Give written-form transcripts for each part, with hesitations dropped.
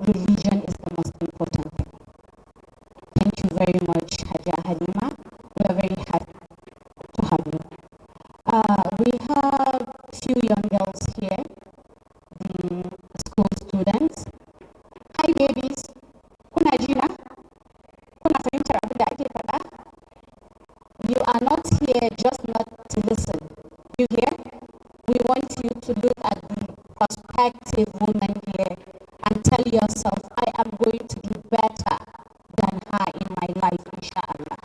religion is the most important thing. Thank you very much, Haja Halima. We are very happy to have you. We have few young girls here, the school students. Hi babies, kuna jina? Kuna fahimtar abin da ake faɗa? You are not here just not to listen. You hear? We want you to look at the prospective woman here and tell yourself, I am going to do better than her in my life, inshallah.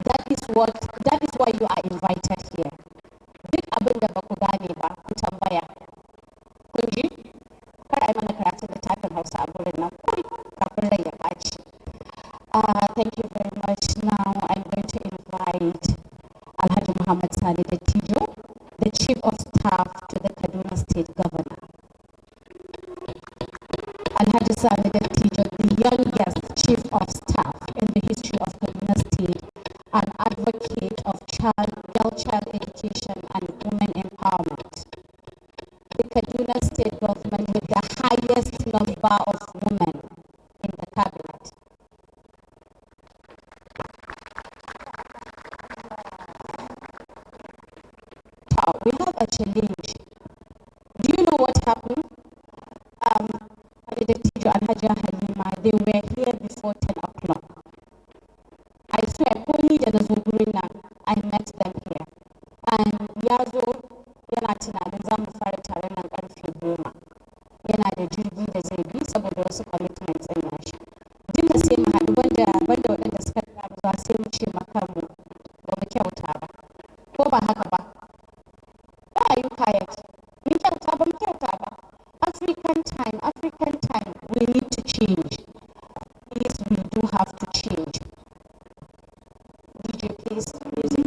That is why you are invited here. Duk abin da ba ku gane ba, ku tambaya. Kun ji? Kar a yi mana karatun littafin Hausa a gurin nan, kafin rai ya ɓaci. Thank you very much. Now I'm going to invite Alhaji Muhammad Sani Dattijo, the Chief of Staff to the Kaduna State Governor. Alhaji Sani Dattijo, the youngest Chief of Staff in the history of Kaduna State, an advocate of girl child education and women empowerment. The Kaduna State Government with the highest number of women in the cabinet. We have a challenge. Do you know what happened? The teacher and Haja Halima, they were here before 10 o'clock. I swear, only the Nazugurina, I met them here. And Yazo, yana tunanin za mu fara taron nan ƙarfe 10. Yana da jirgi da zai bi saboda wasu commitments ɗin nashi. Duk da sai mu haɗu banda waɗanda suka taru za sai mu ce makanmu ba mu kyauta ba. Ko ba haka ba? Why are you quiet? African time, we need to change. Please, we do have to change. DJ, please, music.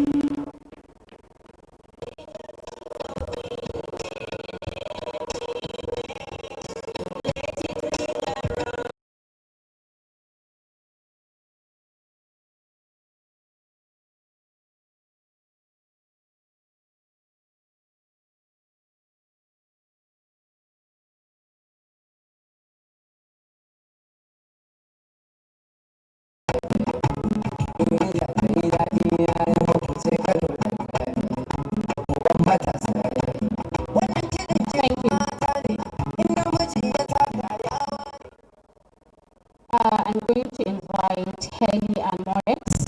I'm going to invite Haley and Moritz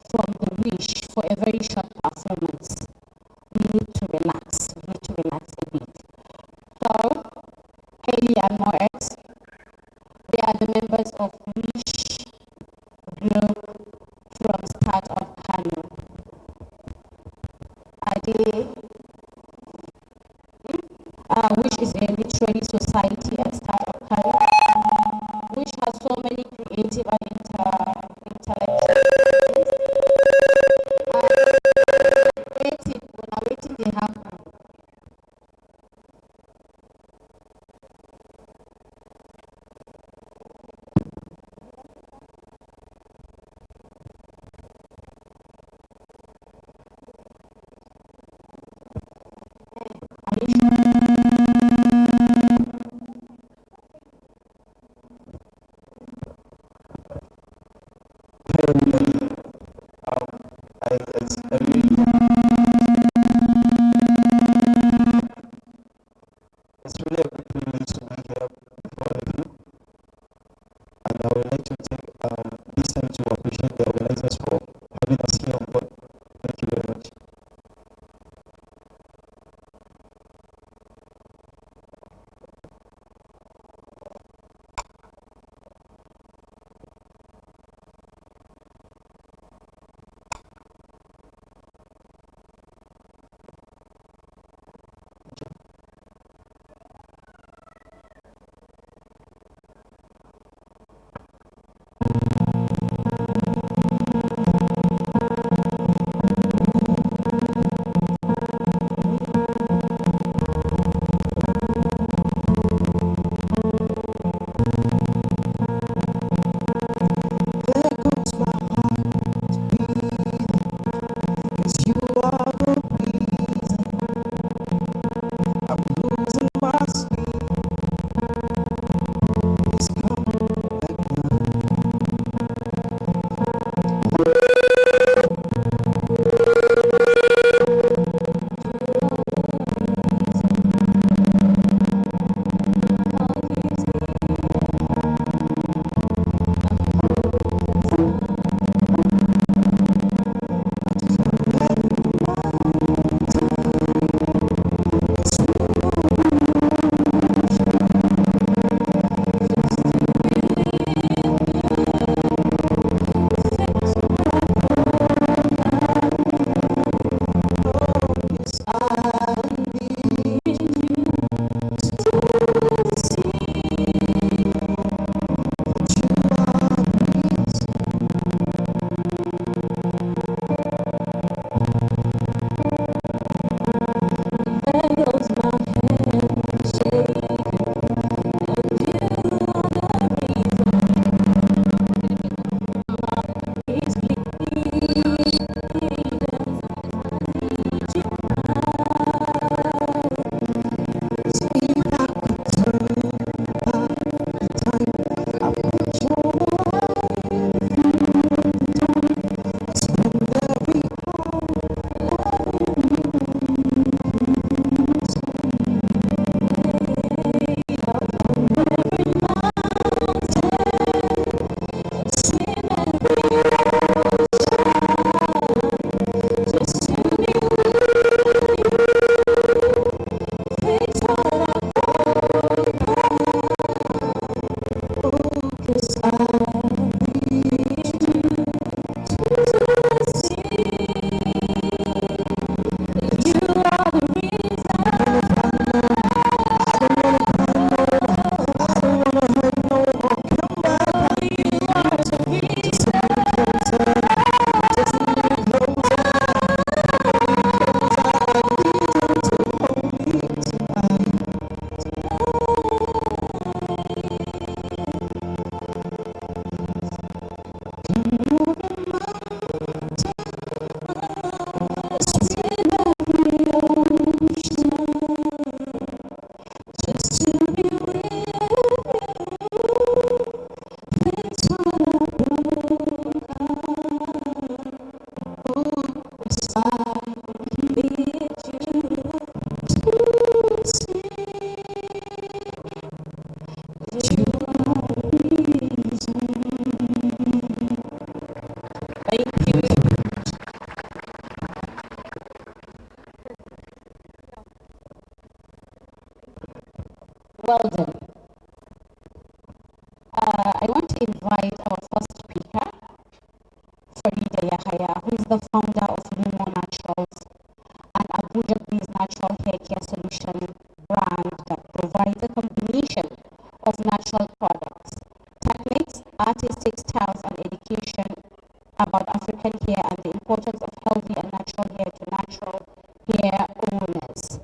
from the Wish for a very short performance. We need to relax. We need to relax a bit. So, Haley and Moritz, they are the members of Wish group from Start of Kano. Wish is a literary society at Start of Kano, which has so many creative and intellectual waiting they have. It's really a good privilege to be here before all of you, and I would like to take this time to appreciate the organizers for having us here on board. Thank you very much. to invite our first speaker, Farida Yahaya, who is the founder of Lumo Naturals, an Abuja-based natural hair care solution brand that provides a combination of natural products, techniques, artistic styles, and education about African hair and the importance of healthy and natural hair to natural hair owners.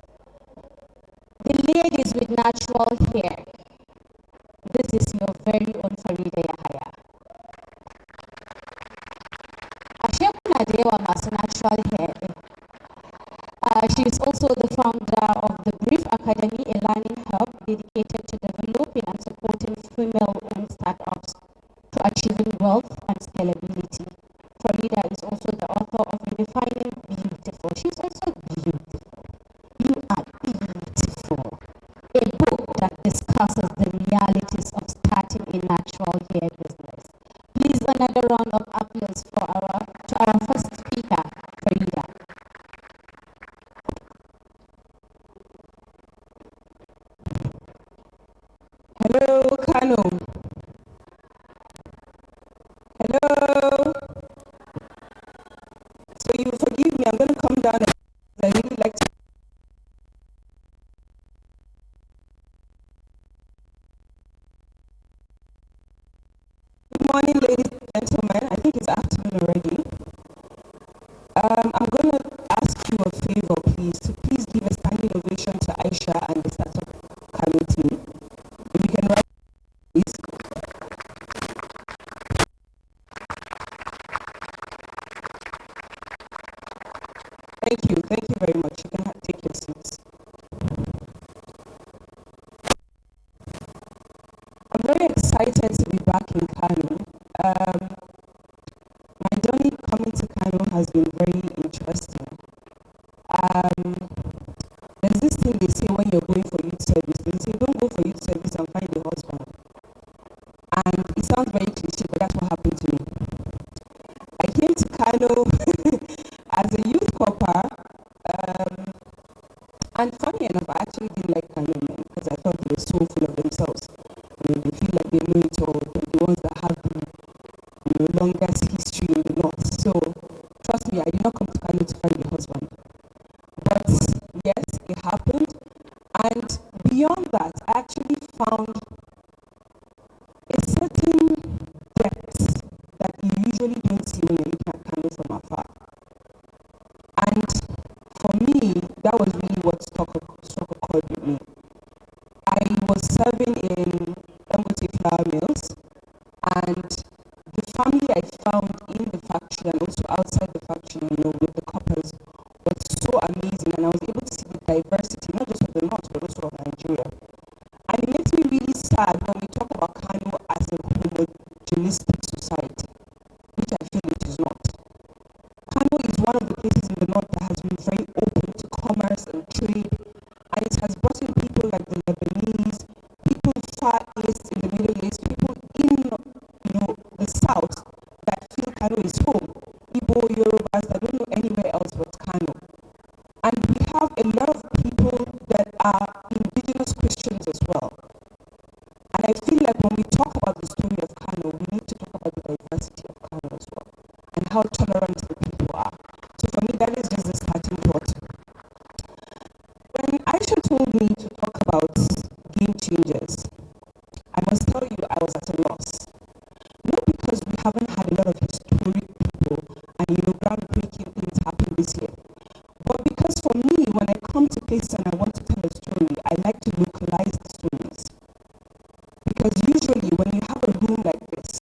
The ladies with natural hair, this is your very own Farida Yahaya. Ashe kuna da yawa masu natural hair din. She is also the founder of the Brief Academy, a learning hub dedicated to developing and supporting female-owned startups to achieving wealth and scalability. Farida is also the author of Redefining Beautiful. She's also beautiful. You are beautiful. A book that discusses the realities of starting a natural hair business. Please, another round of applause for our first speaker, Farida. Hello, Kano. Hello. So you forgive me, I'm going to come down and I really like to. Good morning, ladies and gentlemen. I think it's afternoon already. I'm going to ask you a favor, please. So please give a standing ovation to Aisha and the Startup Kano team. If you can write, please. Thank you very much. You can take your seats. I'm very excited to be back in Kano. My journey coming to Kano has been very interesting. There's this thing they say when you're going for youth service. They say, don't go for youth service and find a husband. And it sounds very cliche, but that's what happened to me. I came to Kano as a youth corper, and funny enough, I actually didn't like Kano men because I thought they were so full of themselves. They feel like they know it all. They're the ones that have the longest history in the north. So trust me, I did not come to Kano to find a husband. But yes, it happened. And beyond that, I actually found a certain depth that you usually don't see when you're looking at Kano from afar. And for me, that was really what struck a chord with me. I was serving in Dangote Flour Mills, and the family I found in the factory and also outside the factory, with the coppers, was so amazing, and I was able to see the diversity, not just of the north, but also of Nigeria. And it makes me really sad when we talk about Kano as a homogenistic society, which I feel it is not. Kano is one of the places in the north that has been very open to commerce and trade, and it has brought in people like the Lebanese, people far east in the Middle East, people in the south that feel Kano is home. Igbo, Yorubas that don't know anywhere else but Kano. And we have a lot of people that are indigenous Christians as well. And I feel like when we talk about the story of Kano, we need to talk about the diversity of Kano as well, and how tolerant the people are. So for me, that is just the starting thought. When Aisha told me to talk about game changers, I must tell you I was at a loss. Not because we haven't had a lot of historic people and groundbreaking things happen this year, but because for me, when I come to places and I want to tell a story, I like to localize the stories. Because usually when you have a room like this,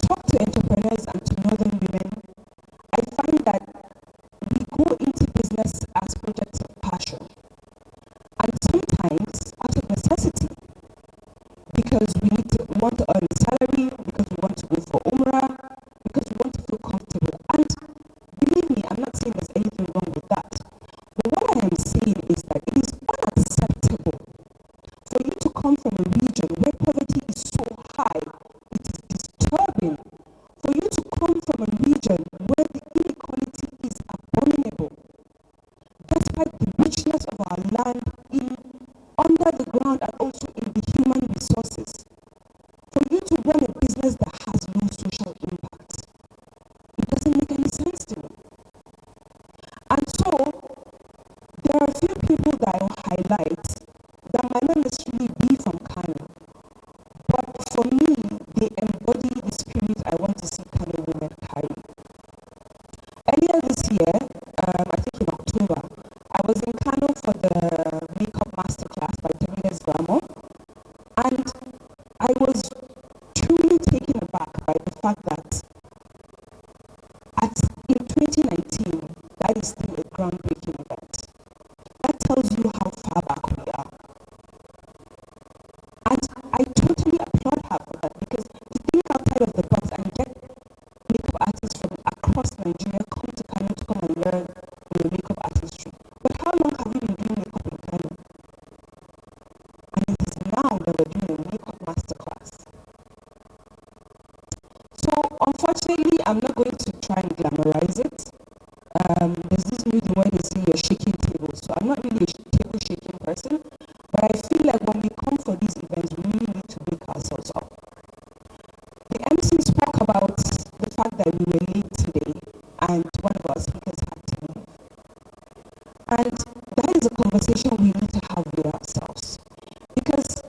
talk to entrepreneurs and to northern women, I find that we go into business as projects of passion, and sometimes out of necessity, because we want to earn a salary, because we want to go for Umrah, because we want to feel comfortable. And believe me, I'm not saying there's anything wrong with that. But what I am saying is that it is unacceptable for you to come from a region where poverty is so high, it is disturbing. For you to come from a region where the inequality is abominable, despite the richness of our land in under the ground and also in the human resources, for you to run a business that has no social impact, it doesn't make any sense to me. And so, there are a few people that I will highlight that might not necessarily be from Kano, but for me, they embody the spirit I want to see Kano women carry. Earlier this year, I think in October, I was in Kano for the makeup masterclass by Termina's Ramo, and I was truly taken aback by the fact that in 2019, that is still a groundbreaking event. That tells you how far back we are. And I totally applaud her for that, because to think outside of the box and get makeup artists from across Nigeria come to Kano to come and learn makeup artistry. But how long have we been doing makeup in Kano? And it is now that we're doing a makeup masterclass. So unfortunately, I'm not going to try and glamorize it. There's this new thing where they say you're shaking tables. So I'm not really a table shaking person, but I feel like when we come for these events, we really need to wake ourselves up. The MC spoke about the fact that we were late today and one of our speakers had to leave. And that is a conversation we need to have with ourselves. Because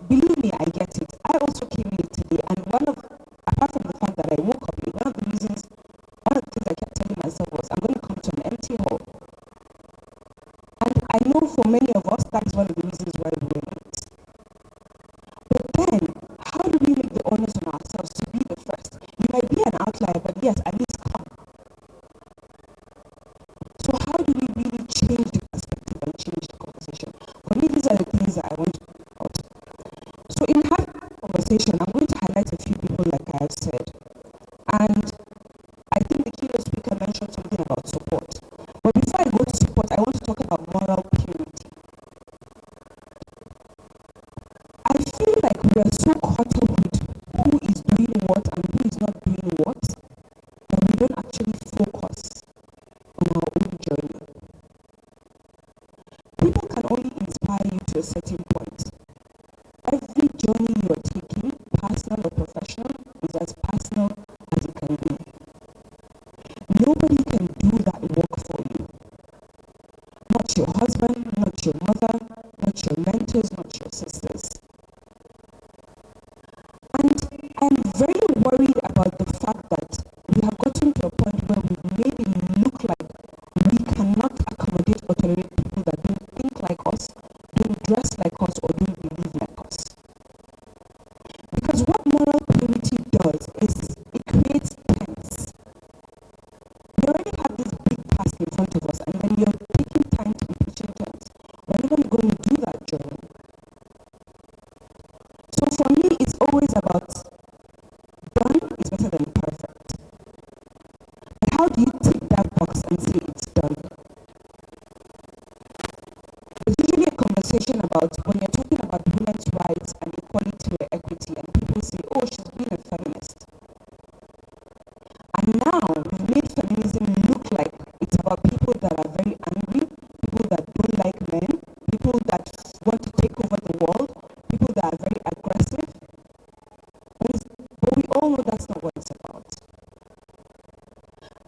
believe me, I get it. I also came late today, and apart from the fact that I woke up late, one of the things I kept telling myself was, I'm going to come to an empty hall. And I know for many of us, that is one of the reasons why we were late. But then, how do we make the onus on ourselves to be the first? You might be an outlier, but yes, at least come. So how do we really change the perspective and change the conversation? For me, these are the things that I want to talk about. So in that conversation, I'm going to highlight a few people, like I have said. And I think the keynote speaker mentioned something about support. But before I go to support, I want to talk about moral purity. I feel like we are so caught up with who is doing what and who is not doing what, that we don't actually focus on our own journey. People can only inspire you to a certain point. Every journey you are taking, personal or professional, is as personal as it can be. Nobody can do that work for you. Not your husband, not your mother, not your mentors, not your sisters. And I'm very worried about the fact that we have gotten to a point where we've made it look like we cannot accommodate or tolerate people that don't think like us, don't dress like us, or don't believe like us. Because what moral purity does is it creates tents. We already have this big task in front of us, and then you're taking time to be pitching tents. We're not going to do that journey. So for me, it's always about done is better than perfect. But how do you tick that box and say it's done? There's usually a conversation about when you're talking about women's rights and equality or equity, and people say, oh, she's being a feminist. And now we've made feminism look like it's about people that are very angry, people that don't like men, people that want to take over the world, people that are very aggressive. But we all know that's not what it's about.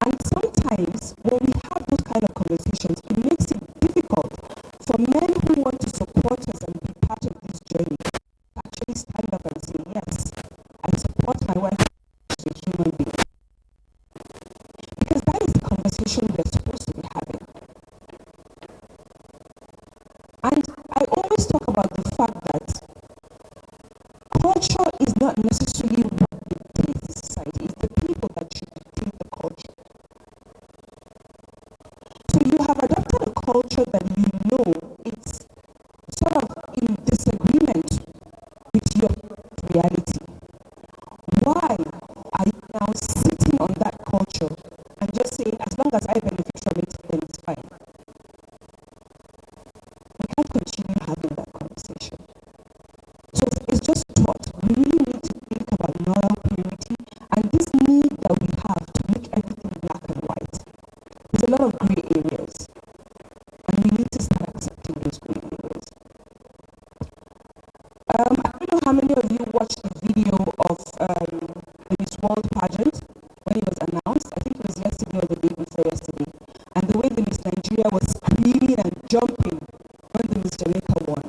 And sometimes when we have those kind of conversations, it makes it difficult for men who want to support us and be part of this journey to actually stand up and say, yes, I support my wife as a human being. Because that is the conversation we're supposed to be having. And I always talk about the fact that culture is not necessarily what dictates the society. World pageant, when it was announced, I think it was yesterday or the day before yesterday, and the way the Miss Nigeria was screaming and jumping when the Miss Jamaica won.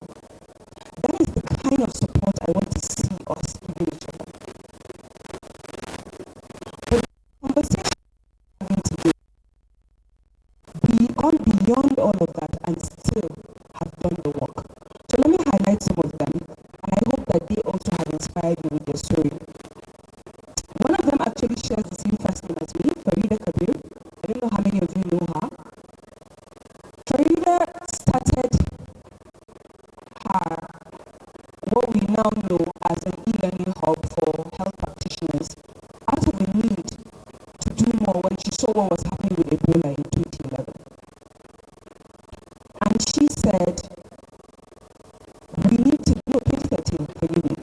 That is the kind of support I want to see us giving each other. But the conversation we're having today, we've gone beyond all of that and still have done the work. So let me highlight some of them, and I hope that they also have inspired you with their story. One of them actually shares the same first name as me, Farida Kabir. I don't know how many of you know her. Farida started her, what we now know as an e-learning hub for health practitioners, out of a need to do more when she saw what was happening with Ebola in 2011. And she said, we need to, no, 2013, forgive me.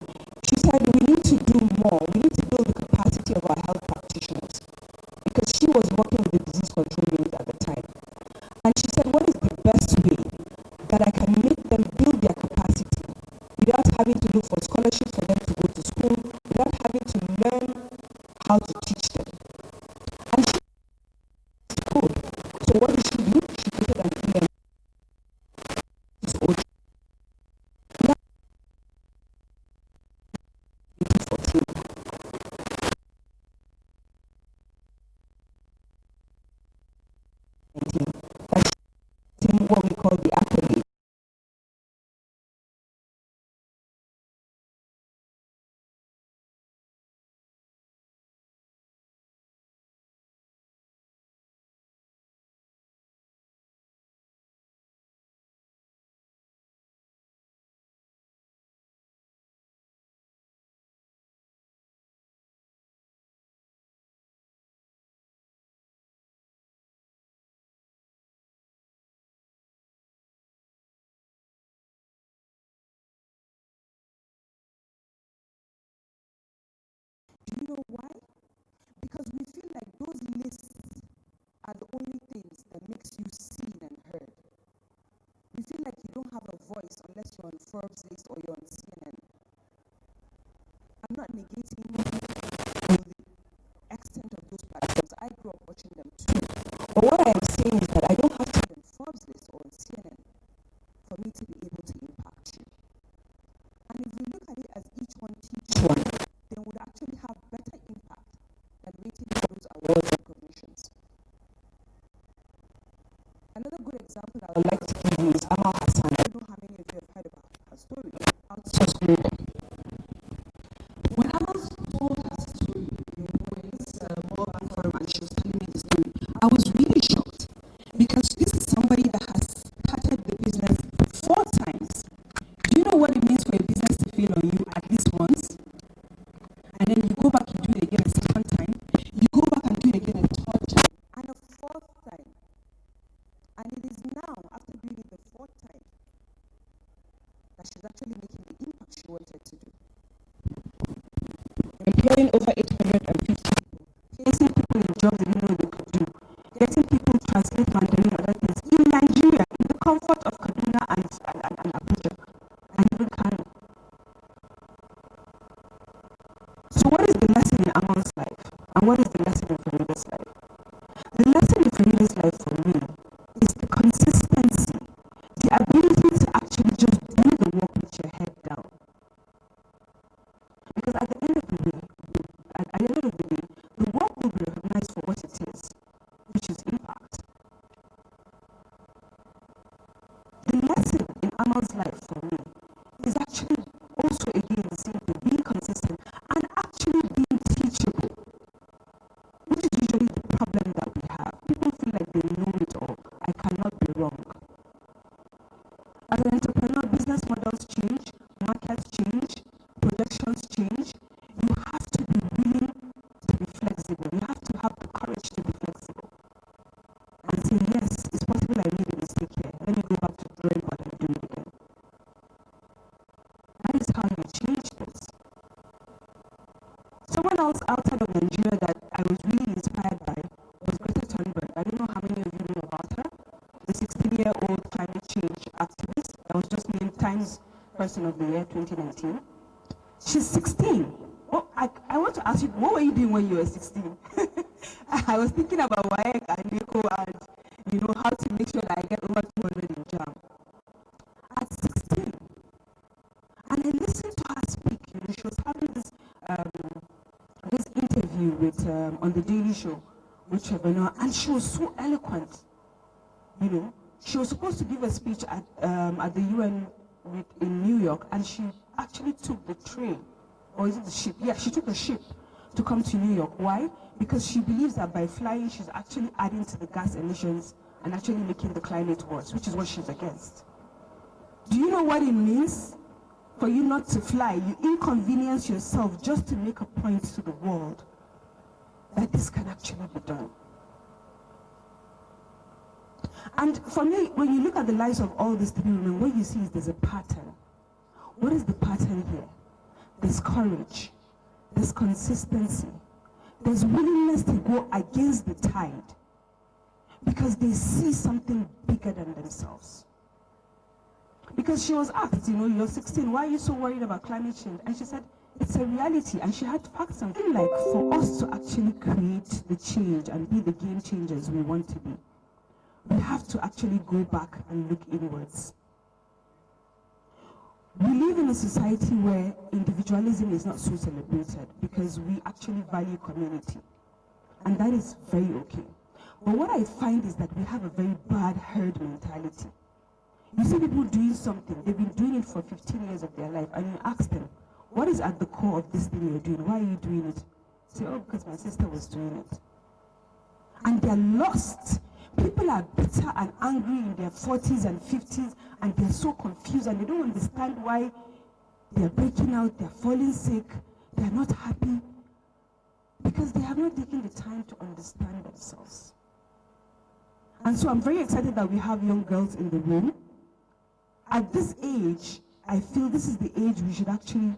She said, we need to do more. We need to build the capacity of our health practitioners. Because she was working with the disease control unit at the time. And she said, what is the best way that I can make them build their capacity without having to look for scholarships for them to go to school, without having to learn how to teach them? And she could. So what did she do? She created an e-learning. What we call the accolade. Do you know why? Because we feel like those lists are the only things that makes you seen and heard. We feel like you don't have a voice unless you're on Forbes list or you're on CNN. I'm not negating the extent of those platforms. I grew up watching them too. But what I am saying is that I don't have to be on Forbes list or on CNN for me to be able to impact you. And if we look at it as each one teach one, they would actually have better impact than waiting for those awards and recognitions. Another good example I would like to give you is Amal Hassan. I don't know how many of you have heard about her story. Outsource Global. When Amal told her story, in this World Forum, and she was telling me the story, I was really shocked because this is somebody that has started the business 4 times. Do you know what it means for a business to fail on you at least once? And then you go back and do it again a second time. You go back and do it again a third time. And a 4th time. And it is now, after doing it the 4th time, that she's actually making the impact she wanted to do. Employing over 850 people. Placing people in jobs they didn't know they could do. Getting people to translate Mandarin and other things in Nigeria, in the comfort of Kaduna and Abuja, and even Kano. So what is the lesson in Amal's life? And what is the lesson in Farida's life? The lesson in Farida's life for me is the consistency, the ability to actually just do the work with your head down. Because at the end of the day, the work will be recognized for what it is, which is impact. The lesson in Amal's life for me is actually also again the same thing, being consistent and actually being teachable, which is usually the problem that we have. People feel like they know it all. I cannot be wrong. As an entrepreneur, business models change, markets change, projections change. You have to be willing to be flexible. You have to have the courage to be flexible. And say, yes, it's possible I made a mistake here. Let me go back to the drawing board and do it again. That is how you change this. Someone else outside of Nigeria that I was really inspired by was Greta Thunberg. I don't know how many of you know about her. The 16-year-old climate change activist that was just named Times Person of the Year 2019. She's 16. Well, I want to ask you, what were you doing when you were 16? I was thinking about WAEC and NECO and, you know, how to make sure that I get over 200 in JAM. At 16. And I listened to her speak. You know, she was having this interview with on the Daily Show with Trevor Noah, and she was so eloquent. You know, she was supposed to give a speech at the UN in New York, and she actually took the train, or is it the ship? Yeah, she took the ship to come to New York. Why? Because she believes that by flying, she's actually adding to the gas emissions and actually making the climate worse, which is what she's against. Do you know what it means for you not to fly? You inconvenience yourself just to make a point to the world that this can actually be done. And for me, when you look at the lives of all these three women, what you see is there's a pattern. What is the pattern here? There's courage, there's consistency, there's willingness to go against the tide because they see something bigger than themselves. Because she was asked, you know, you're 16, why are you so worried about climate change? And she said, it's a reality, and she had facts and things. Like, for us to actually create the change and be the game changers we want to be, we have to actually go back and look inwards. We live in a society where individualism is not so celebrated because we actually value community, and that is very okay. But what I find is that we have a very bad herd mentality. You see people doing something, they've been doing it for 15 years of their life, and you ask them, what is at the core of this thing you're doing? Why are you doing it? Say, oh, because my sister was doing it. And they're lost. People are bitter and angry in their 40s and 50s, and they're so confused, and they don't understand why they're breaking out, they're falling sick, they're not happy, because they have not taken the time to understand themselves. And so I'm very excited that we have young girls in the room. At this age, I feel this is the age we should actually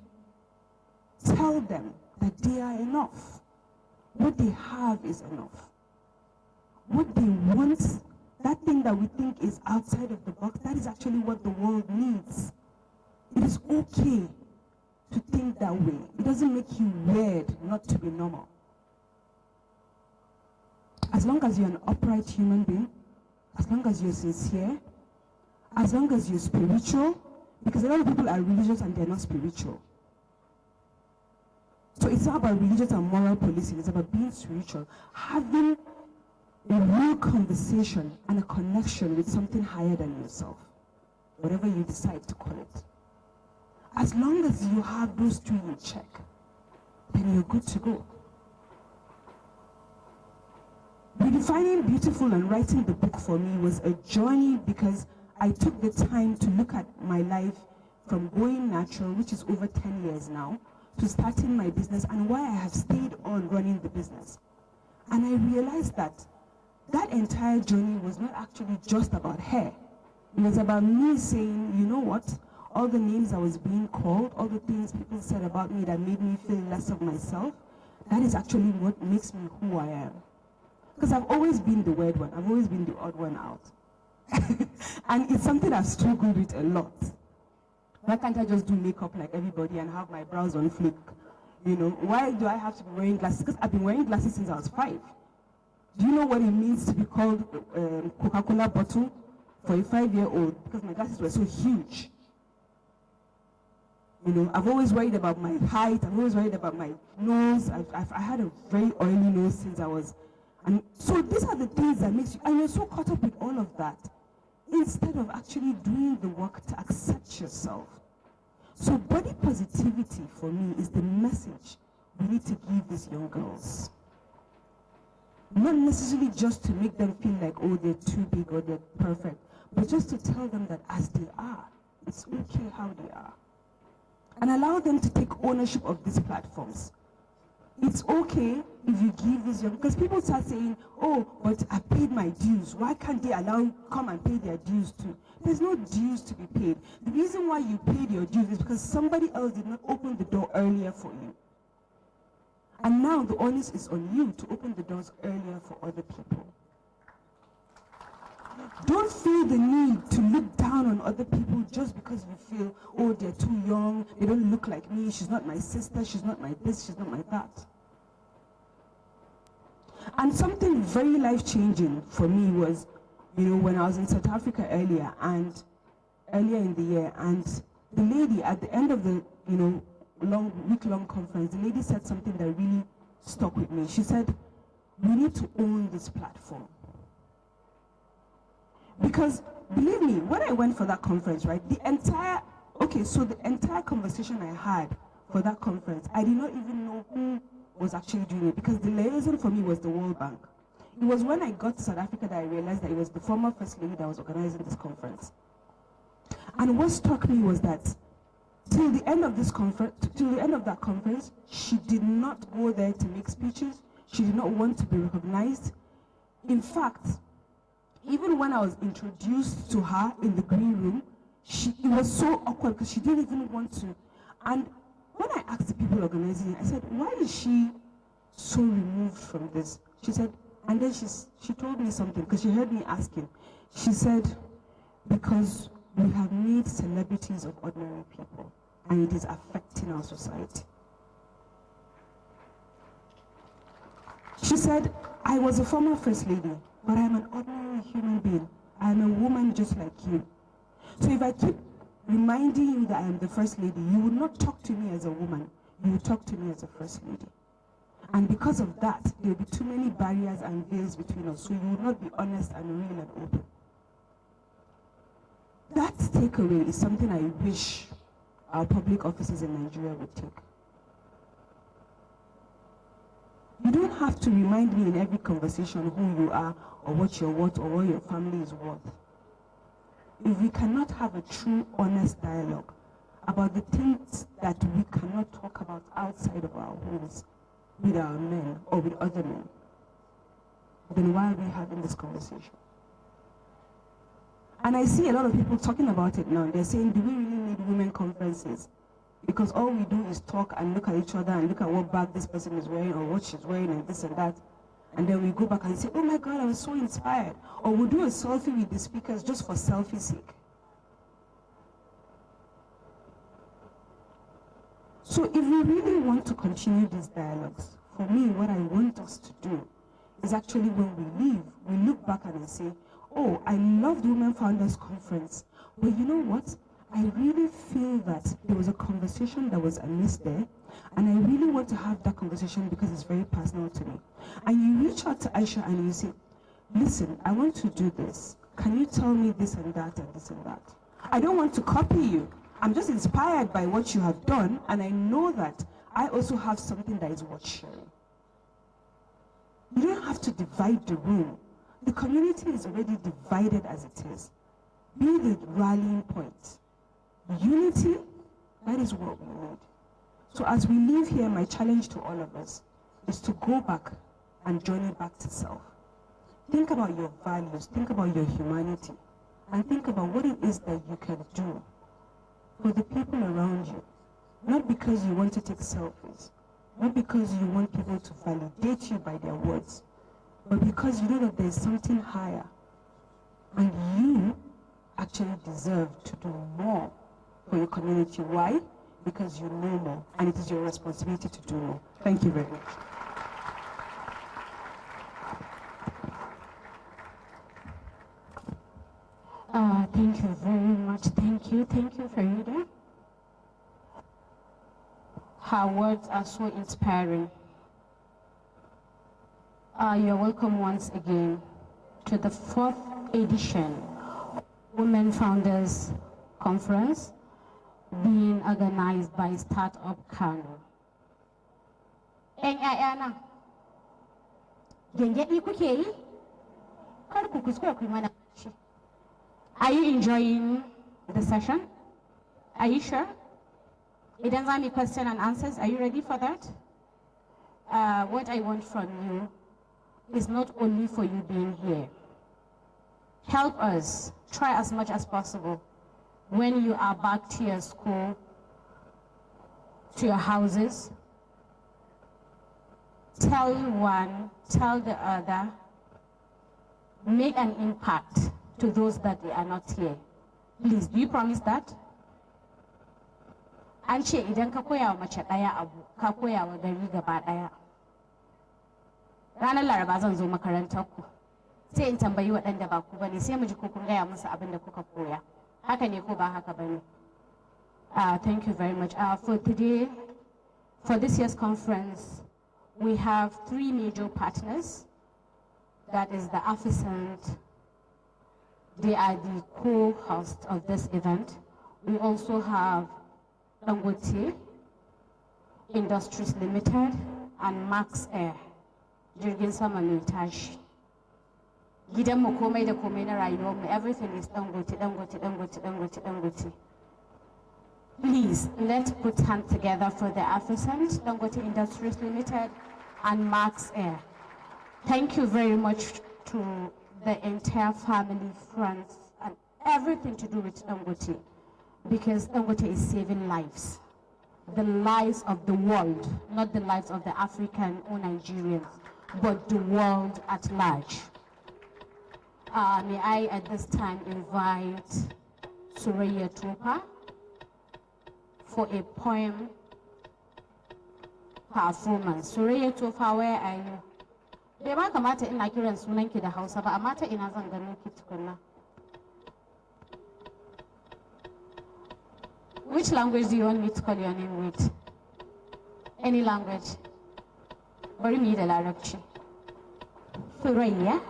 tell them that they are enough. What they have is enough. What they want, that thing that we think is outside of the box, that is actually what the world needs. It is okay to think that way. It doesn't make you weird not to be normal. As long as you're an upright human being, as long as you're sincere, as long as you're spiritual, because a lot of people are religious and they're not spiritual. So it's not about religious and moral policing, it's about being spiritual, having a real conversation and a connection with something higher than yourself, whatever you decide to call it. As long as you have those two in check, then you're good to go. Redefining beautiful and writing the book for me was a journey because I took the time to look at my life from going natural, which is over 10 years now, to starting my business and why I have stayed on running the business. And I realized that that entire journey was not actually just about hair. It was about me saying, you know what, all the names I was being called, all the things people said about me that made me feel less of myself, that is actually what makes me who I am. Because I've always been the weird one, I've always been the odd one out. And it's something I've struggled with a lot. Why can't I just do makeup like everybody and have my brows on flick? You know, why do I have to be wearing glasses? Because I've been wearing glasses since I was 5. Do you know what it means to be called Coca-Cola bottle for a 5-year-old? Because my glasses were so huge. You know, I've always worried about my height, I've always worried about my nose. I had a very oily nose since I was, and so these are the things that makes you, and you're so caught up with all of that, instead of actually doing the work to accept yourself. So body positivity for me is the message we need to give these young girls. Not necessarily just to make them feel like, oh, they're too big or they're perfect, but just to tell them that as they are, it's okay how they are. And allow them to take ownership of these platforms. It's okay if you give these young, because people start saying, oh, but I paid my dues. Why can't they come and pay their dues too? There's no dues to be paid. The reason why you paid your dues is because somebody else did not open the door earlier for you. And now the onus is on you to open the doors earlier for other people. Don't feel the need to look down on other people just because you feel, oh, they're too young, they don't look like me, she's not my sister, she's not my this, she's not my that. And something very life-changing for me was, when I was in South Africa earlier in the year, and the lady at the end of the, week-long conference, the lady said something that really stuck with me. She said, we need to own this platform. Because, believe me, when I went for that conference, right, the entire conversation I had for that conference, I did not even know who was actually doing it, because the liaison for me was the World Bank. It was when I got to South Africa that I realized that it was the former First Lady that was organizing this conference. And what struck me was that till the end of that conference, she did not go there to make speeches. She did not want to be recognized. In fact, even when I was introduced to her in the green room, it was so awkward because she didn't even want to. And when I asked the people organizing it, I said, why is she so removed from this? She said, and then she told me something, because she heard me asking. She said, because we have made celebrities of ordinary people, and it is affecting our society. She said, I was a former First Lady, but I'm an ordinary human being. I'm a woman just like you. So if I keep reminding you that I am the First Lady, you will not talk to me as a woman. You will talk to me as a First Lady. And because of that, there will be too many barriers and veils between us, so you will not be honest and real and open. That takeaway is something I wish our public offices in Nigeria would take. You don't have to remind me in every conversation who you are, or what you're worth, or what your family is worth. If we cannot have a true, honest dialogue about the things that we cannot talk about outside of our homes with our men or with other men, then why are we having this conversation? And I see a lot of people talking about it now. They're saying, do we really need women conferences? Because all we do is talk and look at each other and look at what bag this person is wearing or what she's wearing and this and that. And then we go back and say, oh my God, I was so inspired. Or we'll do a selfie with the speakers just for selfie's sake. So if we really want to continue these dialogues, for me, what I want us to do is actually when we leave, we look back and say, oh, I loved Women Founders Conference, but you know what? I really feel that there was a conversation that was amiss there, and I really want to have that conversation because it's very personal to me. And you reach out to Aisha and you say, listen, I want to do this. Can you tell me this and that and this and that? I don't want to copy you. I'm just inspired by what you have done, and I know that I also have something that is worth sharing. You don't have to divide the room. The community is already divided as it is. Be the rallying point. Unity, that is what we need. So as we leave here, my challenge to all of us is to go back and journey back to self. Think about your values, think about your humanity, and think about what it is that you can do for the people around you. Not because you want to take selfies, not because you want people to validate you by their words, but because you know that there's something higher, and you actually deserve to do more for your community. Why? Because you know more, and it is your responsibility to do more. Thank you very much. Thank you very much. Thank you, Farida. Her words are so inspiring. You're welcome once again to the 4th edition Women Founders Conference being organized by Startup Kano. Are you enjoying the session? Are you sure? Idan za mu question and answers. Are you ready for that? What I want from you is not only for you being here. Help us, try as much as possible when you are back to your school, to your houses. Tell one, tell the other, make an impact to those that they are not here. Please, do you promise that? An ce idan ka koya wa mace ɗaya abu, ka koya wa gari gaba ɗaya. ranar Laraba zan zo makarantar ku. Sai in tambayi waɗanda ba ku bane sai mu ji ko kun gaya musu abin da kuka koya. Haka ne ko ba haka bane? Thank you very much. For today, for this year's conference, we have 3 major partners. That is the AFICENT. They are the co-hosts of this event. We also have Dangote Industries Limited and Max Air. Jirgin sama mai tashi. Gidanmu komai da komai na rayuwarmu, everything is Dangote, Dangote, Dangote, Dangote, Dangote. Please, let's put hands together for the AFICENT, Dangote Industries Limited, and Max Air. Thank you very much to the entire family, friends, and everything to do with Dangote, because Dangote is saving lives. The lives of the world, not the lives of the African or Nigerians, but the world at large. May I at this time invite Suraya Topa for a poem performance. Suraya Topa, where are you? Bai ma kamata ina kiran sunanki da Hausa ba, amma ta ina zan gano ki tukunna. Which language do you want me to call your name with? Any language? Bari mu yi da Larabci. Suraya?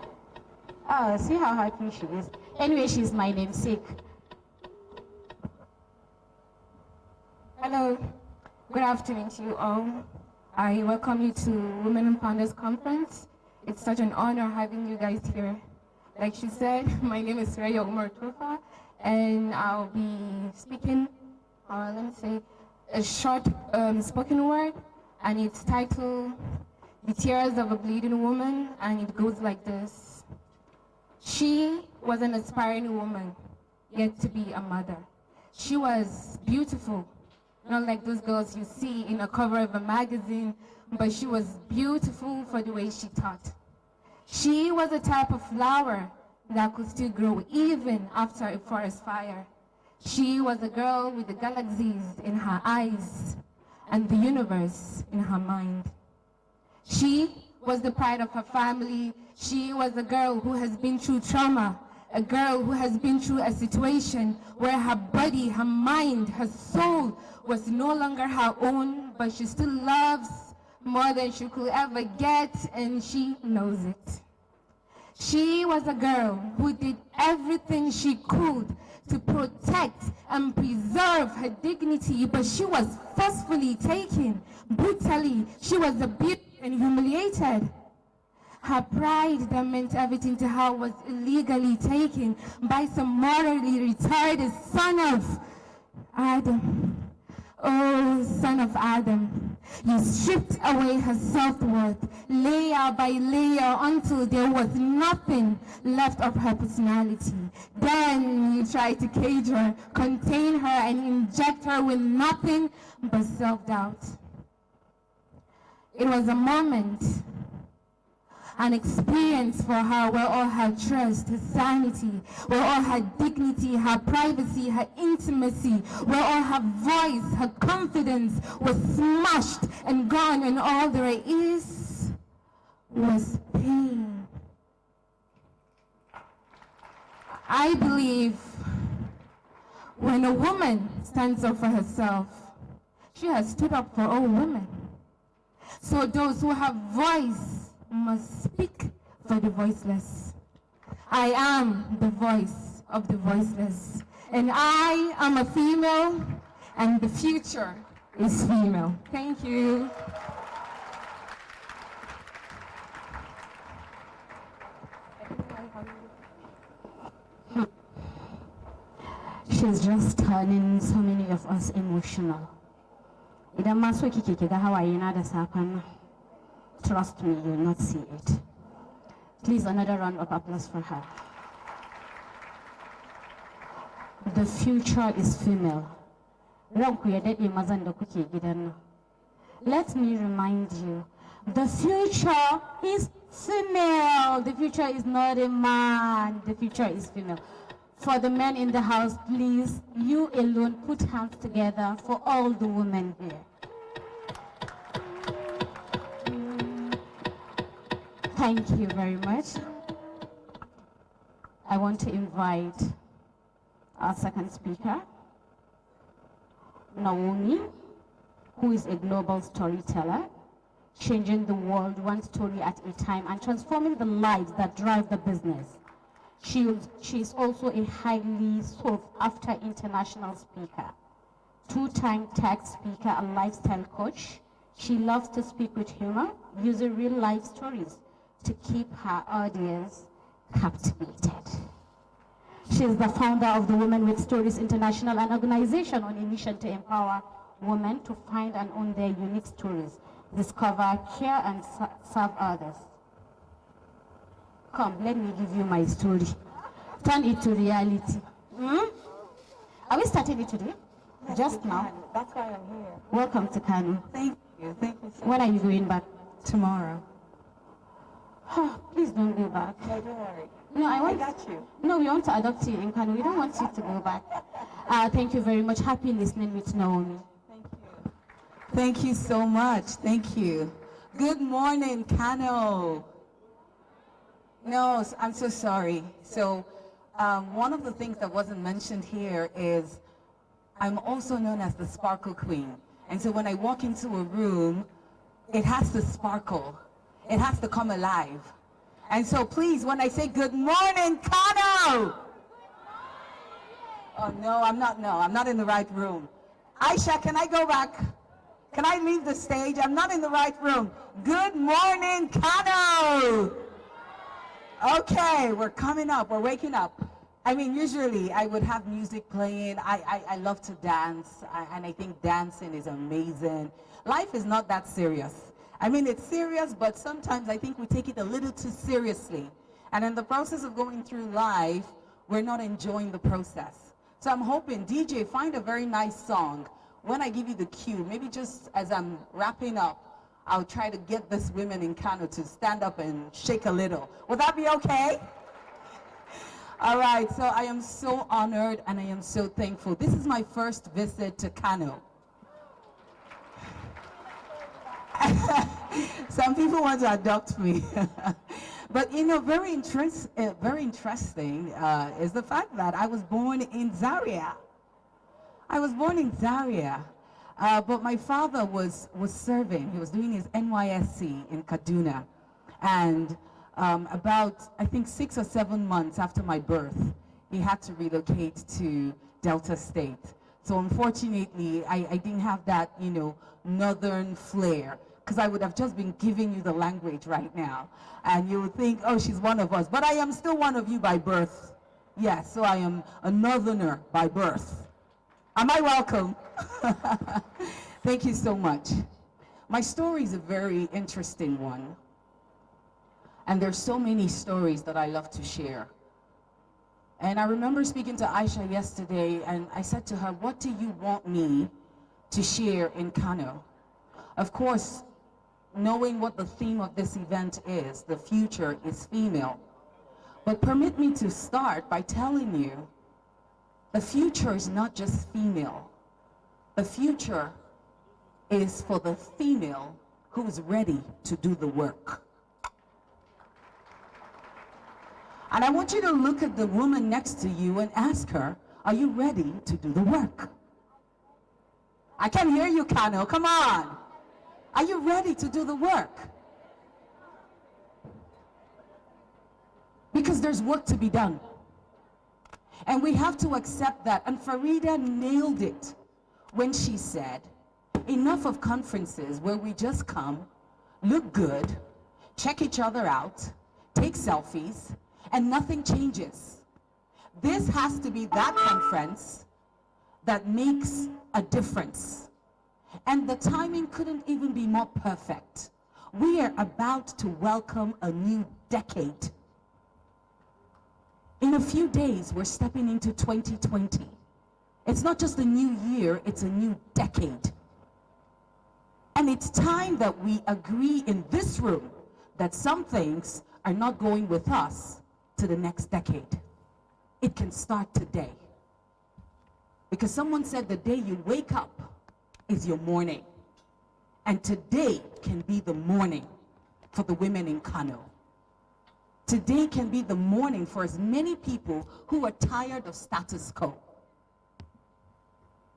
Oh, see how happy she is. Anyway, she's my namesake. Hello, good afternoon to you all. I welcome you to Women Founders Conference. It's such an honor having you guys here. Like she said, my name is Suraya Umar Tofa, and I'll be speaking, let me say, a short spoken word, and it's titled The Tears of a Bleeding Woman, and it goes like this. She was an aspiring woman, yet to be a mother. She was beautiful, not like those girls you see in a cover of a magazine, but she was beautiful for the way she taught. She was a type of flower that could still grow even after a forest fire. She was a girl with the galaxies in her eyes and the universe in her mind. She was the pride of her family. She was a girl who has been through trauma, a girl who has been through a situation where her body, her mind, her soul was no longer her own, but she still loves more than she could ever get, and she knows it. She was a girl who did everything she could to protect and preserve her dignity, but she was forcefully taken, brutally. She was abused and humiliated. Her pride that meant everything to her was illegally taken by some morally retarded son of Adam. Oh, son of Adam, you stripped away her self-worth, layer by layer, until there was nothing left of her personality. Then you tried to cage her, contain her, and inject her with nothing but self-doubt. It was a moment, an experience for her where all her trust, her sanity, where all her dignity, her privacy, her intimacy, where all her voice, her confidence was smashed and gone, and all there is was pain. I believe when a woman stands up for herself, she has stood up for all women. So those who have voice must speak for the voiceless. I am the voice of the voiceless, and I am a female, and the future is female. Thank you. She's just turning so many of us emotional. Idan ma so kike kiga hawaye na da safen nan, trust me, you will not see it. Please, another round of applause for her. The future is female. Ranku ya dade mazan da kuke gidan nan. Let me remind you, the future is female. The future is not a man. The future is female. For the men in the house, please, you alone put hands together for all the women here. Thank you very much. I want to invite our second speaker, Naomi, who is a global storyteller, changing the world one story at a time and transforming the lives that drive the business. She's also a highly sought-after international speaker, two-time tech speaker and lifestyle coach. She loves to speak with humor, using real-life stories to keep her audience captivated. She is the founder of the Women with Stories International, an organization on a mission to empower women to find and own their unique stories, discover, care, and serve others. Come, let me give you my story. Turn it to reality. Are we starting it today? Just now? That's why I'm here. Welcome to Kano. Thank you so When are you going back? Tomorrow. Please don't go back. No, don't worry. No, I got you. No, we want to adopt you in Kano. We don't want you to go back. Thank you very much. Happy listening with Naomi. Thank you. Thank you so much. Thank you. Good morning, Kano. No, I'm so sorry. So one of the things that wasn't mentioned here is I'm also known as the Sparkle Queen. And so when I walk into a room, it has to sparkle. It has to come alive. And so please, when I say good morning, Kano! Oh, no, I'm not in the right room. Aisha, can I go back? Can I leave the stage? I'm not in the right room. Good morning, Kano! Okay, we're coming up, we're waking up. I mean, usually I would have music playing. I love to dance, and I think dancing is amazing. Life is not that serious. I mean, it's serious, but sometimes I think we take it a little too seriously. And in the process of going through life, we're not enjoying the process. So I'm hoping, DJ, find a very nice song. When I give you the cue, maybe just as I'm wrapping up, I'll try to get this women in Kano to stand up and shake a little. Would that be okay? All right, so I am so honored and I am so thankful. This is my first visit to Kano. Some people want to adopt me. But you know, very interesting is the fact that I was born in Zaria. I was born in Zaria, but my father was serving. He was doing his NYSC in Kaduna. And about, I think, 6 or 7 months after my birth, he had to relocate to Delta State. So unfortunately, I didn't have that, you know, northern flair, because I would have just been giving you the language right now. And you would think, oh, she's one of us. But I am still one of you by birth. Yes, so I am a northerner by birth. Am I welcome? Thank you so much. My story is a very interesting one. And there's so many stories that I love to share. And I remember speaking to Aisha yesterday, and I said to her, what do you want me to share in Kano? Of course, knowing what the theme of this event is, the future is female. But permit me to start by telling you, the future is not just female. The future is for the female who is ready to do the work. And I want you to look at the woman next to you and ask her, are you ready to do the work? I can hear you, Kano, come on. Are you ready to do the work? Because there's work to be done. And we have to accept that. And Farida nailed it when she said, enough of conferences where we just come, look good, check each other out, take selfies, and nothing changes. This has to be that conference that makes a difference. And the timing couldn't even be more perfect. We are about to welcome a new decade. In a few days, we're stepping into 2020. It's not just a new year, it's a new decade. And it's time that we agree in this room that some things are not going with us to the next decade. It can start today. Because someone said the day you wake up is your morning. And today can be the morning for the women in Kano. Today can be the morning for as many people who are tired of status quo.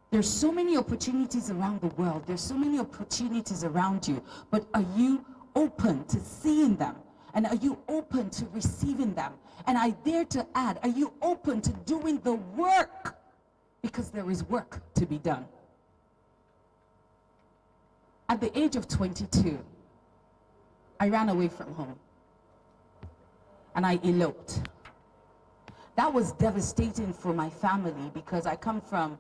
There's so many opportunities around the world. There's so many opportunities around you. But are you open to seeing them? And are you open to receiving them? And I dare to add, are you open to doing the work? Because there is work to be done. At the age of 22, I ran away from home. And I eloped. That was devastating for my family because I come from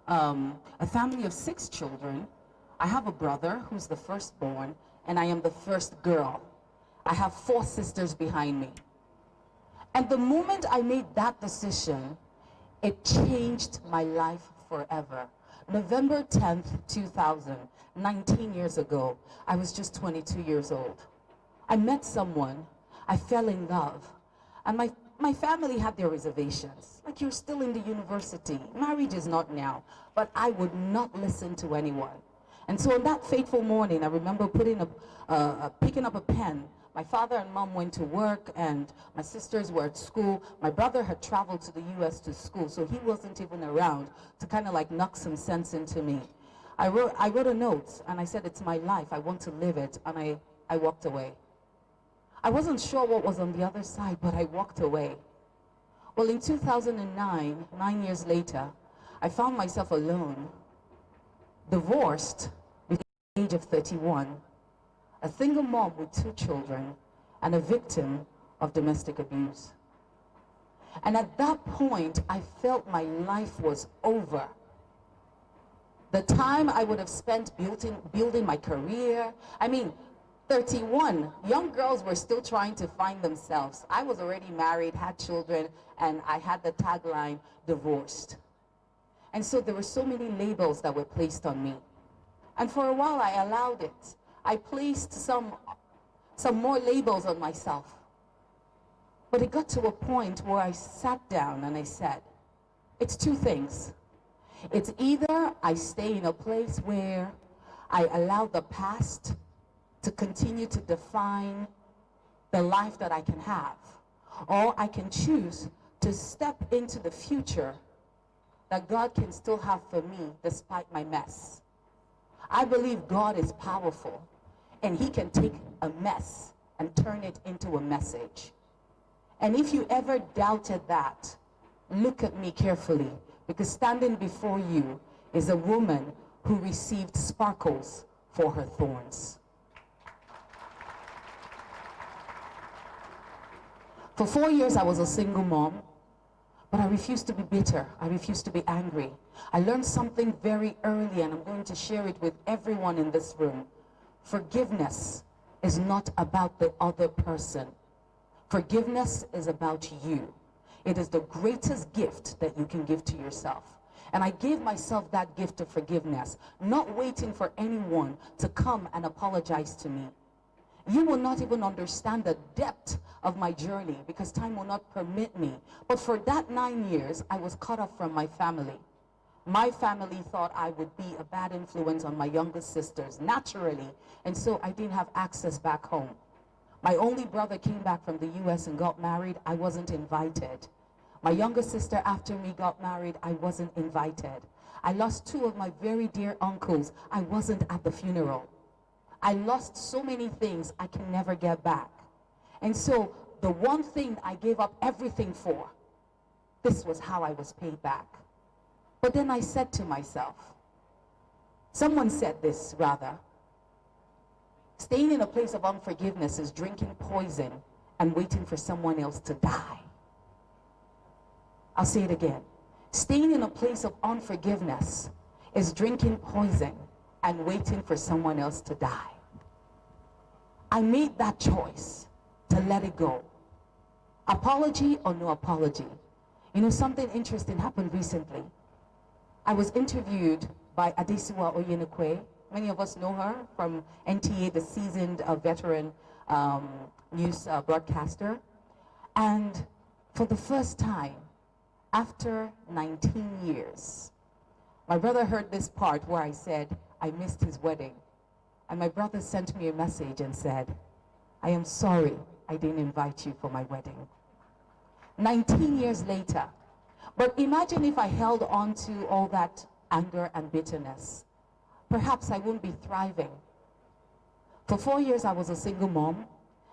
a family of 6 children. I have a brother who's the firstborn, and I am the first girl. I have 4 sisters behind me. And the moment I made that decision, it changed my life forever. November 10th, 2000, 19 years ago, I was just 22 years old. I met someone, I fell in love, and my family had their reservations. Like, you're still in the university, marriage is not now, but I would not listen to anyone. And so on that fateful morning, I remember picking up a pen. My father and mom went to work, and my sisters were at school. My brother had traveled to the US to school, so he wasn't even around to kind of like knock some sense into me. I wrote a note, and I said, it's my life, I want to live it, and I walked away. I wasn't sure what was on the other side, but I walked away. Well, in 2009, 9 years later, I found myself alone, divorced at the age of 31, a single mom with 2 children, and a victim of domestic abuse. And at that point, I felt my life was over. The time I would have spent building my career, 31, young girls were still trying to find themselves. I was already married, had children, and I had the tagline, divorced. And so there were so many labels that were placed on me. And for a while, I allowed it. I placed some more labels on myself. But it got to a point where I sat down and I said, it's 2 things. It's either I stay in a place where I allow the past to continue to define the life that I can have, or I can choose to step into the future that God can still have for me despite my mess. I believe God is powerful, and he can take a mess and turn it into a message. And if you ever doubted that, look at me carefully, because standing before you is a woman who received sparkles for her thorns. For 4 years, I was a single mom, but I refused to be bitter. I refused to be angry. I learned something very early, and I'm going to share it with everyone in this room. Forgiveness is not about the other person. Forgiveness is about you. It is the greatest gift that you can give to yourself. And I gave myself that gift of forgiveness, not waiting for anyone to come and apologize to me. You will not even understand the depth of my journey because time will not permit me. But for that 9 years, I was cut off from my family. My family thought I would be a bad influence on my younger sisters, naturally, and so I didn't have access back home. My only brother came back from the US and got married. I wasn't invited. My younger sister after me got married. I wasn't invited. I lost 2 of my very dear uncles. I wasn't at the funeral. I lost so many things I can never get back. And so the one thing I gave up everything for, this was how I was paid back. But then I said to myself, someone said this rather, staying in a place of unforgiveness is drinking poison and waiting for someone else to die. I'll say it again. Staying in a place of unforgiveness is drinking poison and waiting for someone else to die. I made that choice to let it go. Apology or no apology. You know, something interesting happened recently. I was interviewed by Adesiwa Oyenekwe. Many of us know her from NTA, the seasoned veteran news broadcaster. And for the first time, after 19 years, my brother heard this part where I said, I missed his wedding. And my brother sent me a message and said, I am sorry I didn't invite you for my wedding. 19 years later. But imagine if I held on to all that anger and bitterness. Perhaps I wouldn't be thriving. For 4 years, I was a single mom.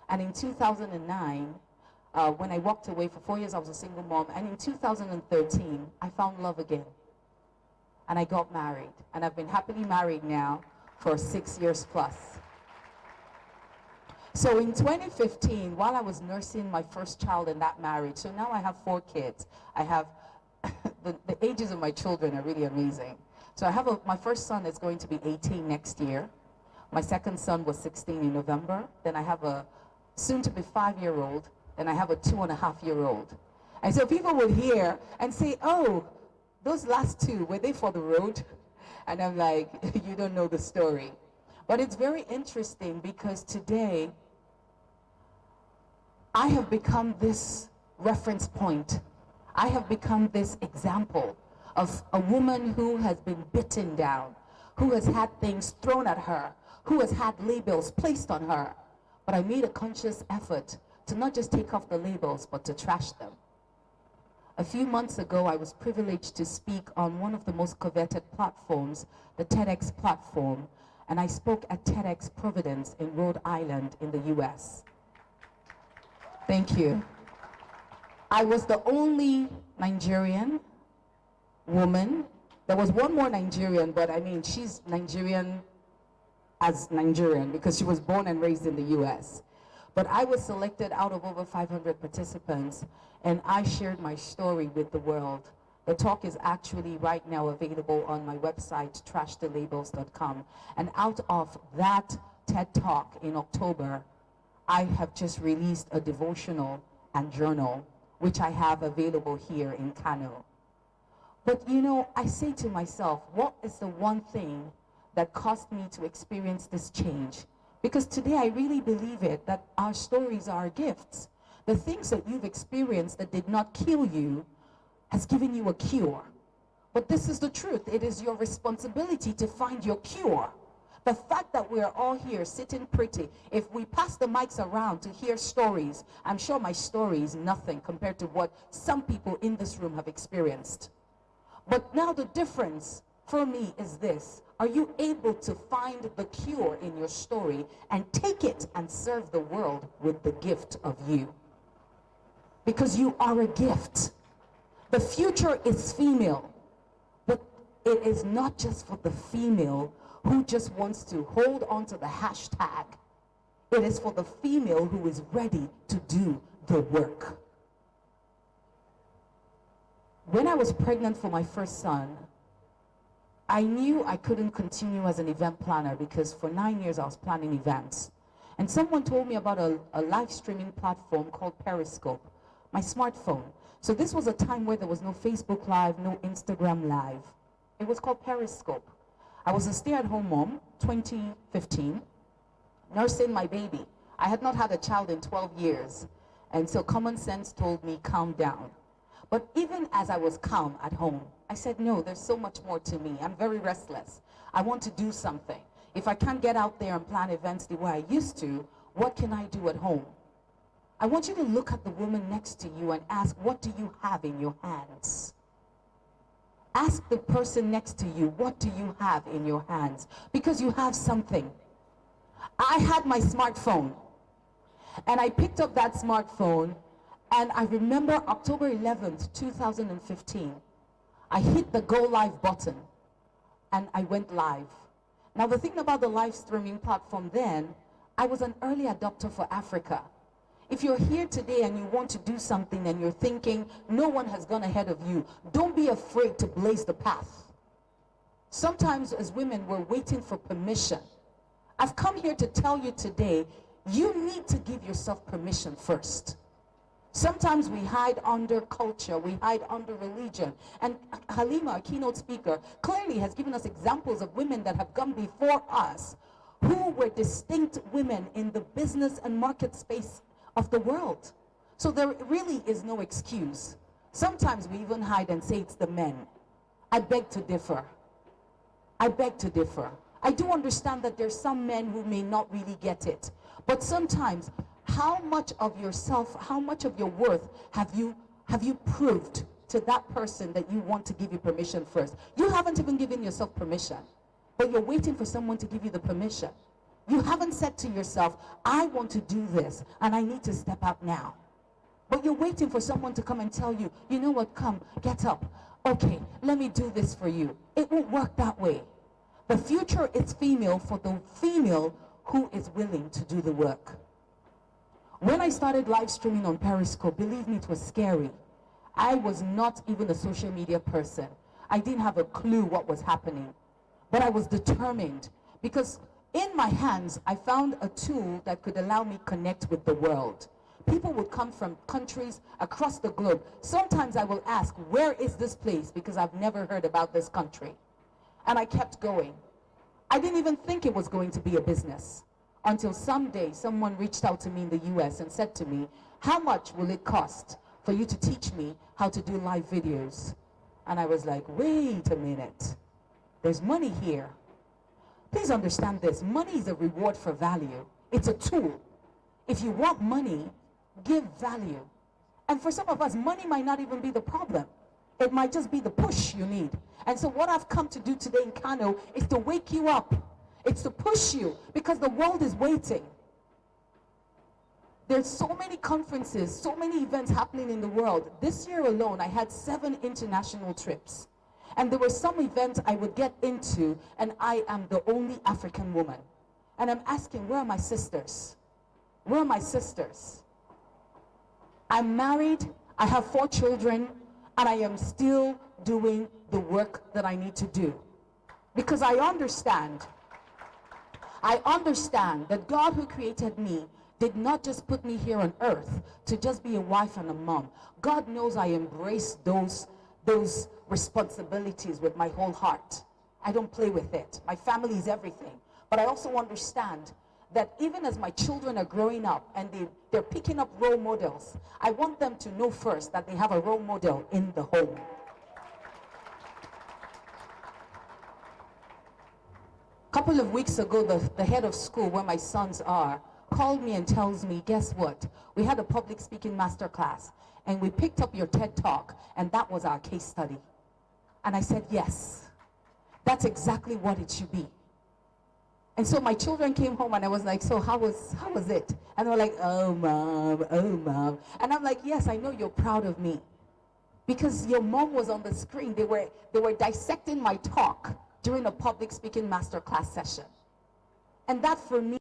And in 2009, when I walked away for 4 years, I was a single mom. And in 2013, I found love again. And I got married. And I've been happily married now for 6 years plus. So in 2015, while I was nursing my first child in that marriage, so now I have 4 kids. I have, the ages of my children are really amazing. So I have my first son is going to be 18 next year. My second son was 16 in November. Then I have a soon-to-be 5-year-old. Then I have a 2.5-year-old. And so people would hear and say, oh, those last 2, were they for the road? And I'm like, you don't know the story. But it's very interesting because today, I have become this reference point. I have become this example of a woman who has been bitten down, who has had things thrown at her, who has had labels placed on her. But I made a conscious effort to not just take off the labels, but to trash them. A few months ago, I was privileged to speak on one of the most coveted platforms, the TEDx platform, and I spoke at TEDx Providence in Rhode Island in the US. Thank you. I was the only Nigerian woman. There was one more Nigerian, but I mean, she's Nigerian as Nigerian because she was born and raised in the US. But I was selected out of over 500 participants, and I shared my story with the world. The talk is actually right now available on my website, trashthelabels.com. And out of that TED Talk in October, I have just released a devotional and journal, which I have available here in Kano. But you know, I say to myself, what is the one thing that caused me to experience this change? Because today I really believe it, that our stories are gifts. The things that you've experienced that did not kill you has given you a cure. But this is the truth. It is your responsibility to find your cure. The fact that we're all here sitting pretty, if we pass the mics around to hear stories, I'm sure my story is nothing compared to what some people in this room have experienced. But now the difference for me is this. Are you able to find the cure in your story and take it and serve the world with the gift of you? Because you are a gift. The future is female, but it is not just for the female who just wants to hold on to the hashtag. It is for the female who is ready to do the work. When I was pregnant for my first son, I knew I couldn't continue as an event planner because for 9 years I was planning events. And someone told me about a live streaming platform called Periscope, my smartphone. So this was a time where there was no Facebook Live, no Instagram Live. It was called Periscope. I was a stay-at-home mom, 2015, nursing my baby. I had not had a child in 12 years. And so common sense told me, calm down. But even as I was calm at home, I said, no, there's so much more to me. I'm very restless. I want to do something. If I can't get out there and plan events the way I used to, what can I do at home? I want you to look at the woman next to you and ask, what do you have in your hands? Ask the person next to you, what do you have in your hands? Because you have something. I had my smartphone, and I picked up that smartphone, and I remember October 11th, 2015, I hit the go live button, and I went live. Now the thing about the live streaming platform then, I was an early adopter for Africa. If you're here today and you want to do something and you're thinking no one has gone ahead of you, don't be afraid to blaze the path. Sometimes as women, we're waiting for permission. I've come here to tell you today, you need to give yourself permission first. Sometimes we hide under culture, we hide under religion. And Halima, our keynote speaker, clearly has given us examples of women that have gone before us who were distinct women in the business and market space of the world. So there really is no excuse. Sometimes we even hide and say it's the men. I beg to differ. I beg to differ. I do understand that there's some men who may not really get it. But sometimes How much of yourself, how much of your worth have you proved to that person that you want to give you permission first? You haven't even given yourself permission, but you're waiting for someone to give you the permission. You haven't said to yourself, I want to do this and I need to step out now. But you're waiting for someone to come and tell you, you know what, come, get up. Okay, let me do this for you. It won't work that way. The future is female for the female who is willing to do the work. When I started live streaming on Periscope, believe me, it was scary. I was not even a social media person. I didn't have a clue what was happening. But I was determined because in my hands, I found a tool that could allow me connect with the world. People would come from countries across the globe. Sometimes I will ask, where is this place? Because I've never heard about this country. And I kept going. I didn't even think it was going to be a business until someday someone reached out to me in the US and said to me, how much will it cost for you to teach me how to do live videos? And I was like, wait a minute. There's money here. Please understand this. Money is a reward for value. It's a tool. If you want money, give value. And for some of us, money might not even be the problem. It might just be the push you need. And so what I've come to do today in Kano is to wake you up. It's to push you because the world is waiting. There's so many conferences, so many events happening in the world. This year alone, I had 7 international trips. And there were some events I would get into, and I am the only African woman. And I'm asking, where are my sisters? Where are my sisters? I'm married, I have 4 children, and I am still doing the work that I need to do. Because I understand that God who created me did not just put me here on earth to just be a wife and a mom. God knows I embrace those responsibilities with my whole heart. I don't play with it. My family is everything. But I also understand that even as my children are growing up and they're picking up role models, I want them to know first that they have a role model in the home. A couple of weeks ago, the head of school where my sons are called me and tells me, guess what? We had a public speaking masterclass and we picked up your TED Talk and that was our case study. And I said, yes, that's exactly what it should be. And so my children came home and I was like, so how was it? And they were like, oh mom, oh mom. And I'm like, yes, I know you're proud of me. Because your mom was on the screen. They were dissecting my talk during a public speaking masterclass session. And that for me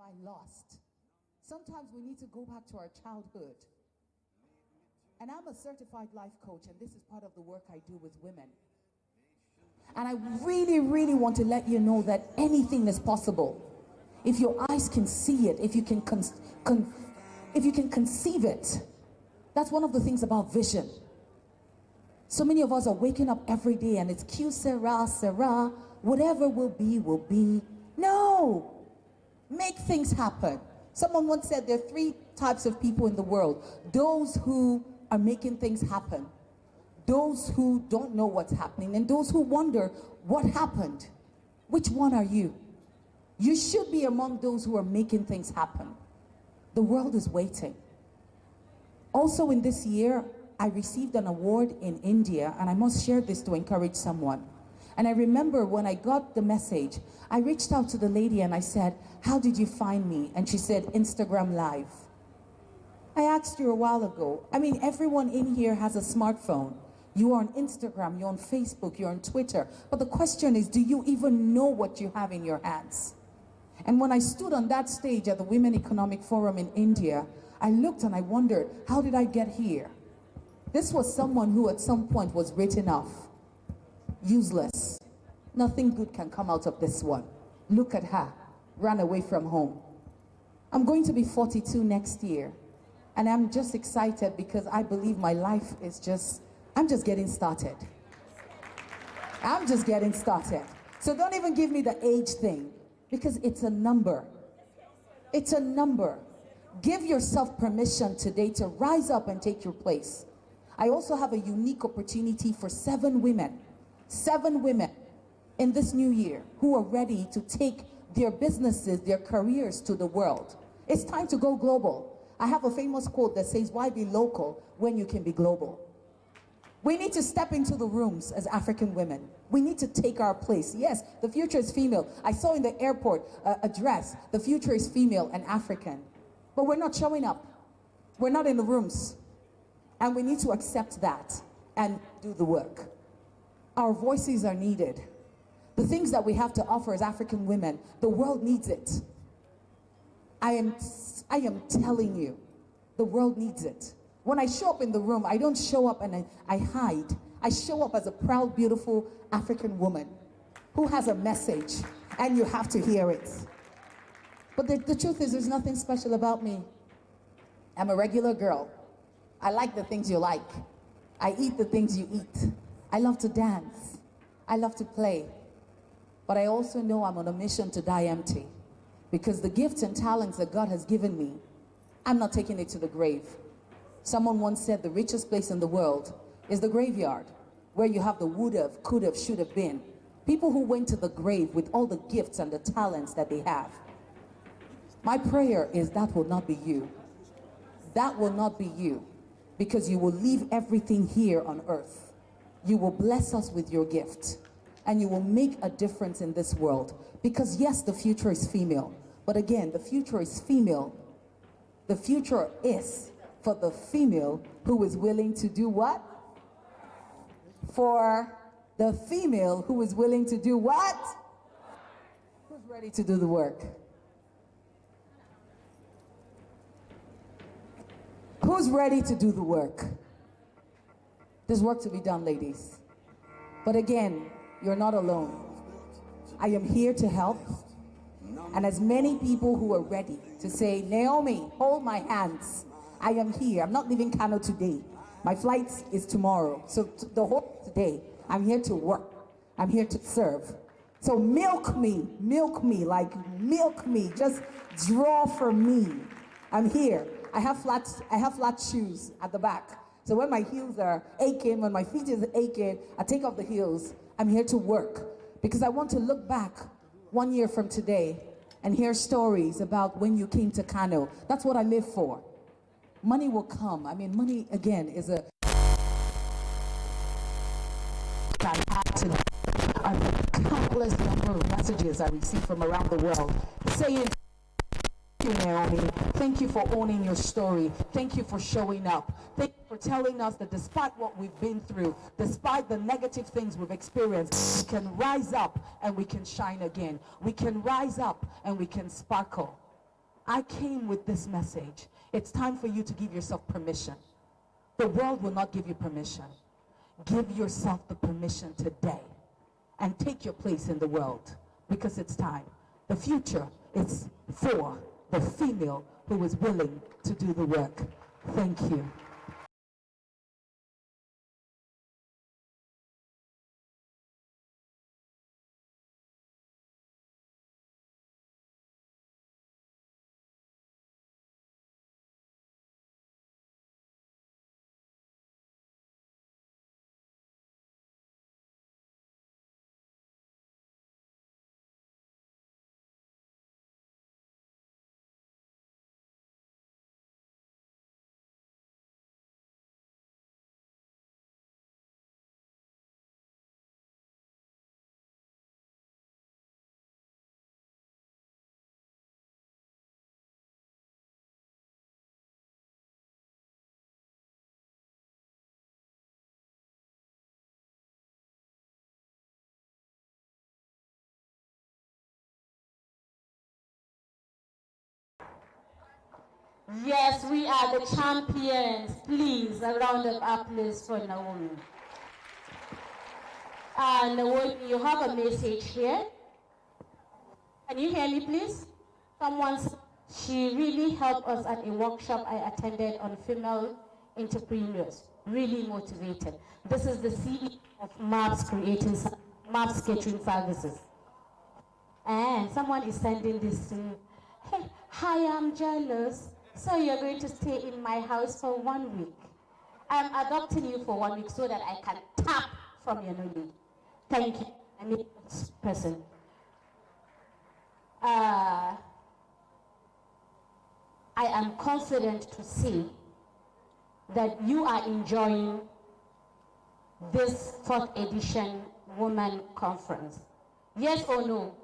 I lost? Sometimes we need to go back to our childhood. And I'm a certified life coach, and this is part of the work I do with women. And I really, really want to let you know that anything is possible. If your eyes can see it, if you can conceive it. That's one of the things about vision. So many of us are waking up every day and it's Q Sarah, Sarah, whatever will be, will be. No! Make things happen. Someone once said there are 3 types of people in the world. Those who are making things happen, those who don't know what's happening, and those who wonder what happened. Which one are you? You should be among those who are making things happen. The world is waiting. Also in this year, I received an award in India, and I must share this to encourage someone. And I remember when I got the message, I reached out to the lady and I said, "How did you find me?" And she said, "Instagram Live." I asked you a while ago, I mean, everyone in here has a smartphone. You are on Instagram, you're on Facebook, you're on Twitter. But the question is, do you even know what you have in your hands? And when I stood on that stage at the Women Economic Forum in India, I looked and I wondered, how did I get here? This was someone who at some point was written off. Useless. Nothing good can come out of this one. Look at her. Ran away from home. I'm going to be 42 next year. And I'm just excited because I believe my life is I'm just getting started. I'm just getting started. So don't even give me the age thing, because it's a number. It's a number. Give yourself permission today to rise up and take your place. I also have a unique opportunity for 7 women in this new year who are ready to take their businesses, their careers to the world. It's time to go global. I have a famous quote that says, "Why be local when you can be global?" We need to step into the rooms as African women. We need to take our place. Yes, the future is female. I saw in the airport a dress, the future is female and African. But we're not showing up. We're not in the rooms. And we need to accept that and do the work. Our voices are needed. The things that we have to offer as African women, the world needs it. I am telling you, the world needs it. When I show up in the room, I don't show up and I hide. I show up as a proud, beautiful African woman who has a message, and you have to hear it. But the truth is, there's nothing special about me. I'm a regular girl. I like the things you like. I eat the things you eat. I love to dance. I love to play. But I also know I'm on a mission to die empty. Because the gifts and talents that God has given me, I'm not taking it to the grave. Someone once said the richest place in the world is the graveyard, where you have the would have, could have, should have been. People who went to the grave with all the gifts and the talents that they have. My prayer is that will not be you. That will not be you. Because you will leave everything here on earth. You will bless us with your gift. And you will make a difference in this world. Because yes, the future is female. But again, the future is female. The future is for the female who is willing to do what? For the female who is willing to do what? Who's ready to do the work? Who's ready to do the work? There's work to be done, ladies. But again, you're not alone. I am here to help. And as many people who are ready to say, "Naomi, hold my hands. I am here. I'm not leaving Kano today. My flight is tomorrow. So the whole today, I'm here to work. I'm here to serve. So milk me, like milk me. Just draw from me. I'm here. I have flat shoes at the back. So when my heels are aching, when my feet is aching, I take off the heels. I'm here to work because I want to look back 1 year from today and hear stories about when you came to Kano. That's what I live for. Money will come. I mean, money, again, is a... I had to countless number of messages I receive from around the world saying, "Thank you, Naomi. Thank you for owning your story. Thank you for showing up. Thank you for telling us that despite what we've been through, despite the negative things we've experienced, we can rise up and we can shine again. We can rise up and we can sparkle." I came with this message. It's time for you to give yourself permission. The world will not give you permission. Give yourself the permission today and take your place in the world, because it's time. The future is for the female who is willing to do the work. Thank you. Yes, we are the champions. Please, a round of applause for Naomi. Naomi, you have a message here. Can you hear me, please? She really helped us at a workshop I attended on female entrepreneurs. Really motivated. This is the CEO of Maps Catering Services. And someone is sending this to me. Hey, hi, I'm jealous. So you're going to stay in my house for 1 week. I'm adopting you for 1 week so that I can tap from your knowledge. Thank you. I mean, this person. I am confident to see that you are enjoying this 4th edition Women Conference. Yes or no?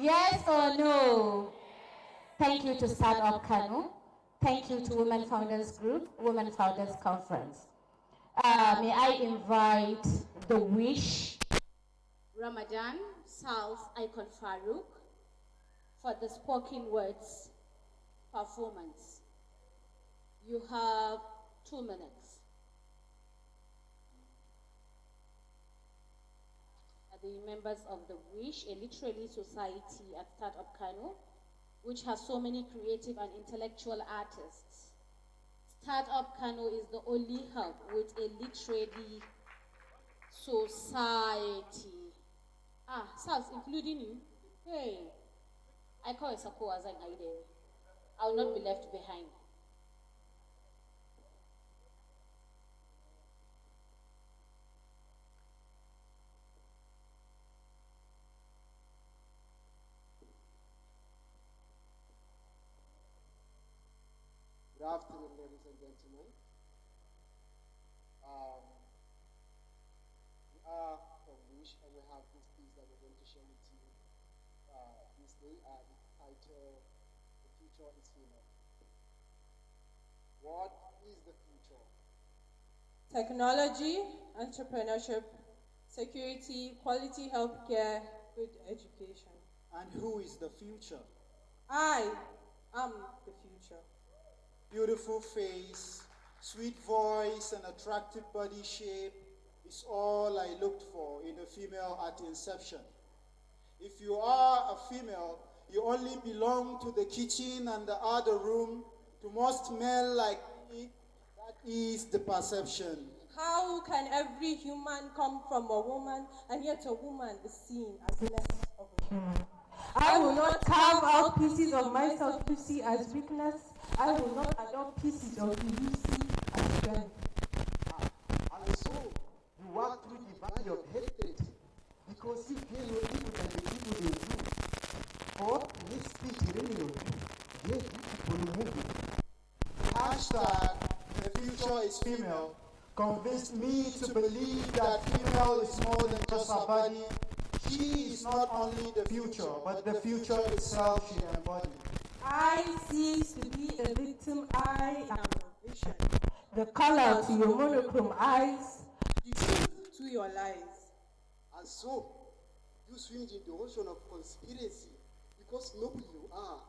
Yes or no? Thank you to Start Up Kano. Thank you to Women Founders Group, Women Founders Conference. May I invite the Wish, Ramadan, Sal's Icon Farouk for the spoken words performance. You have 2 minutes. The members of the Wish, a literary society at Startup Kano, which has so many creative and intellectual artists. Startup Kano is the only hub with a literary society. Sals, including you. Hey, I call it Sako as an idea. I will not be left behind. Good afternoon, ladies and gentlemen. We are from Wish, and we have this piece that we're going to share with you this day. It's titled "The Future is Female." What is the future? Technology, entrepreneurship, security, quality healthcare, good education. And who is the future? I am the future. Beautiful face, sweet voice, and attractive body shape is all I looked for in a female at inception. If you are a female, you only belong to the kitchen and the other room. To most men like me, that is the perception. How can every human come from a woman, and yet a woman is seen as less of a human? I will not carve out pieces of myself to see as weakness. I will not adopt pieces of you see as strength. And so, you walk through the valley of hatred, because you feel no evil than the evil they do. Or, this speech really Hashtag, the future is female, convinced me to believe that female is more than just her body. She is not only the future, but the future itself she embodies. I cease to be a victim, I am a vision. The color to your monochrome eyes, the truth to your lies. And so, You swim in the ocean of conspiracy because noble you are.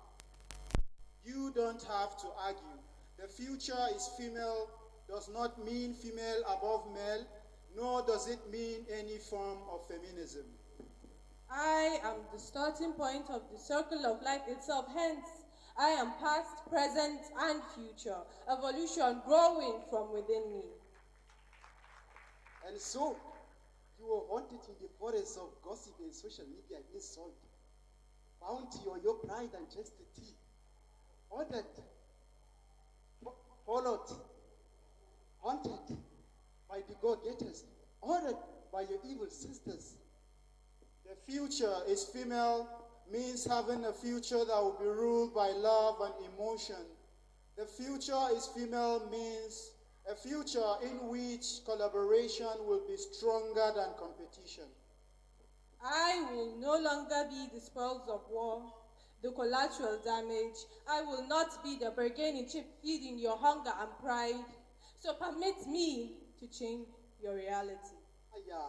You don't have to argue. The future is female does not mean female above male, nor does it mean any form of feminism. I am the starting point of the circle of life itself. Hence, I am past, present, and future. Evolution growing from within me. And so, you were haunted in the forests of gossip and social media insult. Bounty on your pride and chastity. Ordered, followed, haunted by the go-getters, ordered by your evil sisters. The future is female means having a future that will be ruled by love and emotion. The future is female means a future in which collaboration will be stronger than competition. I will no longer be the spoils of war, the collateral damage. I will not be the bargaining chip feeding your hunger and pride. So permit me to change your reality. Aya.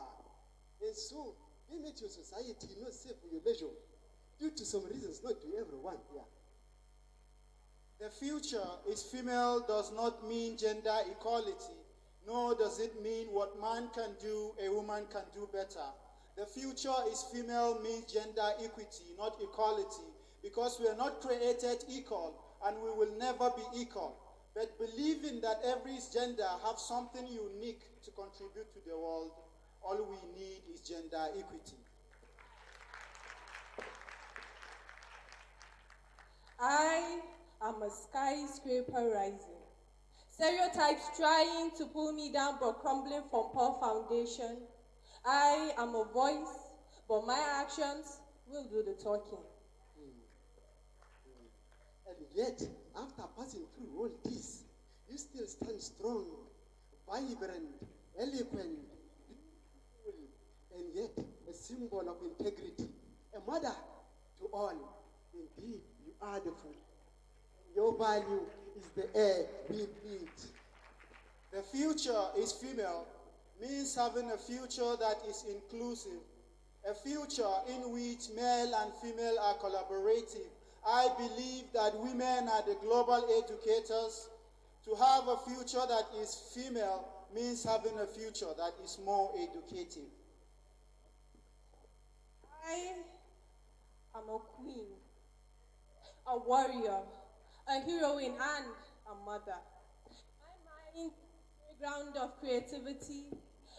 And so, we make your society not safe for your leisure, due to some reasons not to everyone here. The future is female does not mean gender equality, nor does it mean what man can do, a woman can do better. The future is female means gender equity, not equality, because we are not created equal and we will never be equal. But believing that every gender has something unique to contribute to the world, all we need is gender equity. I am a skyscraper rising. Stereotypes trying to pull me down but crumbling from poor foundation. I am a voice, but my actions will do the talking. And yet, after passing through all this, you still stand strong, vibrant, eloquent, beautiful, and yet a symbol of integrity, a mother to all. Indeed, you are the food. Your value is the air we breathe. The future is female means having a future that is inclusive, a future in which male and female are collaborative. I believe that women are the global educators. To have a future that is female means having a future that is more educative. I am a queen, a warrior, a heroine, and a mother. My mind is the ground of creativity.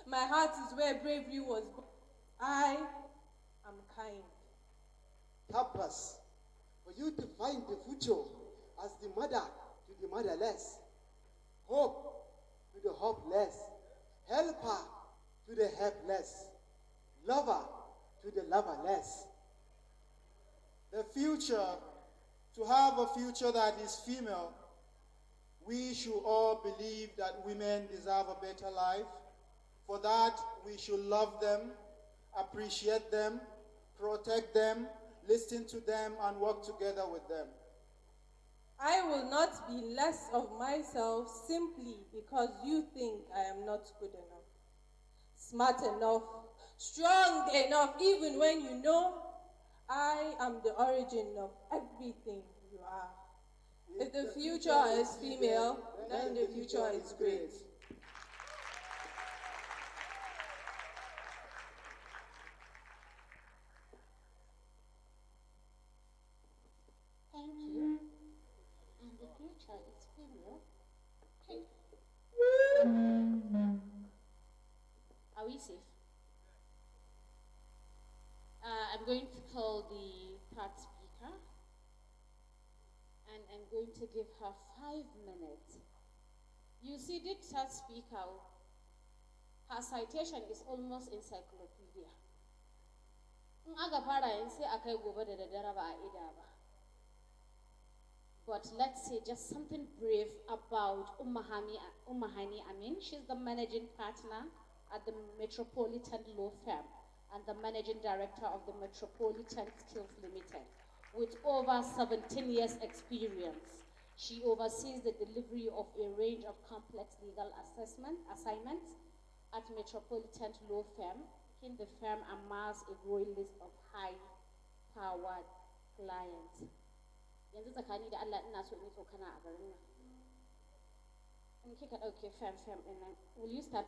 My heart is where bravery was born. I am kind. Purpose, for you to find the future as the mother to the motherless, hope to the hopeless, helper to the helpless, lover to the loverless. The future, to have a future that is female, we should all believe that women deserve a better life. For that, we should love them, appreciate them, protect them, listen to them, and work together with them. I will not be less of myself simply because you think I am not good enough, smart enough, strong enough, even when you know I am the origin of everything you are. If the future is female, then the future is great. Thank you. And the future is female. Okay. Are we safe? I'm going to call the third speaker, and I'm going to give her 5 minutes. You see, the third speaker, her citation is almost encyclopedia. In aka fara yin sai akai gobe da daddare ba a ida ba. But let's say just something brief about Ummahani Amin. She's the managing partner at the Metropolitan Law Firm and the managing director of the Metropolitan Skills Limited. With over 17 years experience, she oversees the delivery of a range of complex legal assignments at Metropolitan Law Firm. making the firm amass a growing list of high-powered clients. Yanzu tsakani da Allah ina so in yi tsokana a garin nan. In kika ɗauke firm ɗin nan, will you start?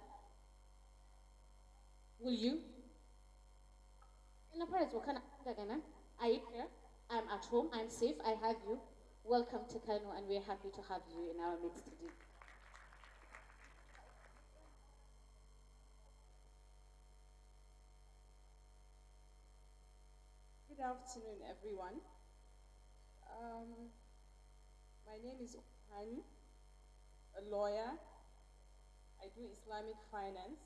Will you? Ina fara tsokana daga nan. Are you here? I'm at home. I'm safe. I have you. Welcome to Kano, and we're happy to have you in our midst today. Good afternoon, everyone. My name is Hani, a lawyer. I do Islamic finance.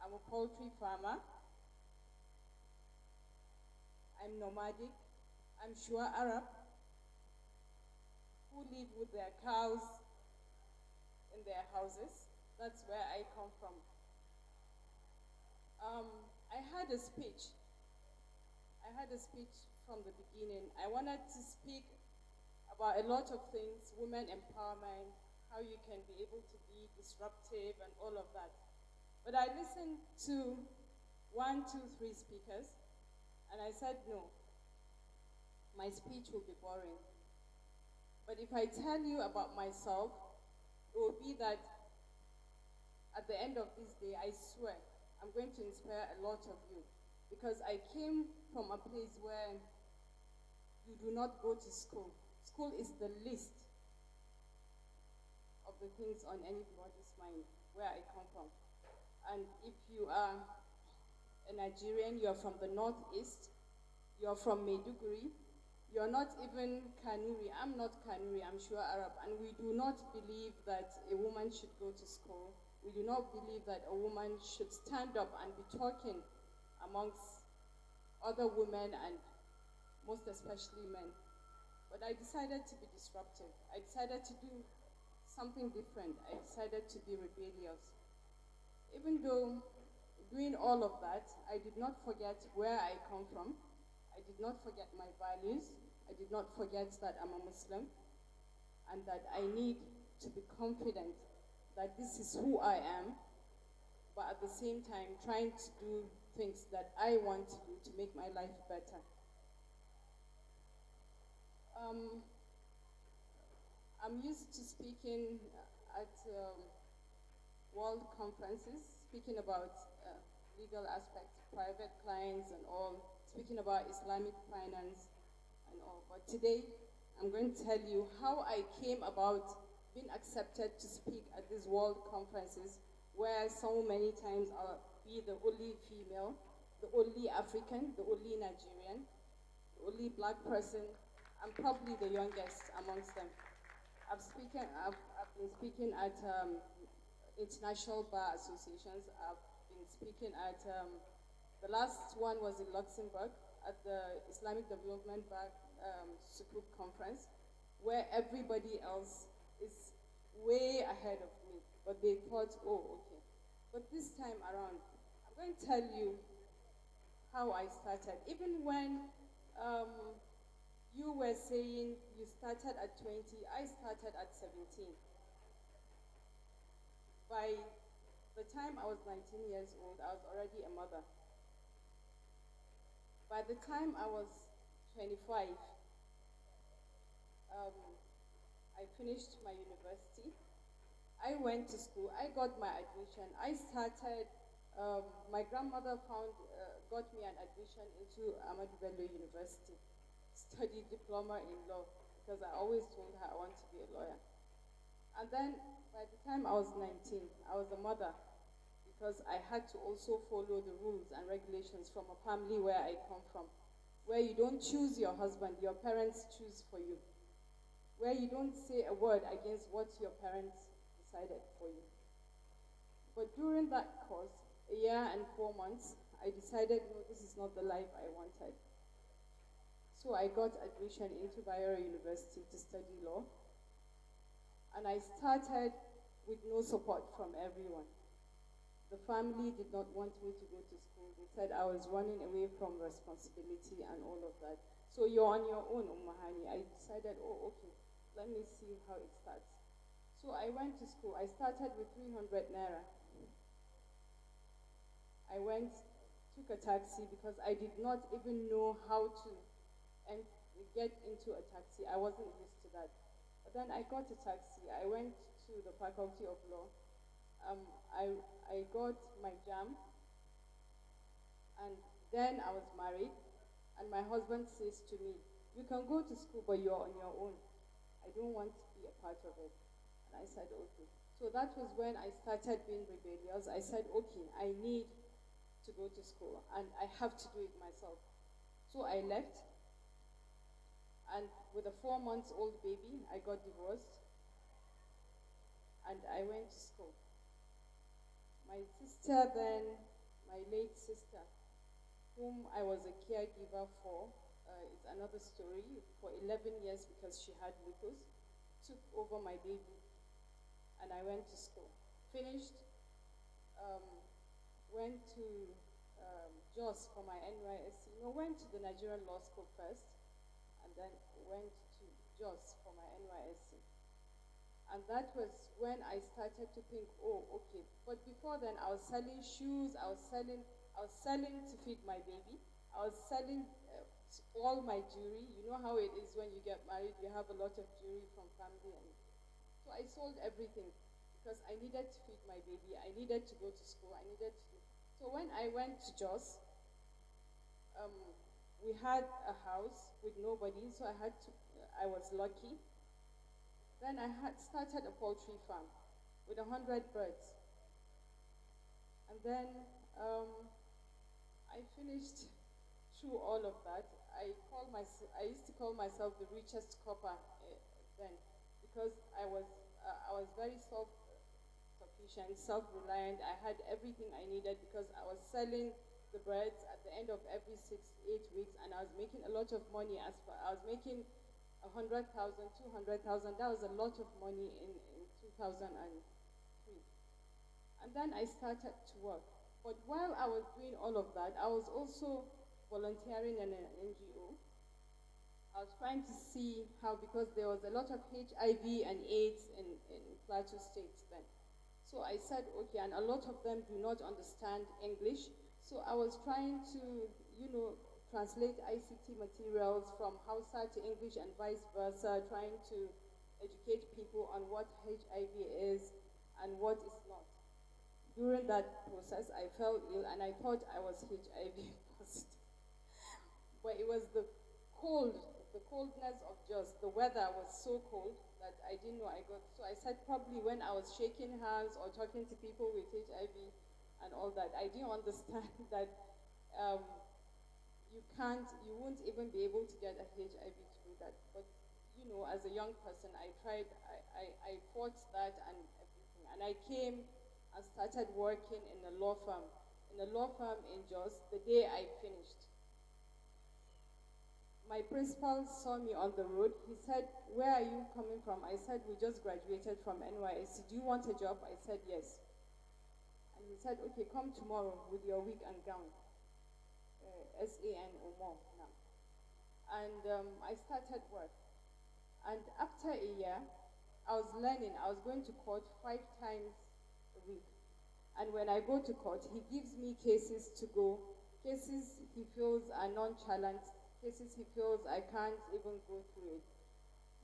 I'm a poultry farmer. I'm nomadic. I'm Shua Arab, who live with their cows in their houses. That's where I come from. I had a speech from the beginning. I wanted to speak about a lot of things, women empowerment, how you can be able to be disruptive and all of that. But I listened to 1, 2, 3 speakers, and I said, no, my speech will be boring. But if I tell you about myself, it will be that at the end of this day, I swear, I'm going to inspire a lot of you. Because I came from a place where you do not go to school. School is the least of the things on anybody's mind, where I come from. And if you are a Nigerian, you're from the northeast, you're from Maiduguri, you're not even Kanuri. I'm not Kanuri, I'm Shua Arab. And we do not believe that a woman should go to school. We do not believe that a woman should stand up and be talking amongst other women and most especially men. But I decided to be disruptive. I decided to do something different. I decided to be rebellious. Even though doing all of that, I did not forget where I come from. I did not forget my values. I did not forget that I'm a Muslim and that I need to be confident that this is who I am, but at the same time trying to do things that I want to do to make my life better. I'm used to speaking at world conferences, speaking about legal aspects, private clients and all, speaking about Islamic finance and all. But today, I'm going to tell you how I came about being accepted to speak at these world conferences where so many times I'll be the only female, the only African, the only Nigerian, the only black person. I'm probably the youngest amongst them. I've been speaking at international bar associations. I've been speaking at, the last one was in Luxembourg at the Islamic Development Bank Sukuk conference, where everybody else is way ahead of me. But they thought, oh, okay. But this time around, I'm going to tell you how I started. Even when you were saying you started at 20, I started at 17. By the time I was 19 years old, I was already a mother. By the time I was 25, I finished my university. I went to school, I got my admission. I started, my grandmother got me an admission into Ahmadu Bello University, studied diploma in law, because I always told her I want to be a lawyer. And then by the time I was 19, I was a mother, because I had to also follow the rules and regulations from a family where I come from, where you don't choose your husband, your parents choose for you, where you don't say a word against what your parents decided for you. But during that course, a year and 4 months, I decided, no, this is not the life I wanted. So I got admission into Bayero University to study law. And I started with no support from everyone. The family did not want me to go to school. They said I was running away from responsibility and all of that. So you're on your own, Mahani. I decided, oh, okay, let me see how it starts. So I went to school. I started with 300 Naira. I went took a taxi because I did not even know how to and get into a taxi. I wasn't used to that. But then I got a taxi. I went to the Faculty of Law. I got my jam, and then I was married. And my husband says to me, "You can go to school, but you're on your own. I don't want to be a part of it." And I said, "Okay." So that was when I started being rebellious. I said, "Okay, I need to go to school, and I have to do it myself." So I left, and with a 4-month-old baby, I got divorced, and I went to school. My sister then, my late sister, whom I was a caregiver for, is another story, for 11 years because she had lupus, took over my baby, and I went to school. Finished, went to Jos for my NYSC. No, went to the Nigerian Law School first, and then went to Jos for my NYSC. And that was when I started to think, oh, okay. But before then, I was selling shoes, I was selling to feed my baby. I was selling all my jewelry. You know how it is when you get married, you have a lot of jewelry from family. And so I sold everything because I needed to feed my baby. I needed to go to school. So when I went to Jos, we had a house with nobody, so I was lucky. Then I had started a poultry farm with 100 birds. And then I finished through all of that. I used to call myself the richest copper then, because I was very self-sufficient, self-reliant. I had everything I needed because I was selling the birds at the end of every 6-8 weeks, and I was making a lot of money. I was making 100,000, 200,000. That was a lot of money in 2003. And then I started to work. But while I was doing all of that, I was also volunteering in an NGO. I was trying to see how, because there was a lot of HIV and AIDS in Plateau State then. So I said, okay, and a lot of them do not understand English. So I was trying to, translate ICT materials from Hausa to English and vice versa, trying to educate people on what HIV is and what is not. During that process, I fell ill and I thought I was HIV positive. But it was the coldness of Jos. The weather was so cold that I didn't know I got. So I said probably when I was shaking hands or talking to people with HIV and all that, I didn't understand that you won't even be able to get a HIV to do that. But, as a young person, I tried, I fought that and everything. And I came and started working in a law firm in Jos the day I finished. My principal saw me on the road. He said, "Where are you coming from?" I said, "We just graduated from NYSC. Do you want a job?" I said, "Yes." And he said, "Okay, come tomorrow with your wig and gown." SAN or more now. And I started work. And after a year, I was learning. I was going to court 5 times a week. And when I go to court, he gives me cases to go, cases he feels are nonchalant, cases he feels I can't even go through it.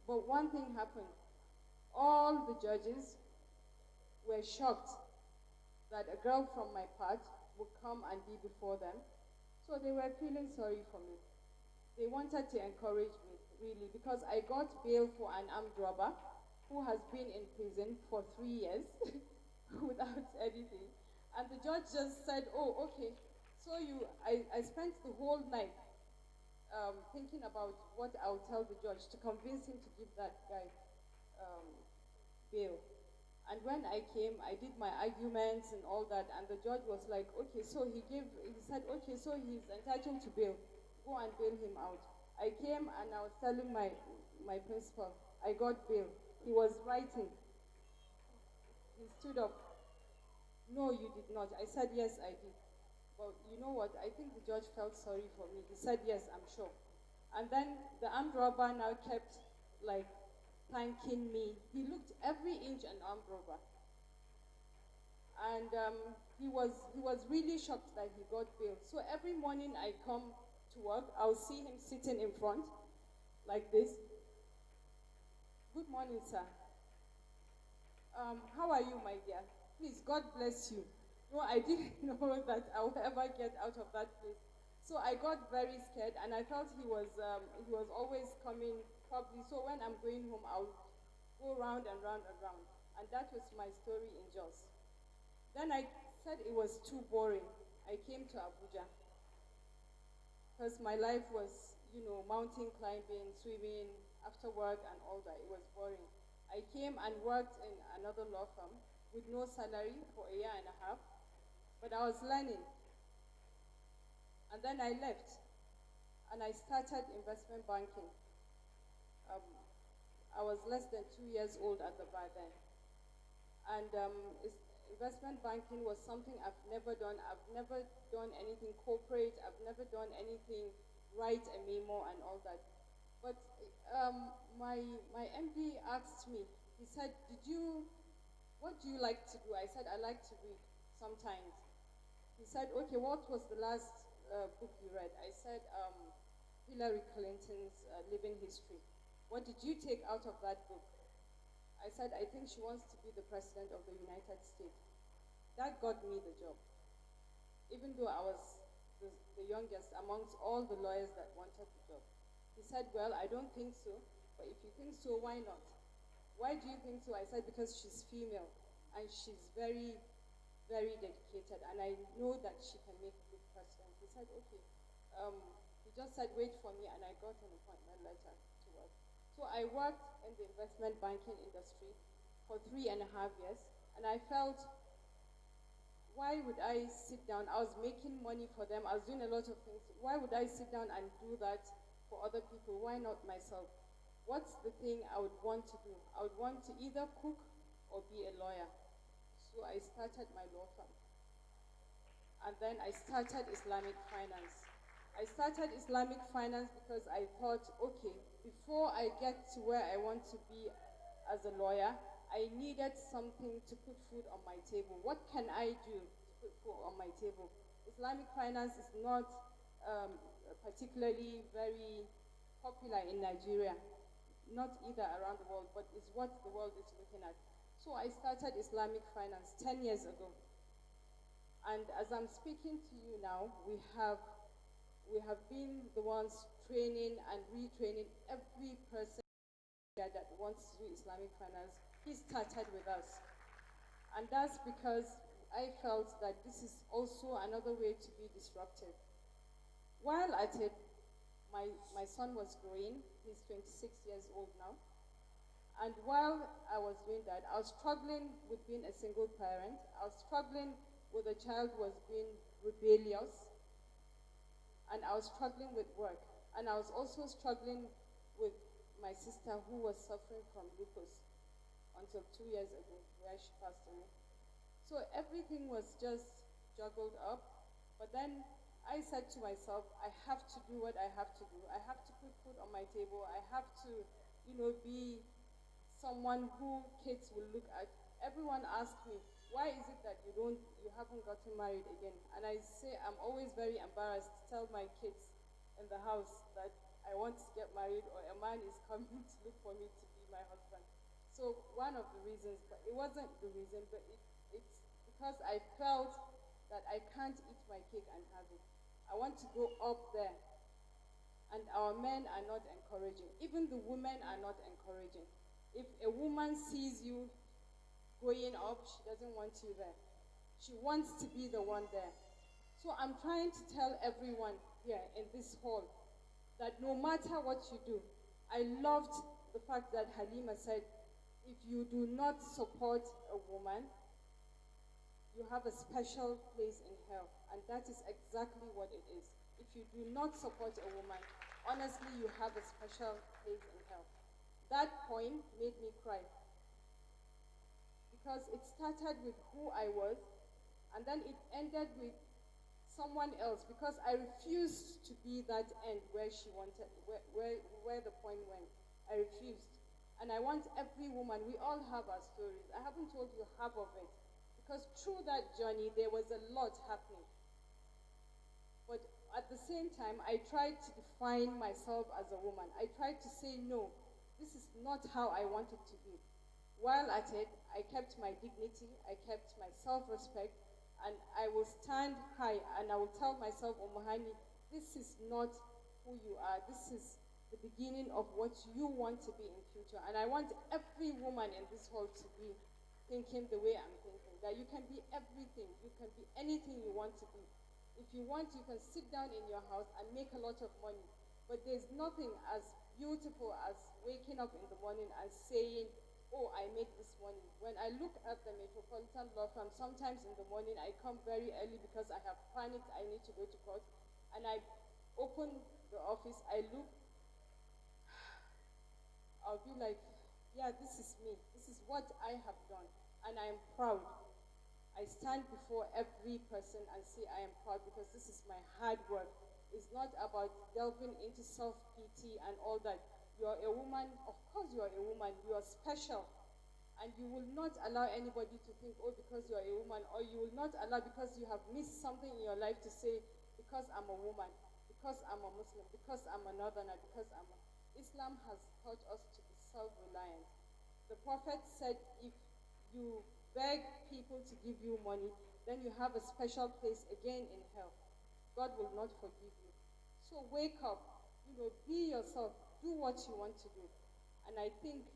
But one thing happened. All the judges were shocked that a girl from my part would come and be before them. So they were feeling sorry for me. They wanted to encourage me, really, because I got bail for an armed robber who has been in prison for 3 years without anything. And the judge just said, "Oh, okay." So I spent the whole night thinking about what I would tell the judge to convince him to give that guy bail. And when I came, I did my arguments and all that, and the judge was like, "Okay," so he said, "Okay, so he's entitled to bail. Go and bail him out." I came and I was telling my principal, I got bail. He was writing. He stood up. "No, you did not." I said, "Yes, I did." But you know what? I think the judge felt sorry for me. He said, "Yes, I'm sure." And then the armed robber now kept thanking me. He looked every inch an armed robber. and he was really shocked that he got bail. So every morning I come to work, I'll see him sitting in front like this. Good morning, sir. How are you, my dear? Please, God bless you. No, I didn't know that I would ever get out of that place. So I got very scared, and I felt he was always coming, probably. So when I'm going home, I'll go round and round and round. And that was my story in Jos. Then I said it was too boring. I came to Abuja because my life was, mountain climbing, swimming, after work and all that. It was boring. I came and worked in another law firm with no salary for a year and a half, but I was learning. And then I left, and I started investment banking. I was less than 2 years old at the bar then. And investment banking was something I've never done. I've never done anything corporate. I've never done anything, write a memo and all that. But my MD asked me, he said, what do you like to do? I said, I like to read sometimes. He said, okay, what was the last book you read? I said, Hillary Clinton's Living History. What did you take out of that book? I said, I think she wants to be the President of the United States. That got me the job. Even though I was the youngest amongst all the lawyers that wanted the job. He said, well, I don't think so, but if you think so, why not? Why do you think so? I said, because she's female, and she's very, very dedicated, and I know that she can make a good president. He said, okay. He just said, wait for me, and I got an appointment letter to work. So I worked in the investment banking industry for 3.5 years, and I felt, why would I sit down? I was making money for them. I was doing a lot of things. Why would I sit down and do that for other people? Why not myself? What's the thing I would want to do? I would want to either cook or be a lawyer. So I started my law firm. And then I started Islamic finance. I started Islamic finance because I thought, okay, before I get to where I want to be as a lawyer, I needed something to put food on my table. What can I do to put food on my table? Islamic finance is not particularly very popular in Nigeria, not either around the world, but it's what the world is looking at. So I started Islamic finance 10 years ago. And as I'm speaking to you now, we have been the ones training and retraining every person that wants to do Islamic finance. He started with us. And that's because I felt that this is also another way to be disruptive. While at it, my son was growing. He's 26 years old now. And while I was doing that, I was struggling with being a single parent. I was struggling with a child who was being rebellious. And I was struggling with work. And I was also struggling with my sister who was suffering from lupus until 2 years ago, where she passed away. So everything was just juggled up. But then I said to myself, I have to do what I have to do. I have to put food on my table. I have to, be someone who kids will look at. Everyone asks me, why is it that you haven't gotten married again? And I say, I'm always very embarrassed to tell my kids in the house that I want to get married or a man is coming to look for me to be my husband. So one of the reasons, but it wasn't the reason, but it's because I felt that I can't eat my cake and have it. I want to go up there. And our men are not encouraging. Even the women are not encouraging. If a woman sees you going up, she doesn't want you there. She wants to be the one there. So I'm trying to tell everyone here in this hall that no matter what you do, I loved the fact that Halima said, if you do not support a woman, you have a special place in hell. And that is exactly what it is. If you do not support a woman, honestly, you have a special place in hell. That point made me cry. Because it started with who I was, and then it ended with someone else, because I refused to be that end where she wanted, where the point went. I refused. And I want every woman, we all have our stories. I haven't told you half of it, because through that journey, there was a lot happening. But at the same time, I tried to define myself as a woman. I tried to say, no, this is not how I want it to be. While at it, I kept my dignity, I kept my self-respect, and I will stand high and I will tell myself, Umuhani, this is not who you are. This is the beginning of what you want to be in future. And I want every woman in this hall to be thinking the way I'm thinking, that you can be everything, you can be anything you want to be. If you want, you can sit down in your house and make a lot of money. But there's nothing as beautiful as waking up in the morning and saying, oh, I made this money. When I look at the Metropolitan Law Firm, sometimes in the morning I come very early because I have panicked, I need to go to court. And I open the office, I look, I'll be like, yeah, this is me. This is what I have done. And I am proud. I stand before every person and say I am proud because this is my hard work. It's not about delving into self-pity and all that. You are a woman, of course you are a woman, you are special. And you will not allow anybody to think, oh, because you are a woman, or you will not allow because you have missed something in your life to say, because I'm a woman, because I'm a Muslim, because I'm a northerner, because I'm a... Islam has taught us to be self-reliant. The Prophet said, if you beg people to give you money, then you have a special place again in hell. God will not forgive you. So wake up, be yourself, do what you want to do. And I think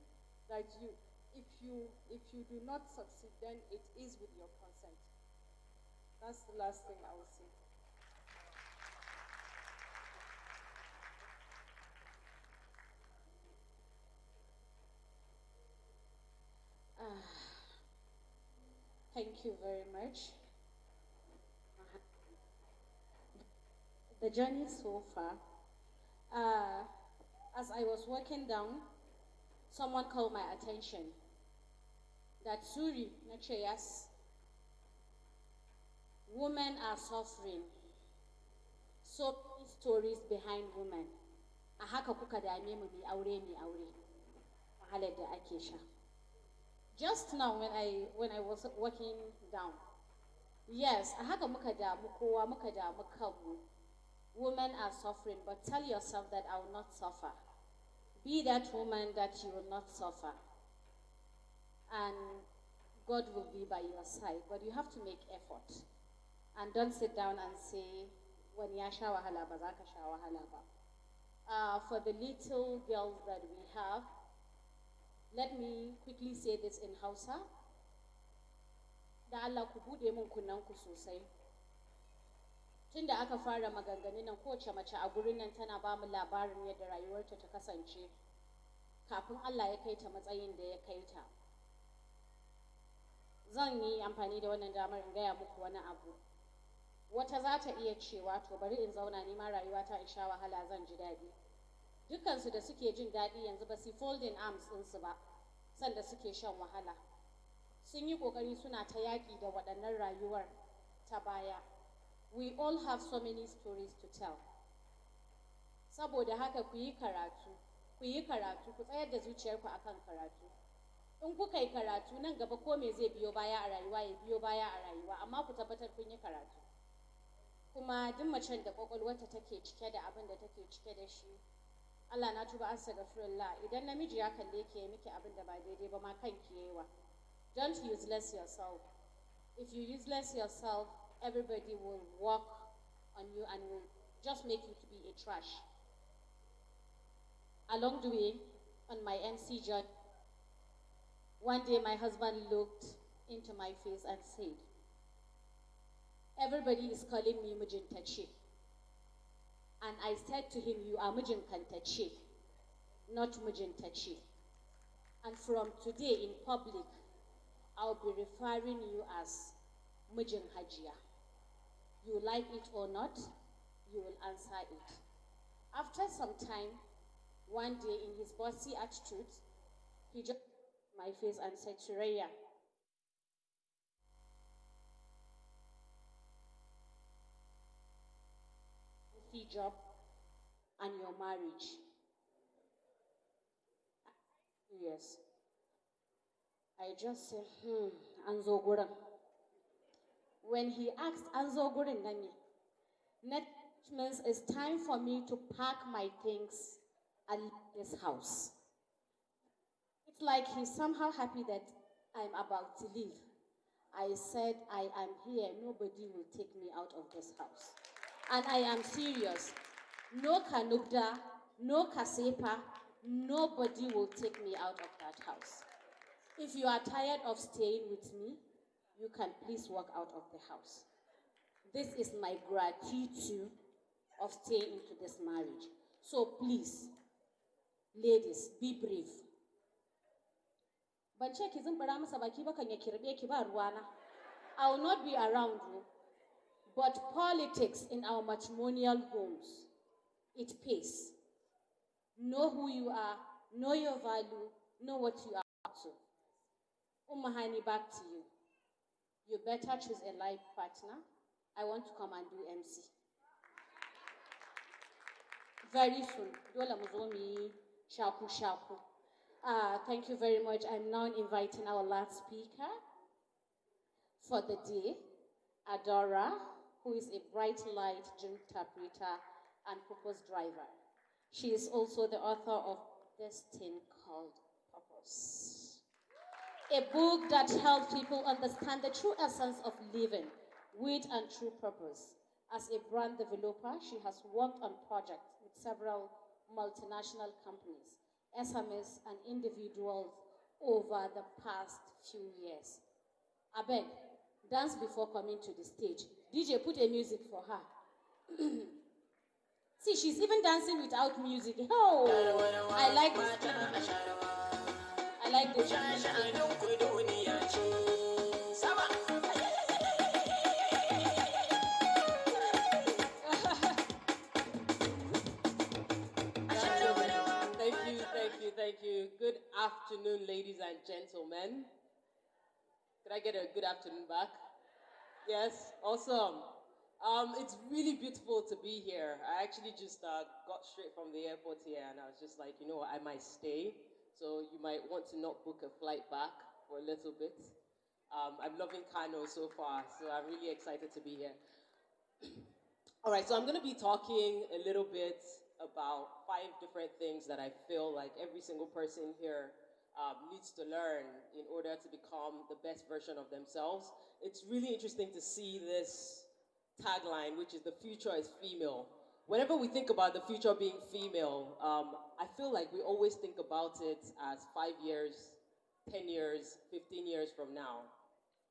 that if you do not succeed, then it is with your consent. That's the last thing I will say. Thank you very much. The journey so far, as I was walking down, someone called my attention that Suri, yes, women are suffering. So many stories behind women. A haka kuka dame mu mi aure wahalar da ake sha. Just now when I was walking down, yes, a haka muka damu kowa muka damu kanmu. Women are suffering, but tell yourself that I will not suffer. Be that woman that you will not suffer. And God will be by your side, but you have to make effort. And don't sit down and say, when ya sha wahala ba za ka sha wahala ba. For the little girls that we have, let me quickly say this in Hausa. Da Allah ku bude mun kunnanku sosai. Tunda aka fara maganganun nan kowace mace a gurin nan tana ba mu labarin yadda rayuwarta ta kasance kafin Allah ya kai ta matsayin da ya kai ta. Zan yi amfani da wannan damar in gaya muku wani abu. Wata za ta iya cewa to bari in zauna ni ma rayuwata in sha wahala zan ji daɗi. Dukkansu da suke jin daɗi yanzu ba su folding arms ɗinsu ba sanda suke shan wahala. Sun yi ƙoƙari suna ta yaƙi da waɗannan rayuwar ta baya. We all have so many stories to tell. Saboda haka ku yi karatu, ku tsayar da zuciyarku akan karatu. In kuka yi karatu nan gaba ko me zai biyo baya a rayuwa ya biyo baya a rayuwa, amma ku tabbatar kun yi karatu. Kuma duk macen da kwakwalwarta take cike da abin da take cike da shi, Allah na tuba astaghfirullah, idan namiji ya kalle ki ya miki abin da ba daidai ba ma kanki yayiwa. Don't useless yourself. If you useless yourself, everybody will walk on you and will just make you to be a trash. Along the way, on my MC journey, one day my husband looked into my face and said, everybody is calling me Mijin Tache. And I said to him, you are Mijin Kantache, not Mijin Tache. And from today in public, I'll be referring you as Mijin Hajia. You like it or not, you will answer it. After some time, one day in his bossy attitude, he just looked at my face and said, Suraya, job and your marriage. Yes. I just said, Anzo gurin. when he asked Anzo Gurindani, that means it's time for me to pack my things and leave this house. It's like he's somehow happy that I'm about to leave. I said, I am here. Nobody will take me out of this house. And I am serious. No Kanugda, no Kasepa, nobody will take me out of that house. If you are tired of staying with me, you can please walk out of the house. This is my gratitude of staying into this marriage. So please, ladies, be brave. I will not be around you, but politics in our matrimonial homes, it pays. Know who you are, know your value, know what you are up to. Umahani, back to you. You better choose a life partner. I want to come and do MC. Very soon. Dola muzomi shaku shaku. Thank you very much. I'm now inviting our last speaker for the day, Adora, who is a bright light dream interpreter and purpose driver. She is also the author of this thing called Purpose, a book that helps people understand the true essence of living with and true purpose. As a brand developer, she has worked on projects with several multinational companies, SMEs, and individuals over the past few years. Abeg, dance before coming to the stage. DJ, put a music for her. See, she's even dancing without music. Oh, I like this. I like this. Thank you. Good afternoon, ladies and gentlemen. Could I get a good afternoon back? Yes, awesome. It's really beautiful to be here. I actually just got straight from the airport here, and I was just like, you know what, I might stay. So you might want to not book a flight back for a little bit. I'm loving Kano so far, so I'm really excited to be here. All right, so I'm going to be talking a little bit about 5 different things that I feel like every single person here needs to learn in order to become the best version of themselves. It's really interesting to see this tagline, which is "the future is female." Whenever we think about the future being female, I feel like we always think about it as 5 years, 10 years, 15 years from now.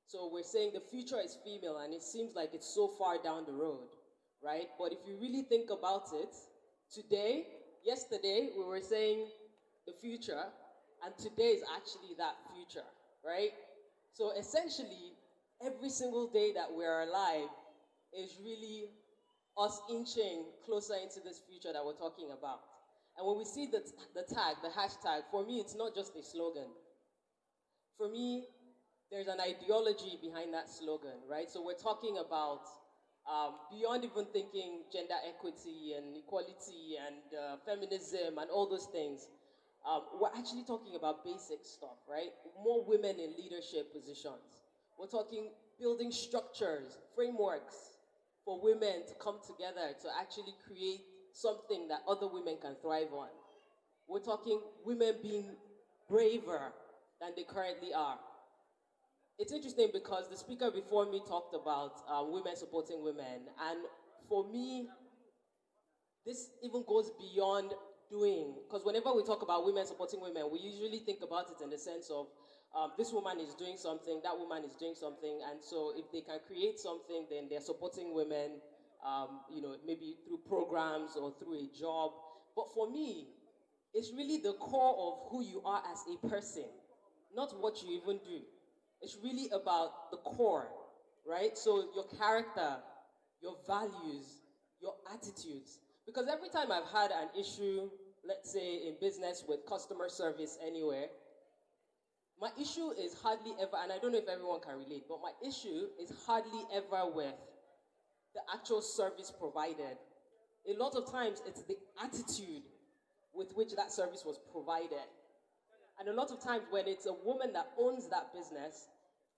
So we're saying the future is female, and it seems like it's so far down the road, right? But if you really think about it, yesterday, we were saying the future, and today is actually that future, right? So essentially, every single day that we're alive is really us inching closer into this future that we're talking about. And when we see the tag, the hashtag, for me, it's not just a slogan. For me, there's an ideology behind that slogan, right? So we're talking about beyond even thinking gender equity and equality and feminism and all those things, we're actually talking about basic stuff, right? More women in leadership positions. We're talking building structures, frameworks for women to come together to actually create something that other women can thrive on. We're talking women being braver than they currently are. It's interesting because the speaker before me talked about women supporting women. And for me, this even goes beyond doing. Because whenever we talk about women supporting women, we usually think about it in the sense of this woman is doing something, that woman is doing something. And so if they can create something, then they're supporting women, maybe through programs or through a job. But for me, it's really the core of who you are as a person, not what you even do. It's really about the core, right? So your character, your values, your attitudes. Because every time I've had an issue, let's say in business with customer service anywhere, my issue is hardly ever, and I don't know if everyone can relate, but my issue is hardly ever with the actual service provided. A lot of times it's the attitude with which that service was provided. And a lot of times when it's a woman that owns that business,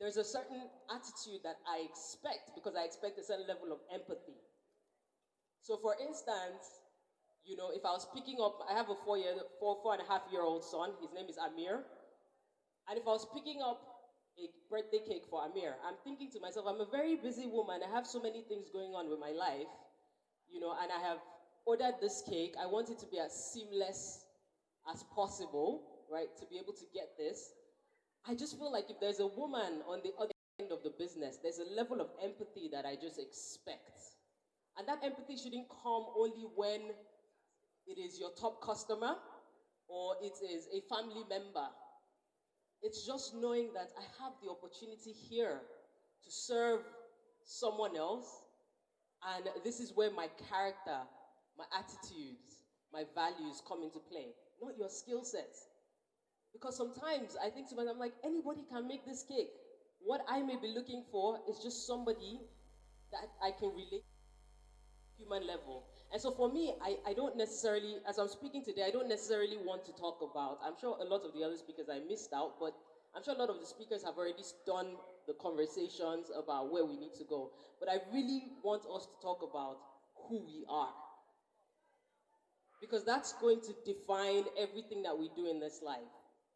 there's a certain attitude that I expect because I expect a certain level of empathy. So for instance, you know, if I was picking up, I have a 4.5-year-old son, his name is Amir. And if I was picking up a birthday cake for Amir, I'm thinking to myself, I'm a very busy woman. I have so many things going on with my life, you know, and I have ordered this cake. I want it to be as seamless as possible, right, to be able to get this. I just feel like if there's a woman on the other end of the business, there's a level of empathy that I just expect. And that empathy shouldn't come only when it is your top customer or it is a family member. It's just knowing that I have the opportunity here to serve someone else, and this is where my character, my attitudes, my values come into play, not your skill sets. Because sometimes I think to myself, I'm like, anybody can make this cake. What I may be looking for is just somebody that I can relate to human level. And so for me, I don't necessarily, as I'm speaking today, I don't necessarily want to talk about, I'm sure a lot of the other speakers I missed out, but I'm sure a lot of the speakers have already done the conversations about where we need to go. But I really want us to talk about who we are. Because that's going to define everything that we do in this life,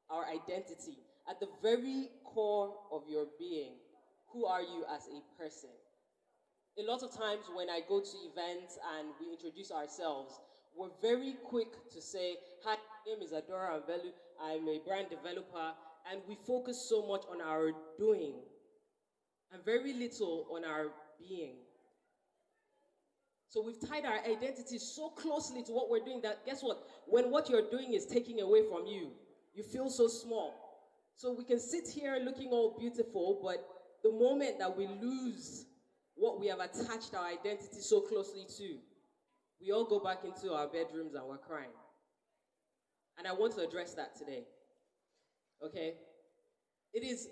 our identity. At the very core of your being, who are you as a person? A lot of times when I go to events and we introduce ourselves, we're very quick to say, hi, my name is Adora Avelu, I'm a brand developer, and we focus so much on our doing and very little on our being. So we've tied our identity so closely to what we're doing that, guess what? When what you're doing is taking away from you, you feel so small. So we can sit here looking all beautiful, but the moment that we lose what we have attached our identity so closely to, we all go back into our bedrooms and we're crying. And I want to address that today. Okay? It is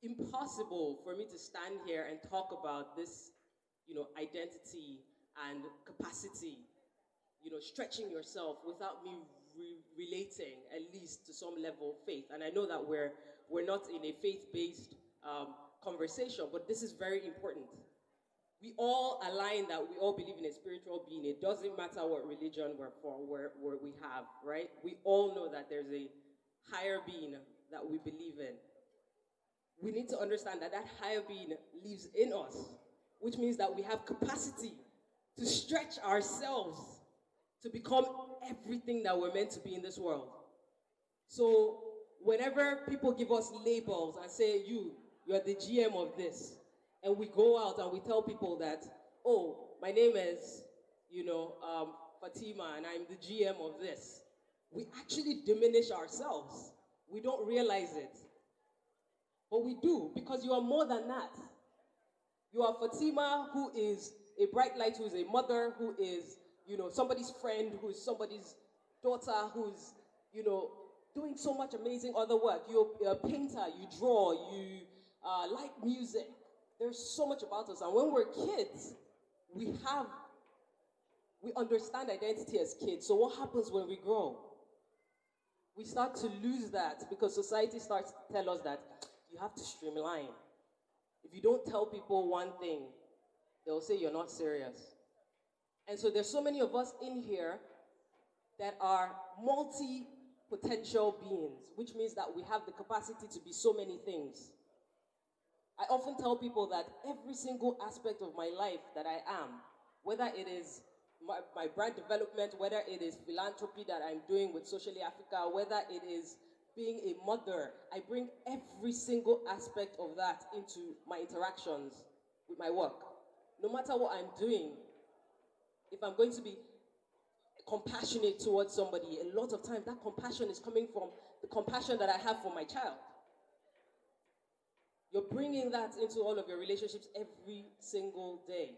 impossible for me to stand here and talk about this, you know, identity and capacity, you know, stretching yourself without me relating at least to some level of faith. And I know that we're not in a faith-based conversation, but this is very important. We all align that we all believe in a spiritual being. It doesn't matter what religion we're for, where we have, right? We all know that there's a higher being that we believe in. We need to understand that that higher being lives in us, which means that we have capacity to stretch ourselves to become everything that we're meant to be in this world. So whenever people give us labels and say, you're the GM of this, and we go out and we tell people that, oh, my name is, you know, Fatima, and I'm the GM of this, we actually diminish ourselves. We don't realize it. But we do, because you are more than that. You are Fatima, who is a bright light, who is a mother, who is, you know, somebody's friend, who is somebody's daughter, who's, you know, doing so much amazing other work. You're a painter, you draw, you like music. There's so much about us. And when we're kids, we understand identity as kids. So what happens when we grow? We start to lose that because society starts to tell us that you have to streamline. If you don't tell people one thing, they'll say you're not serious. And so there's so many of us in here that are multi-potential beings, which means that we have the capacity to be so many things. I often tell people that every single aspect of my life that I am, whether it is my brand development, whether it is philanthropy that I'm doing with Socially Africa, whether it is being a mother, I bring every single aspect of that into my interactions with my work. No matter what I'm doing, if I'm going to be compassionate towards somebody, a lot of times that compassion is coming from the compassion that I have for my child. You're bringing that into all of your relationships every single day.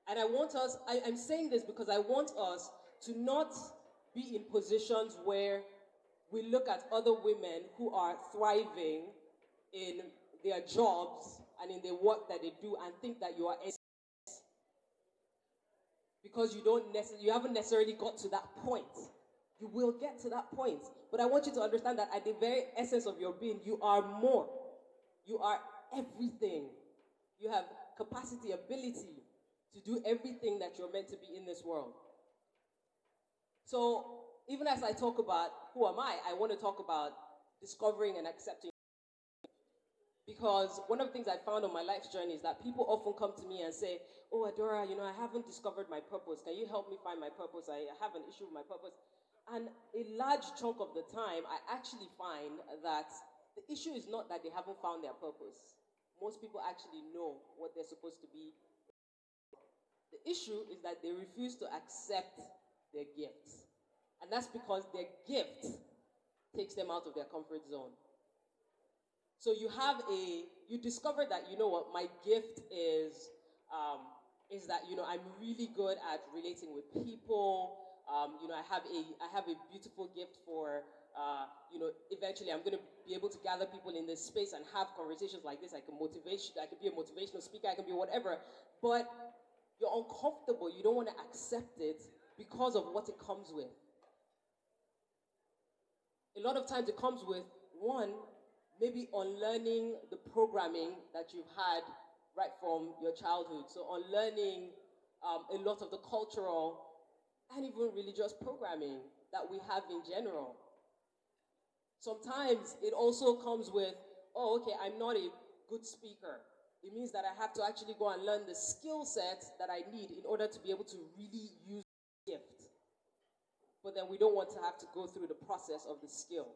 And I'm saying this because I want us to not be in positions where we look at other women who are thriving in their jobs and in the work that they do and think that you are because you haven't necessarily got to that point. You will get to that point. But I want you to understand that at the very essence of your being, you are more. You are everything. You have capacity, ability to do everything that you're meant to be in this world. So even as I talk about who am I want to talk about discovering and accepting. Because one of the things I found on my life's journey is that people often come to me and say, oh, Adora, I haven't discovered my purpose. Can you help me find my purpose? I have an issue with my purpose. And a large chunk of the time, I actually find that the issue is not that they haven't found their purpose. Most people actually know what they're supposed to be. The issue is that they refuse to accept their gifts. And that's because their gift takes them out of their comfort zone. So you discover that, what, my gift is that, I'm really good at relating with people. I have a beautiful gift for, eventually I'm going to be able to gather people in this space and have conversations like this. I can be a motivational speaker, I can be whatever. But you're uncomfortable. You don't want to accept it because of what it comes with. A lot of times it comes with, one, maybe unlearning the programming that you've had right from your childhood. So unlearning a lot of the cultural and even religious programming that we have in general. Sometimes it also comes with, oh, okay, I'm not a good speaker. It means that I have to actually go and learn the skill set that I need in order to be able to really use the gift. But then we don't want to have to go through the process of the skill.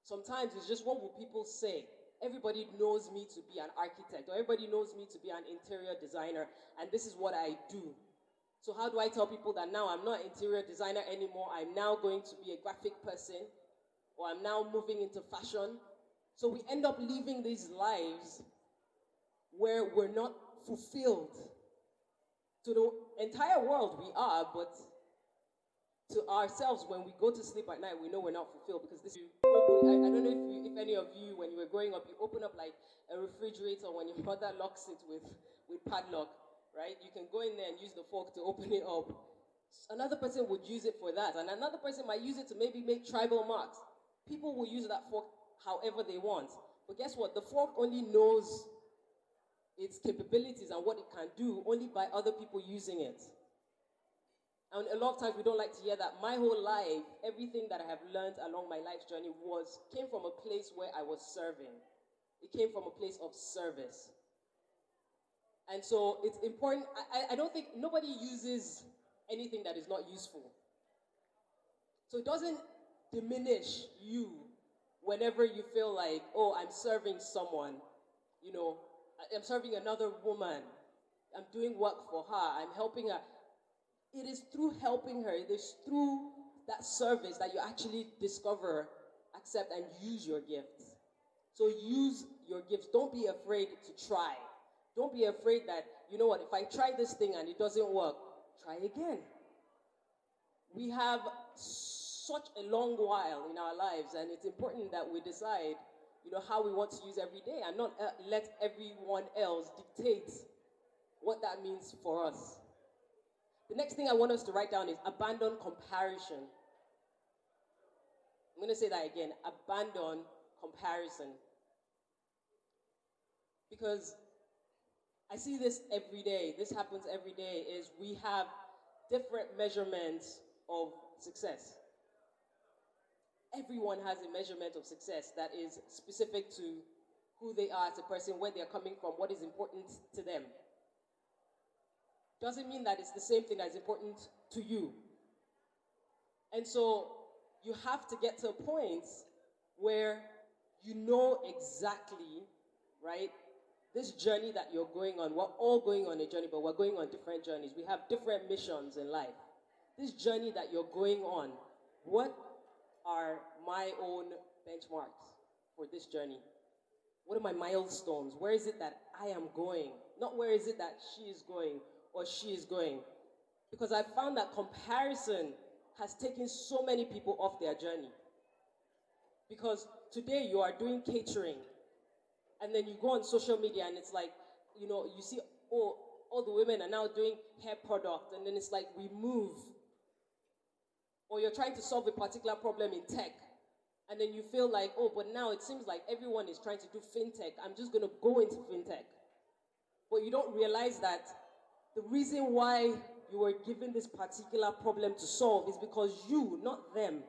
Sometimes it's just, what will people say? Everybody knows me to be an architect, or everybody knows me to be an interior designer, and this is what I do. So how do I tell people that now I'm not an interior designer anymore, I'm now going to be a graphic person, or I'm now moving into fashion? So we end up living these lives where we're not fulfilled. To the entire world we are, but to ourselves, when we go to sleep at night, we know we're not fulfilled, because this open. I don't know if any of you, when you were growing up, you open up like a refrigerator when your mother locks it with padlock, right? You can go in there and use the fork to open it up. Another person would use it for that, and another person might use it to maybe make tribal marks. People will use that fork however they want. But guess what? The fork only knows its capabilities and what it can do only by other people using it. And a lot of times we don't like to hear that. My whole life, everything that I have learned along my life's journey came from a place where I was serving. It came from a place of service. And so it's important. I don't think nobody uses anything that is not useful. So it doesn't diminish you whenever you feel like, oh, I'm serving someone. I'm serving another woman. I'm doing work for her. I'm helping her. It is through helping her, it is through that service that you actually discover, accept, and use your gifts. So use your gifts. Don't be afraid to try. Don't be afraid that, if I try this thing and it doesn't work, try again. We have such a long while in our lives, and it's important that we decide, how we want to use every day, and not let everyone else dictate what that means for us. The next thing I want us to write down is abandon comparison. I'm going to say that again, abandon comparison. Because I see this every day, this happens every day, is we have different measurements of success. Everyone has a measurement of success that is specific to who they are as a person, where they're coming from, what is important to them. Doesn't mean that it's the same thing that is important to you. And so you have to get to a point where you know exactly, right, this journey that you're going on. We're all going on a journey, but we're going on different journeys. We have different missions in life. This journey that you're going on, what are my own benchmarks for this journey? What are my milestones? Where is it that I am going? Not where is it that she is going or she is going. Because I found that comparison has taken so many people off their journey. Because today you are doing catering, and then you go on social media and it's like, you see, oh, all the women are now doing hair product, and then it's like we move. Or you're trying to solve a particular problem in tech, And then you feel like, oh, but now it seems like everyone is trying to do fintech. I'm just going to go into fintech. But you don't realize that the reason why you were given this particular problem to solve is because you, not them,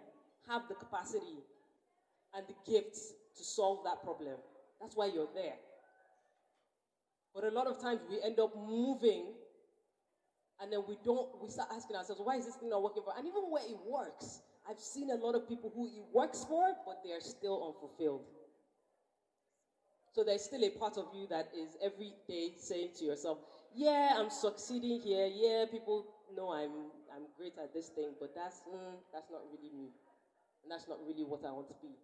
have the capacity and the gifts to solve that problem. That's why you're there. But a lot of times we end up moving and then we start asking ourselves, why is this thing not working for? And even where it works, I've seen a lot of people who it works for, but they are still unfulfilled. So there's still a part of you that is every day saying to yourself, yeah, I'm succeeding here. Yeah, people know I'm great at this thing, but that's not really me. And that's not really what I want to be.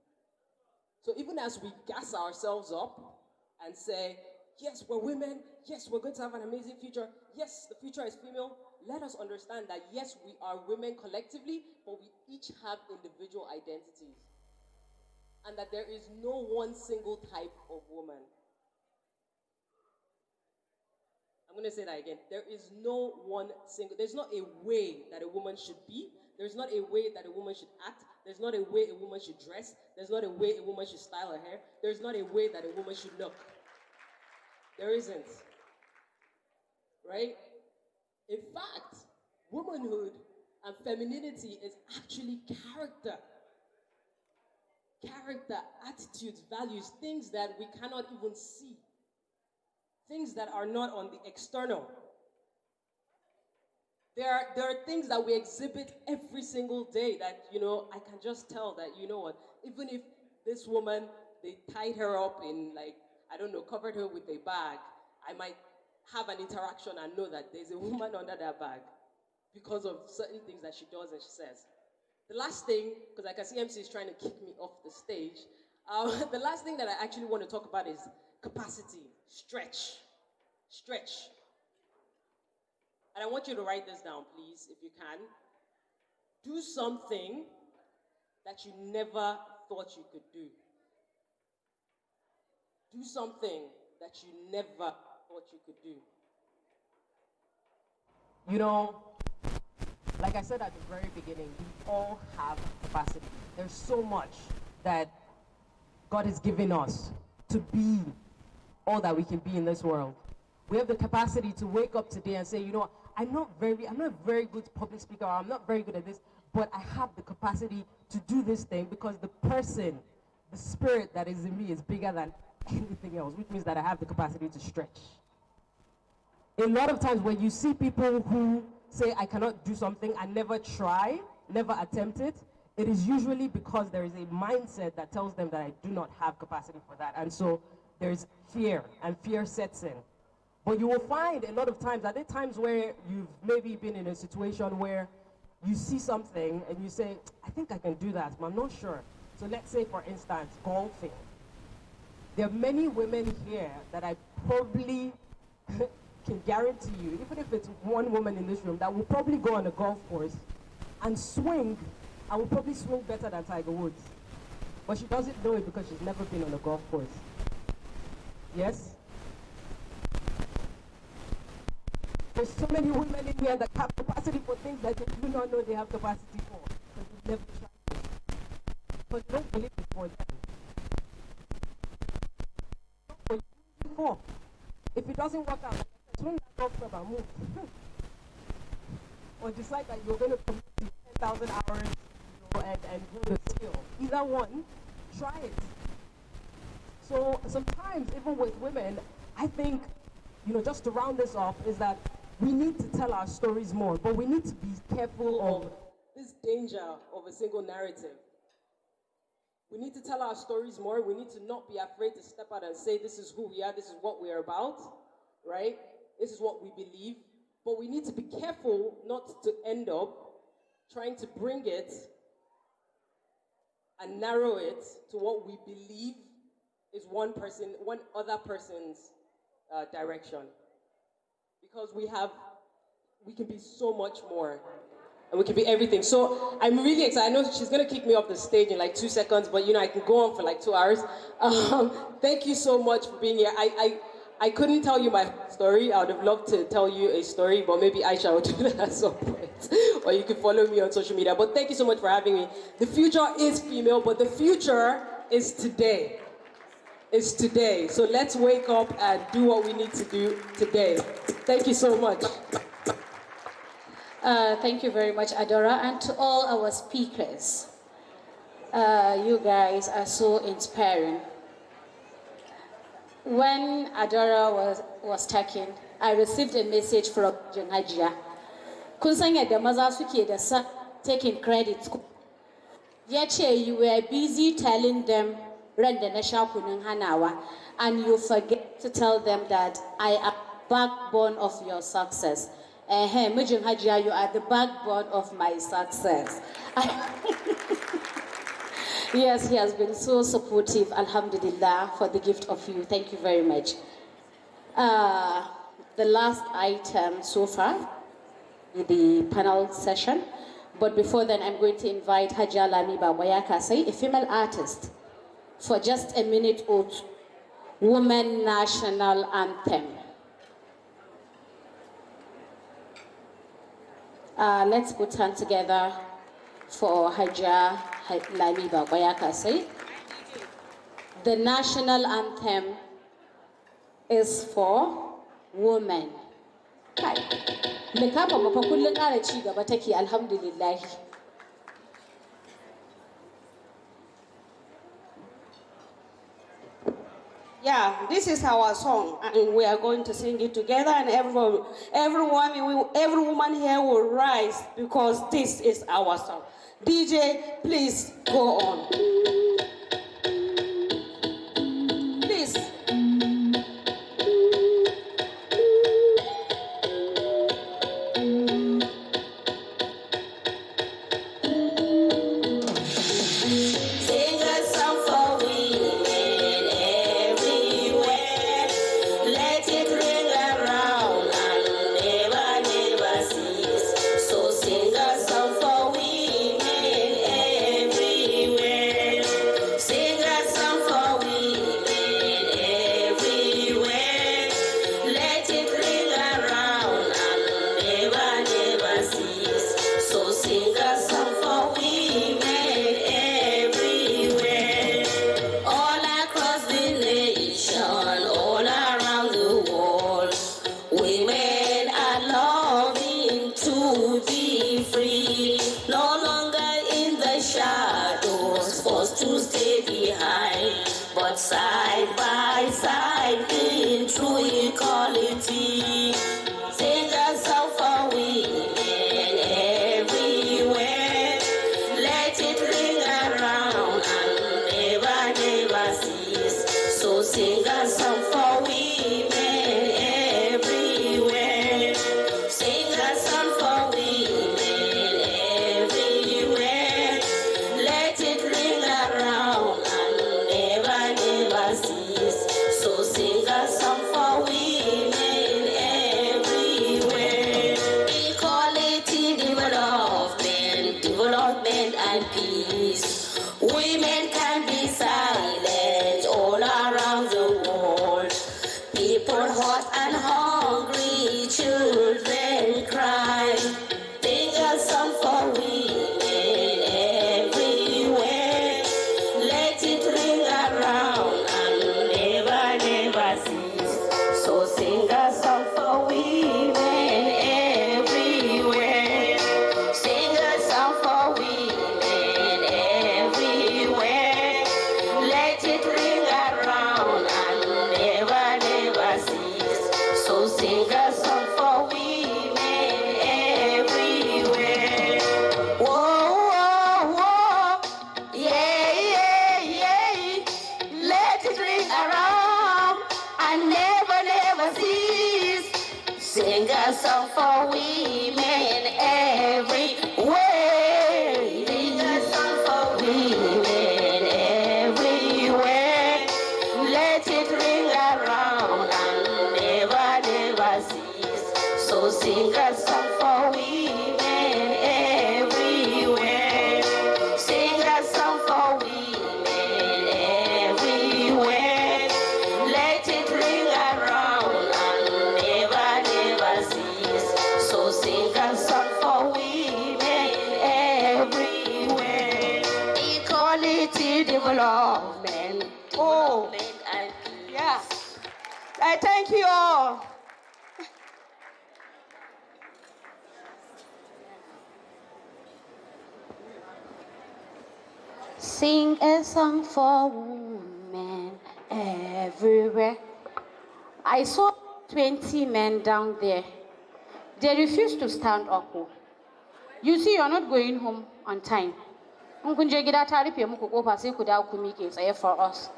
So even as we gas ourselves up and say, yes, we're women. Yes, we're going to have an amazing future. Yes, the future is female. Let us understand that, yes, we are women collectively, but we each have individual identities. And that there is no one single type of woman. I'm going to say that again. There's not a way that a woman should be. There's not a way that a woman should act. There's not a way a woman should dress. There's not a way a woman should style her hair. There's not a way that a woman should look. There isn't. Right? In fact, womanhood and femininity is actually character. Character, attitudes, values, things that we cannot even see. Things that are not on the external. There are things that we exhibit every single day that, I can just tell that, even if this woman, they tied her up in covered her with a bag, I might have an interaction and know that there's a woman under that bag because of certain things that she does and she says. The last thing, because I can see MC is trying to kick me off the stage, the last thing that I actually want to talk about is capacity, stretch. And I want you to write this down, please, if you can. Do something that you never thought you could do. Do something that you never thought you could do. Like I said at the very beginning, we all have capacity. There's so much that God has given us to be all that we can be in this world. We have the capacity to wake up today and say, I'm not a very good public speaker, or I'm not very good at this, but I have the capacity to do this thing because the spirit that is in me is bigger than anything else, which means that I have the capacity to stretch. A lot of times when you see people who say, I cannot do something, I never try, never attempt it, it is usually because there is a mindset that tells them that I do not have capacity for that. And so there's fear, and fear sets in. But you will find a lot of times, are there times where you've maybe been in a situation where you see something and you say, I think I can do that, but I'm not sure. So let's say, for instance, golfing. There are many women here that I probably can guarantee you, even if it's one woman in this room, that will probably go on a golf course and swing, and will probably swing better than Tiger Woods. But she doesn't know it because she's never been on a golf course. Yes? There's so many women in here that have capacity for things that they do not know they have capacity for, because they've never tried it. But you don't believe it for them. What you do it for. If it doesn't work out, swing that golf club and move. Or decide that you're going to commit to 10,000 hours and do the skill. Either one, try it. So sometimes, even with women, I think, just to round this off, is that we need to tell our stories more, but we need to be careful of this danger of a single narrative. We need to tell our stories more. We need to not be afraid to step out and say, this is who we are, this is what we are about, right? This is what we believe. But we need to be careful not to end up trying to bring it and narrow it to what we believe is one other person's direction. Because we can be so much more, and we can be everything. So I'm really excited. I know she's gonna kick me off the stage in like 2 seconds, but I can go on for like 2 hours. Thank you so much for being here. I couldn't tell you my story. I would have loved to tell you a story, but maybe Aisha will do that at some point. Or you can follow me on social media. But thank you so much for having me. The future is female, but the future is today. It's today. So let's wake up and do what we need to do today. Thank you so much. Thank you very much, Adora, and to all our speakers. You guys are so inspiring. When Adora was talking, I received a message from Junhajia. Kunsanya the maza suke da sa taking credit. Yace you were busy telling them randa na sha kunun hanawa, and you forget to tell them that I am backbone of your success. Mijin Hajiya, you are the backbone of my success. Yes, he has been so supportive, alhamdulillah, for the gift of you. Thank you very much. The last item so far in the panel session, but before then, I'm going to invite Hajiya Lami Baboya Kasai, a female artist, for just a minute or two. Women National Anthem. Let's put hands together for Hajiya Lami Baboya Kasai. The national anthem is for women. Alhamdulillah. Yeah, this is our song, and we are going to sing it together, and every woman here will rise because this is our song. DJ, please go on. Please. Side by side in true equality. Sing a song for women everywhere. Let it ring around and never cease. So sing a song for women everywhere. Sing a song for women everywhere. Let it ring around and never cease. So sing a song for women everywhere. Equality, development and peace. Women can be silent all around the world. People hot and hungry, children cry. Sing a song for women everywhere. Let it ring around and never cease. So sing a song for women everywhere. Sing a song for women everywhere. Let it ring around and never cease. So sing a song for women everywhere. development. Oh, yeah. I thank you all. Sing a song for women everywhere. I saw 20 men down there. They refused to stand up. You see, you're not going home on time. For us.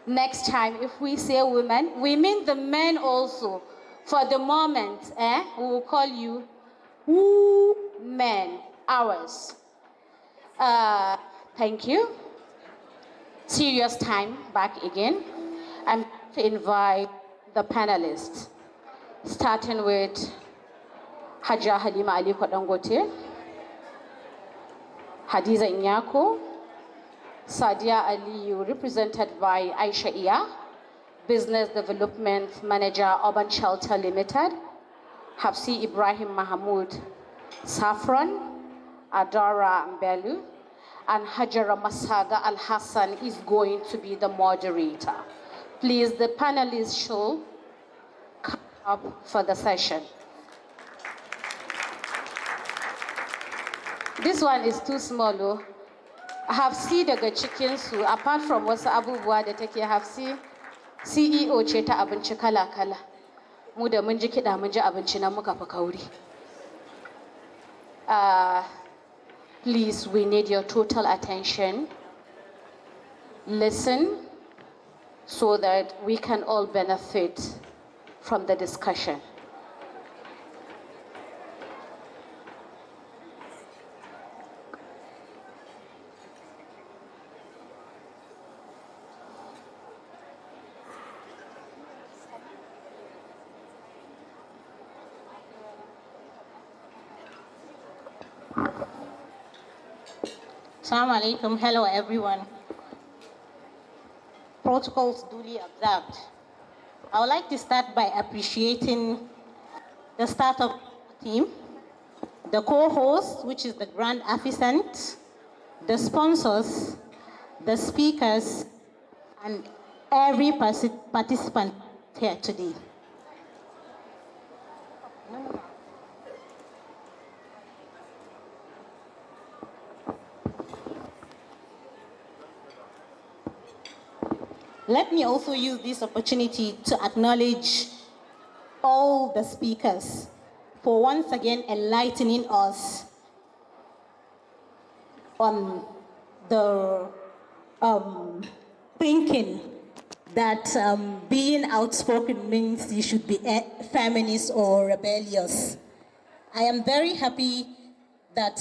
Next time, if we say women, we mean the men also. For the moment, we will call you men, ours. Thank you. Serious time back again. I'm going to invite the panelists, starting with Haja Halima Aliko Dangote, Hadiza Inyako, Sadia Aliyu, represented by Aisha Iya, Business Development Manager, Urban Shelter Limited, Hafsi Ibrahim Mahmoud, Saffron, Adara Mbelu, and Hajara Masaga Al-Hassan is going to be the moderator. Please, the panelists should come up for the session. This one is too small, though. I have seen the chickens who, apart from what's Abu Buada take, I have seen CEO Cheta Abinchi Kala Kala. Muda Munjiki da Munja Abinchina Muka Pakauri. Please, we need your total attention. Listen so that we can all benefit from the discussion. Assalamu alaikum. Hello, everyone. Protocols duly observed. I would like to start by appreciating the startup team, the co-host, which is the Grand Afficient, the sponsors, the speakers, and every participant here today. Let me also use this opportunity to acknowledge all the speakers for once again enlightening us on the thinking that being outspoken means you should be feminist or rebellious. I am very happy that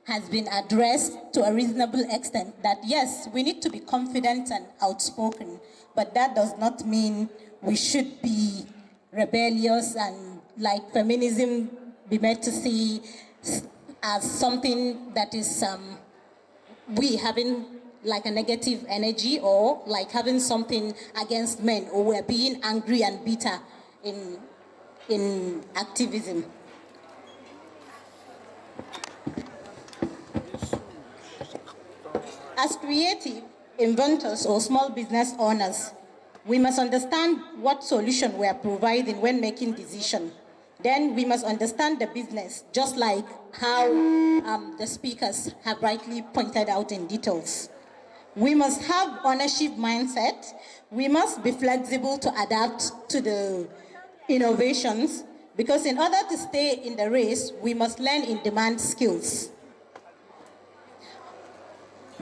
has been addressed to a reasonable extent, that yes, we need to be confident and outspoken, but that does not mean we should be rebellious and like feminism be made to see as something that is we having like a negative energy, or like having something against men, or we're being angry and bitter in activism. As creative inventors or small business owners, we must understand what solution we are providing when making decisions. Then we must understand the business, just like how the speakers have rightly pointed out in details. We must have ownership mindset. We must be flexible to adapt to the innovations, because in order to stay in the race, we must learn in-demand skills.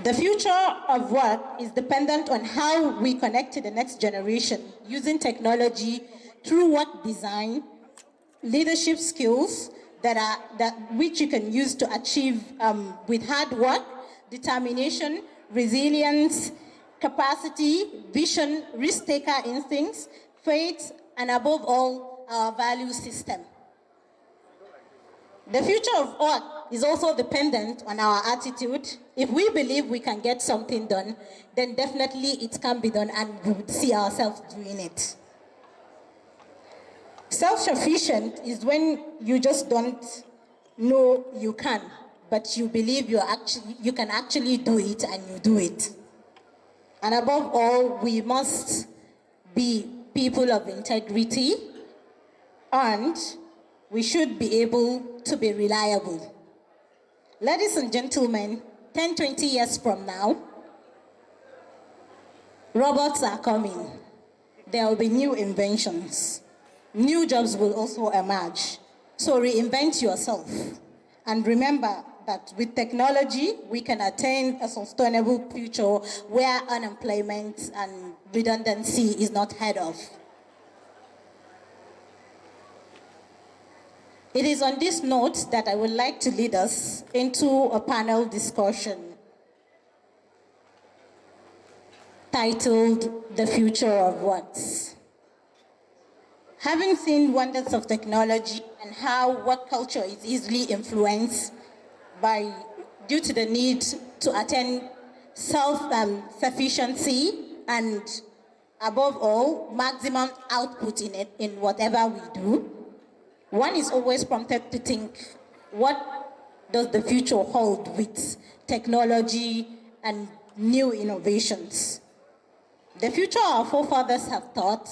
The future of work is dependent on how we connect to the next generation using technology through work design, leadership skills which you can use to achieve with hard work, determination, resilience, capacity, vision, risk-taker instincts, faith, and above all, our value system. The future of work is also dependent on our attitude. If we believe we can get something done, then definitely it can be done, and we would see ourselves doing it. Self-sufficient is when you just don't know you can, but you believe you can actually do it, and you do it. And above all, we must be people of integrity, and we should be able to be reliable. Ladies and gentlemen, 10, 20 years from now, robots are coming. There will be new inventions. New jobs will also emerge. So reinvent yourself. And remember that with technology, we can attain a sustainable future where unemployment and redundancy is not heard of. It is on this note that I would like to lead us into a panel discussion titled The Future of Works. Having seen wonders of technology and how work culture is easily influenced due to the need to attain self-sufficiency and, above all, maximum output in whatever we do, one is always prompted to think, what does the future hold with technology and new innovations? The future our forefathers have thought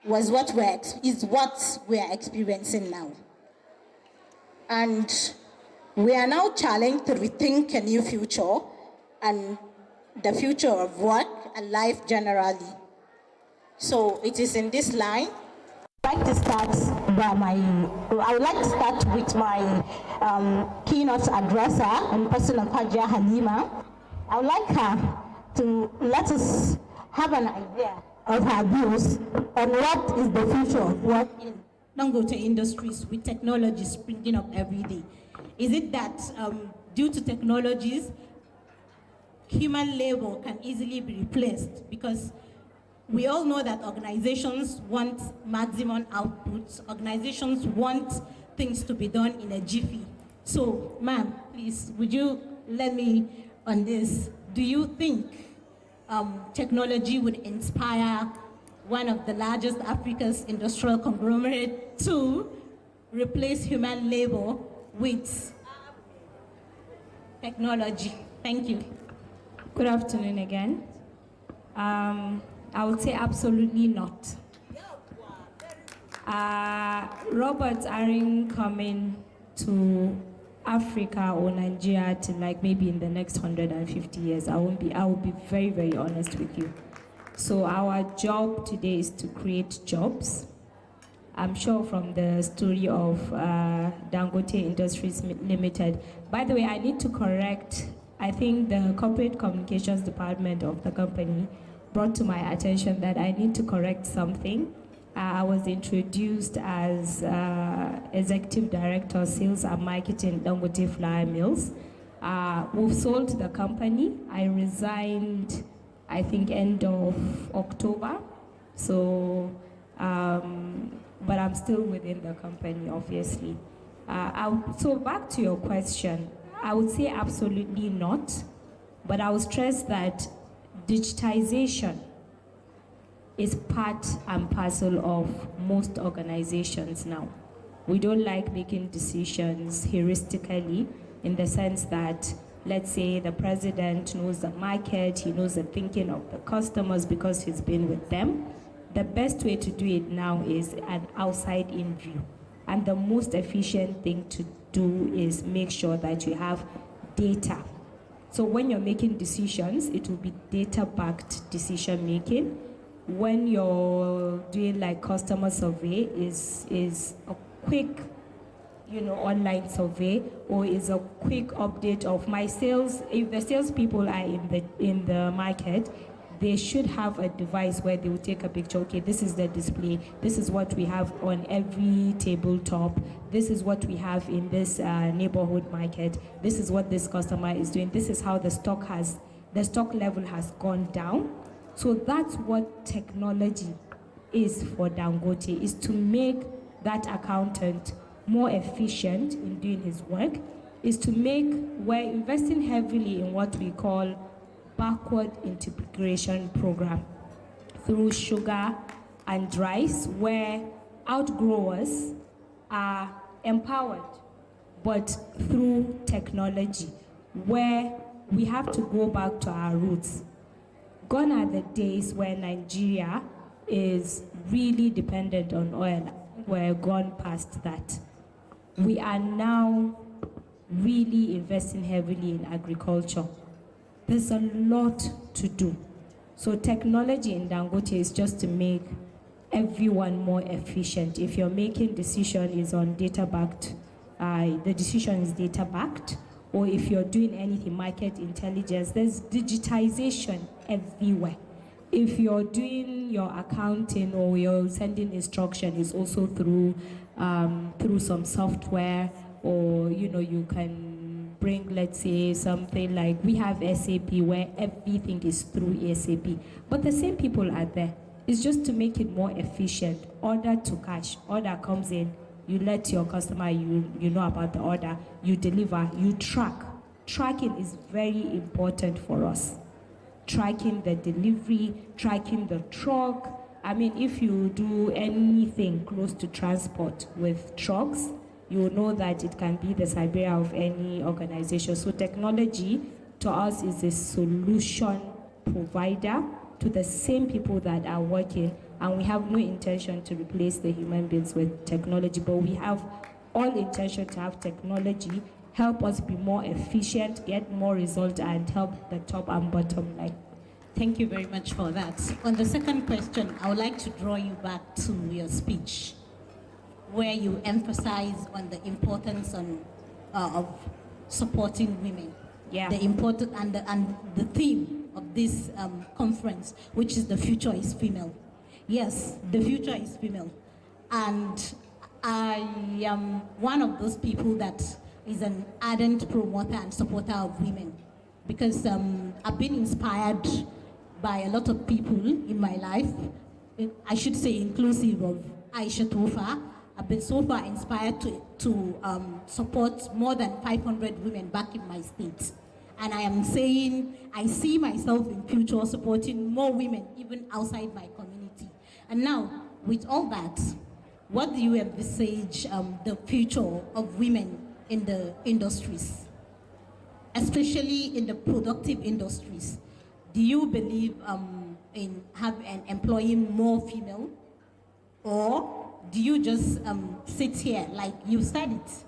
is what we are experiencing now. And we are now challenged to rethink a new future and the future of work and life generally. So it is in this line. I would like to start with my keynote addresser in person of Hajia Halima. I would like her to let us have an idea of her views on what is the future of work in Dangote Industries with technology springing up every day. Is it that due to technologies, human labor can easily be replaced? Because we all know that organizations want maximum output. Organizations want things to be done in a jiffy. So, ma'am, please, would you let me on this? Do you think technology would inspire one of the largest Africa's industrial conglomerate to replace human labor with technology? Thank you. Good afternoon again. I would say absolutely not. Robots aren't coming to Africa or Nigeria till like maybe in the next 150 years. I will be very, very honest with you. So our job today is to create jobs. I'm sure from the story of Dangote Industries Limited. By the way, I need to correct, I think the corporate communications department of the company brought to my attention that I need to correct something. I was introduced as Executive Director, Sales and Marketing, Dangote Flour Mills. We've sold the company. I resigned, I think, end of October. So, but I'm still within the company, obviously. So back to your question, I would say absolutely not, but I would stress that digitization is part and parcel of most organizations now. We don't like making decisions heuristically in the sense that, let's say the president knows the market, he knows the thinking of the customers because he's been with them. The best way to do it now is an outside-in view. And the most efficient thing to do is make sure that you have data. So when you're making decisions, it will be data-backed decision-making. When you're doing like customer survey, is a quick, online survey, or is a quick update of my sales. If the salespeople are in the market, they should have a device where they will take a picture. Okay, this is the display. This is what we have on every tabletop. This is what we have in this neighborhood market. This is what this customer is doing. This is how the stock level has gone down. So that's what technology is for Dangote, is to make that accountant more efficient in doing his work, we're investing heavily in what we call backward integration program through sugar and rice, where outgrowers are empowered but through technology, where we have to go back to our roots. Gone are the days where Nigeria is really dependent on oil. We're gone past that. We are now really investing heavily in agriculture. There's a lot to do. So technology in Dangote is just to make everyone more efficient. If you're making decision is on data-backed, the decision is data-backed, or if you're doing anything, market intelligence, there's digitization everywhere. If you're doing your accounting or you're sending instruction, is also through some software, or you can bring, let's say, something like we have SAP where everything is through SAP. But the same people are there. It's just to make it more efficient. Order to cash. Order comes in, you let your customer, you know about the order, you deliver, you track. Tracking is very important for us. Tracking the delivery, tracking the truck. I mean, if you do anything close to transport with trucks, you know that it can be the Siberia of any organization. So technology to us is a solution provider to the same people that are working, and we have no intention to replace the human beings with technology, but we have all intention to have technology help us be more efficient, get more results, and help the top and bottom line. Thank you very much for that. On the second question, I would like to draw you back to your speech, where you emphasize on the importance of supporting women. Yeah. The important and the theme of this conference, which is the future is female. Yes, the future is female. And I am one of those people that is an ardent promoter and supporter of women, because I've been inspired by a lot of people in my life, I should say inclusive of Aisha Tofa. I've been so far inspired to support more than 500 women back in my state. And I am saying, I see myself in future supporting more women even outside my community. And now, with all that, what do you envisage the future of women in the industries, especially in the productive industries? Do you believe in employing more female, or do you just sit here like you said it?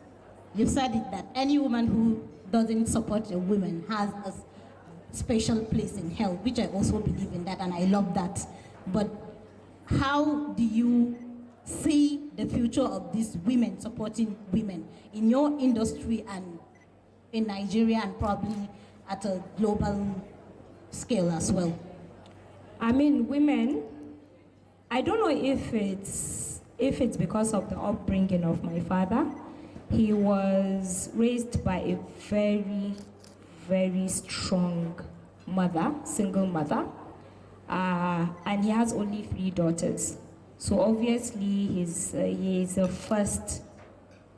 You said it that any woman who doesn't support a woman has a special place in hell, which I also believe in that, and I love that. But how do you see the future of these women supporting women in your industry and in Nigeria, and probably at a global scale as well? I mean, women, I don't know if it's because of the upbringing of my father. He was raised by a very, very strong mother, single mother, and he has only 3 daughters. So obviously, he's a first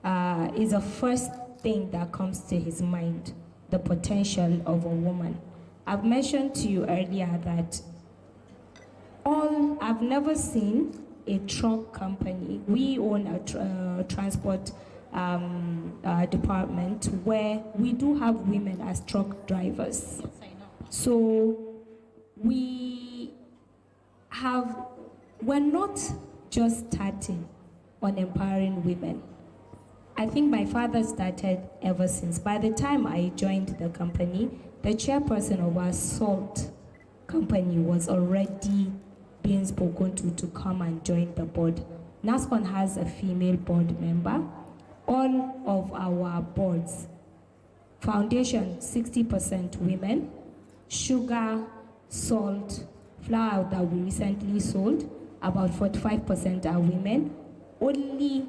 thing that comes to his mind, the potential of a woman. I've mentioned to you earlier that I've never seen a truck company. We own a transport department where we do have women as truck drivers. So we're not just starting on empowering women. I think my father started ever since. By the time I joined the company, the chairperson of our salt company was already being spoken to come and join the board. NASCON has a female board member. All of our boards, foundation, 60% women, sugar, salt, flour that we recently sold, about 45% are women. Only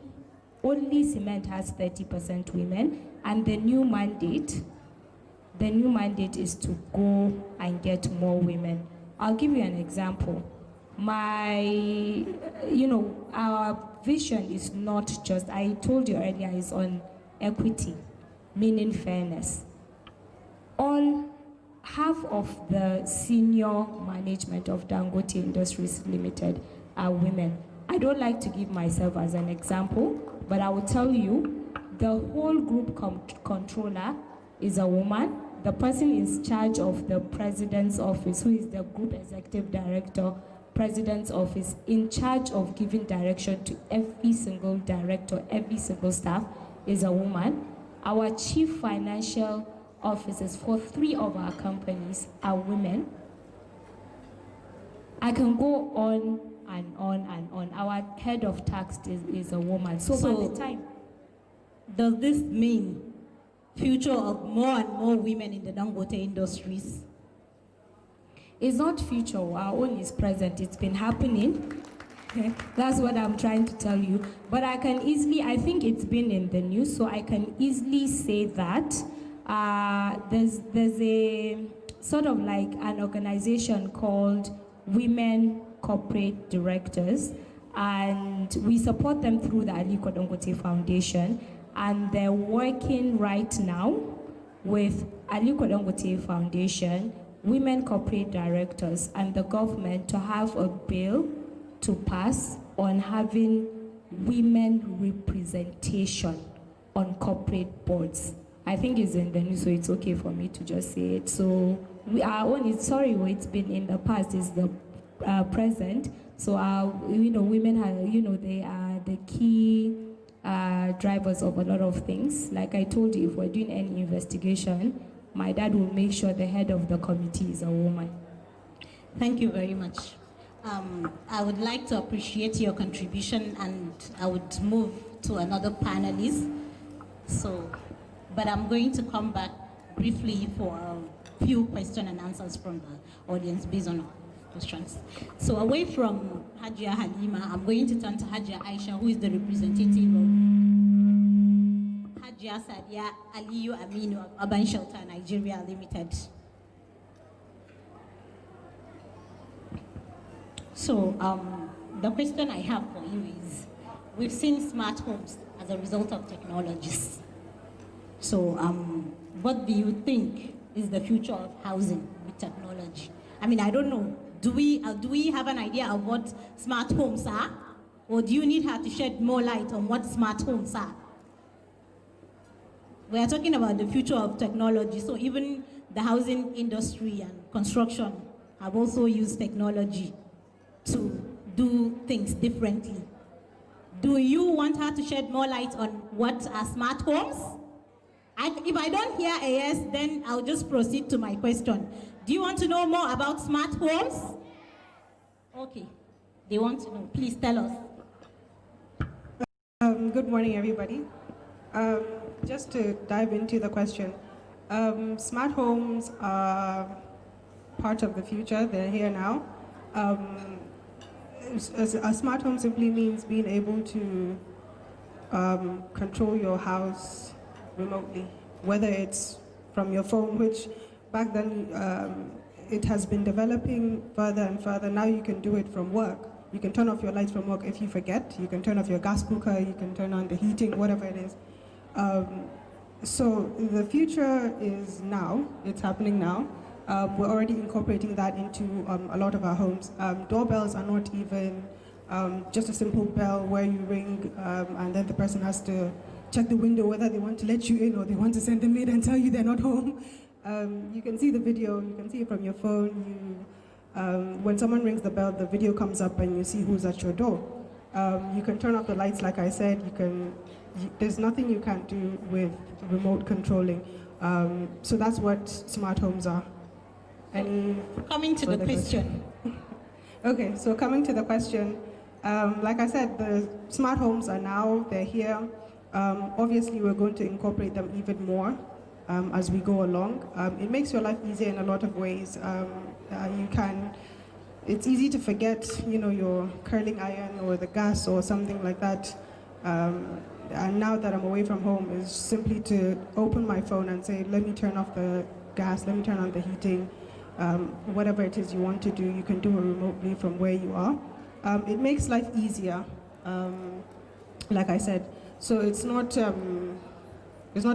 cement has 30% women, and the new mandate is to go and get more women. I'll give you an example. Our vision is not just, I told you earlier, is on equity, meaning fairness. Half of the senior management of Dangote Industries Limited are women. I don't like to give myself as an example, but I will tell you the whole group controller is a woman. The person in charge of the president's office, who is the group executive director, president's office, in charge of giving direction to every single director, every single staff, is a woman. Our chief financial officers for 3 of our companies are women. I can go on and on and on. Our head of tax is a woman. So by the time... Does this mean future of more and more women in the Dangote industries? It's not future, our own is present. It's been happening. That's what I'm trying to tell you. But I can easily, I think it's been in the news, so I can easily say that there's a sort of like an organization called Women Corporate Directors, and we support them through the Aliko Dangote Foundation, and they're working right now with Aliko Dangote Foundation, Women Corporate Directors, and the government to have a bill to pass on having women representation on corporate boards. I think it's in the news, so it's okay for me to just say it. So our own is, sorry, it's been in the past, is the present. So women are, they are the key drivers of a lot of things. Like I told you, if we're doing any investigation, my dad will make sure the head of the committee is a woman. Thank you very much. I would like to appreciate your contribution, and I would move to another panelist. But I'm going to come back briefly for a few question and answers from the audience based on questions. So away from Hajia Halima, I'm going to turn to Hajia Aisha, who is the representative of Hajia Sadia Aliyu Aminu of Urban Shelter Nigeria Limited. So the question I have for you is, we've seen smart homes as a result of technologies. So what do you think is the future of housing with technology? I mean, I don't know. Do we have an idea of what smart homes are? Or do you need her to shed more light on what smart homes are? We are talking about the future of technology. So even the housing industry and construction have also used technology to do things differently. Do you want her to shed more light on what are smart homes? If I don't hear a yes, then I'll just proceed to my question. Do you want to know more about smart homes? Okay, they want to know. Please tell us. Good morning, everybody. Just to dive into the question, smart homes are part of the future. They're here now. A smart home simply means being able to control your house remotely, whether it's from your phone, which back then it has been developing further and further. Now you can do it from work. You can turn off your lights from work if you forget. You can turn off your gas cooker, you can turn on the heating, whatever it is. So the future is now, it's happening now. We're already incorporating that into a lot of our homes. Doorbells are not even just a simple bell where you ring and then the person has to check the window whether they want to let you in or they want to send the maid and tell you they're not home. You can see the video, you can see it from your phone. When someone rings the bell, the video comes up and you see who's at your door. You can turn off the lights, like I said. There's nothing you can't do with remote controlling. So that's what smart homes are. Coming to the question. Okay, so coming to the question, like I said, the smart homes are now, they're here. Obviously, we're going to incorporate them even more as we go along. It makes your life easier in a lot of ways. It's easy to forget, your curling iron or the gas or something like that. And now that I'm away from home, is simply to open my phone and say, let me turn off the gas, let me turn on the heating. Whatever it is you want to do, you can do it remotely from where you are. It makes life easier, like I said. So it's not to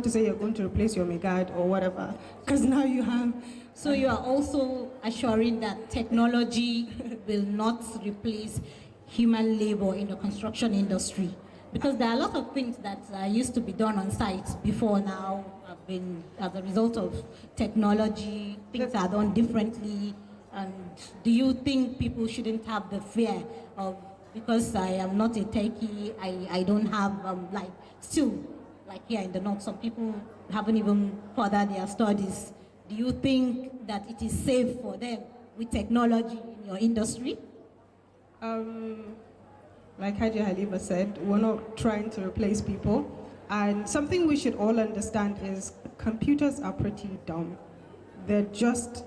say you're going to replace your Megad or whatever, because now you have. So you are also assuring that technology will not replace human labor in the construction industry. Because there are a lot of things that used to be done on site before now have been, as a result of technology, things are done differently. And do you think people shouldn't have the fear of, because I am not a techie, I don't have, still, like here in the North, some people haven't even furthered their studies. Do you think that it is safe for them with technology in your industry? Like Haji Halima said, we're not trying to replace people. And something we should all understand is computers are pretty dumb. They're just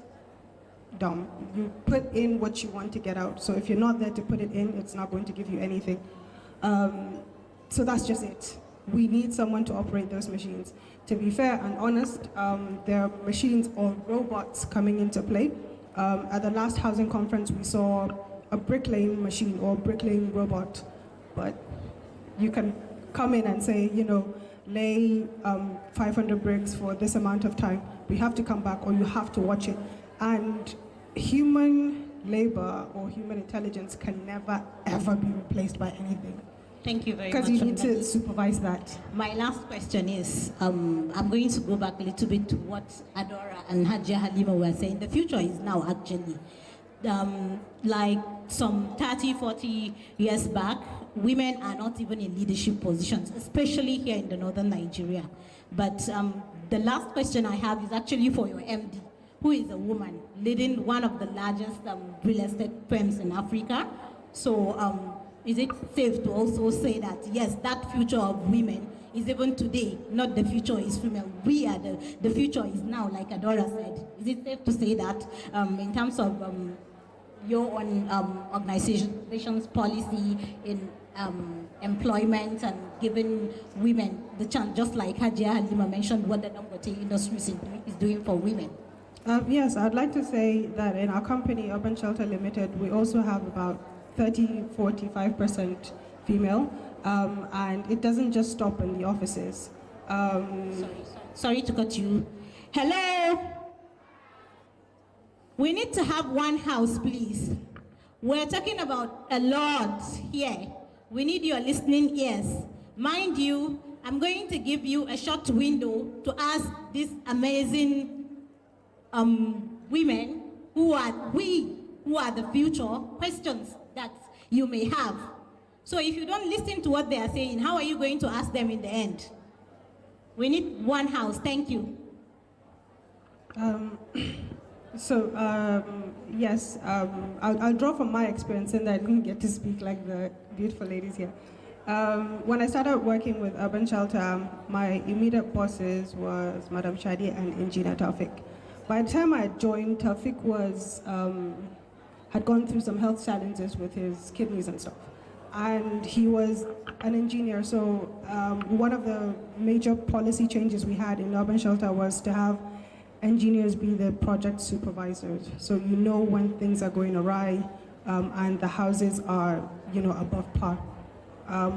dumb. You put in what you want to get out. So if you're not there to put it in, it's not going to give you anything. So that's just it. We need someone to operate those machines. To be fair and honest, there are machines or robots coming into play. At the last housing conference, we saw a bricklaying machine or bricklaying robot, but you can come in and say, lay 500 bricks for this amount of time. We have to come back, or you have to watch it. And human labor or human intelligence can never, ever be replaced by anything. Thank you very much. Because you need to supervise that. My last question is, I'm going to go back a little bit to what Adora and Hajia Halima were saying. The future is now, actually. Like some 30, 40 years back, women are not even in leadership positions, especially here in the northern Nigeria. But the last question I have is actually for your MD, who is a woman leading one of the largest real estate firms in Africa. So is it safe to also say that, yes, that future of women is even today, not the future is female. We are the future is now, like Adora said. Is it safe to say that in terms of your own organization's policy in employment and giving women the chance, just like Hajia Halima mentioned what the Dangote industry is doing for women? Yes, I'd like to say that in our company, Urban Shelter Limited, we also have about 45% female, and it doesn't just stop in the offices. Sorry to cut you. Hello? We need to have one house, please. We're talking about a lot here. We need your listening ears. Mind you, I'm going to give you a short window to ask these amazing women who are the future questions that you may have. So if you don't listen to what they are saying, how are you going to ask them in the end? We need one house. Thank you. Yes, I'll draw from my experience in that I didn't get to speak like the beautiful ladies here. When I started working with Urban Shelter, my immediate bosses was Madam Shadi and Engineer Taufik. By the time I joined, Taufik had gone through some health challenges with his kidneys and stuff. And he was an engineer, so one of the major policy changes we had in Urban Shelter was to have engineers be the project supervisors. So you know when things are going awry and the houses are, above par.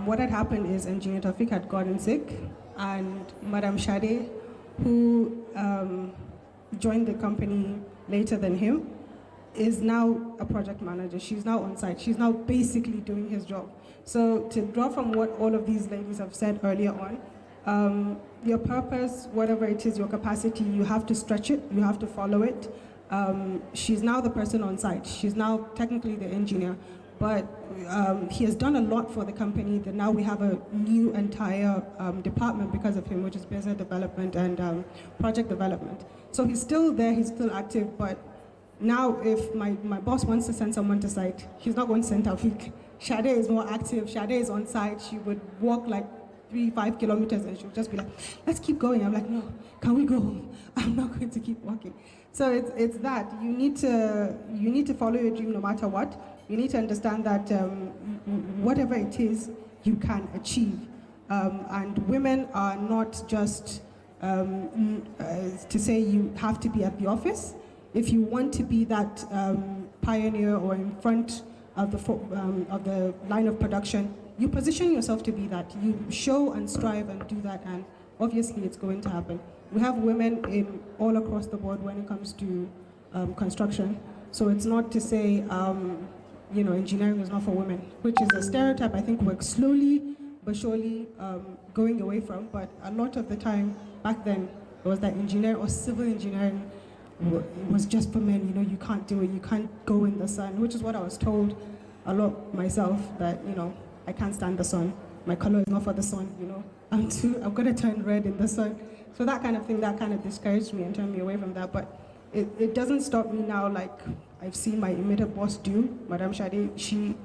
What had happened is Engineer Taufik had gotten sick, and Madam Shade, who joined the company later than him, is now a project manager. She's now on site. She's now basically doing his job. So to draw from what all of these ladies have said earlier on, your purpose, whatever it is, your capacity, you have to stretch it, you have to follow it. She's now the person on site. She's now technically the engineer, but he has done a lot for the company that now we have a new entire department because of him, which is business development and project development. So he's still there, he's still active, but now if my boss wants to send someone to site, he's not going to send Taufik. Shade is more active, Shade is on site, she would walk like 3-5 kilometers and she'll just be like, let's keep going. I'm like, no, can we go home? I'm not going to keep walking. So it's that. You need to follow your dream no matter what. You need to understand that whatever it is, you can achieve. And women are not just to say you have to be at the office. If you want to be that pioneer or in front of the line of production, you position yourself to be that. You show and strive and do that, and obviously it's going to happen. We have women all across the board when it comes to construction. So it's not to say, engineering is not for women, which is a stereotype I think we're slowly but surely going away from. But a lot of the time back then, it was that engineering or civil engineering it was just for men. You know, you can't do it. You can't go in the sun, which is what I was told a lot myself, that, you know, I can't stand the sun. My color is not for the sun, you know. I'm gonna turn red in the sun. So that kind of thing, that kind of discouraged me and turned me away from that. But it doesn't stop me now, like I've seen my immediate boss do, Madame Shade. She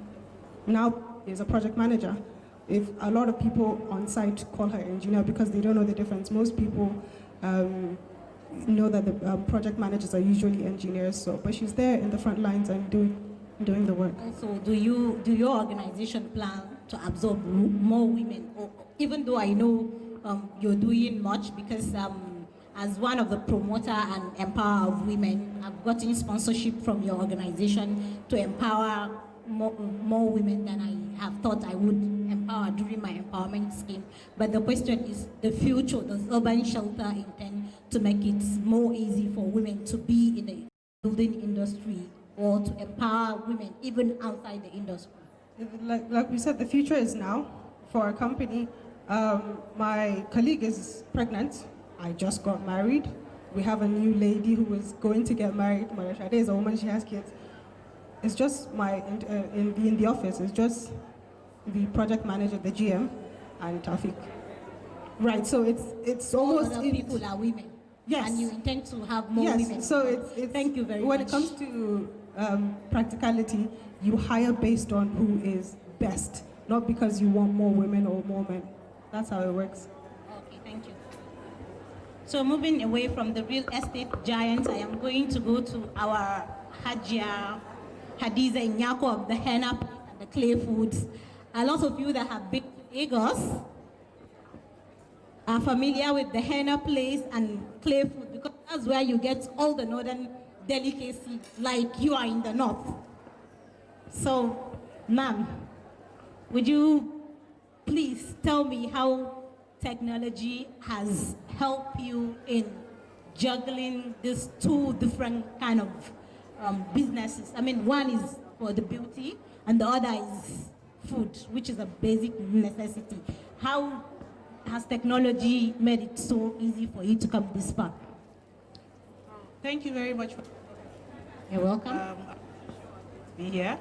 now is a project manager. If a lot of people on site call her engineer because they don't know the difference. Most people know that the project managers are usually engineers. So, but she's there in the front lines and doing the work. So do your organization plan to absorb more women? Or, even though I know you're doing much, because as one of the promoter and empower of women, I've gotten sponsorship from your organization to empower more women than I have thought I would empower during my empowerment scheme. But the question is the future. Does Urban Shelter intend to make it more easy for women to be in the building industry or to empower women even outside the industry? Like we said, the future is now for our company. My colleague is pregnant. I just got married. We have a new lady who is going to get married. Marashade is a woman, she has kids. It's just in the office, it's just the project manager, the GM, and Tafik. Right, so it's almost... Other people are women. Yes. And you intend to have more yes, women. So it's thank you very much. When it comes to practicality, you hire based on who is best, not because you want more women or more men. That's how it works. Okay, thank you. So moving away from the real estate giants, I am going to go to our Hajia Hadiza Nyako of the henna and the clay foods. A lot of you that have been to Lagos are familiar with the henna place and clay food, because that's where you get all the northern delicacy, like you are in the north. So, ma'am, would you please tell me how technology has helped you in juggling these two different kind of businesses? I mean, one is for the beauty and the other is food, which is a basic necessity. How has technology made it so easy for you to come this far? Thank you very much. You're welcome. Be here.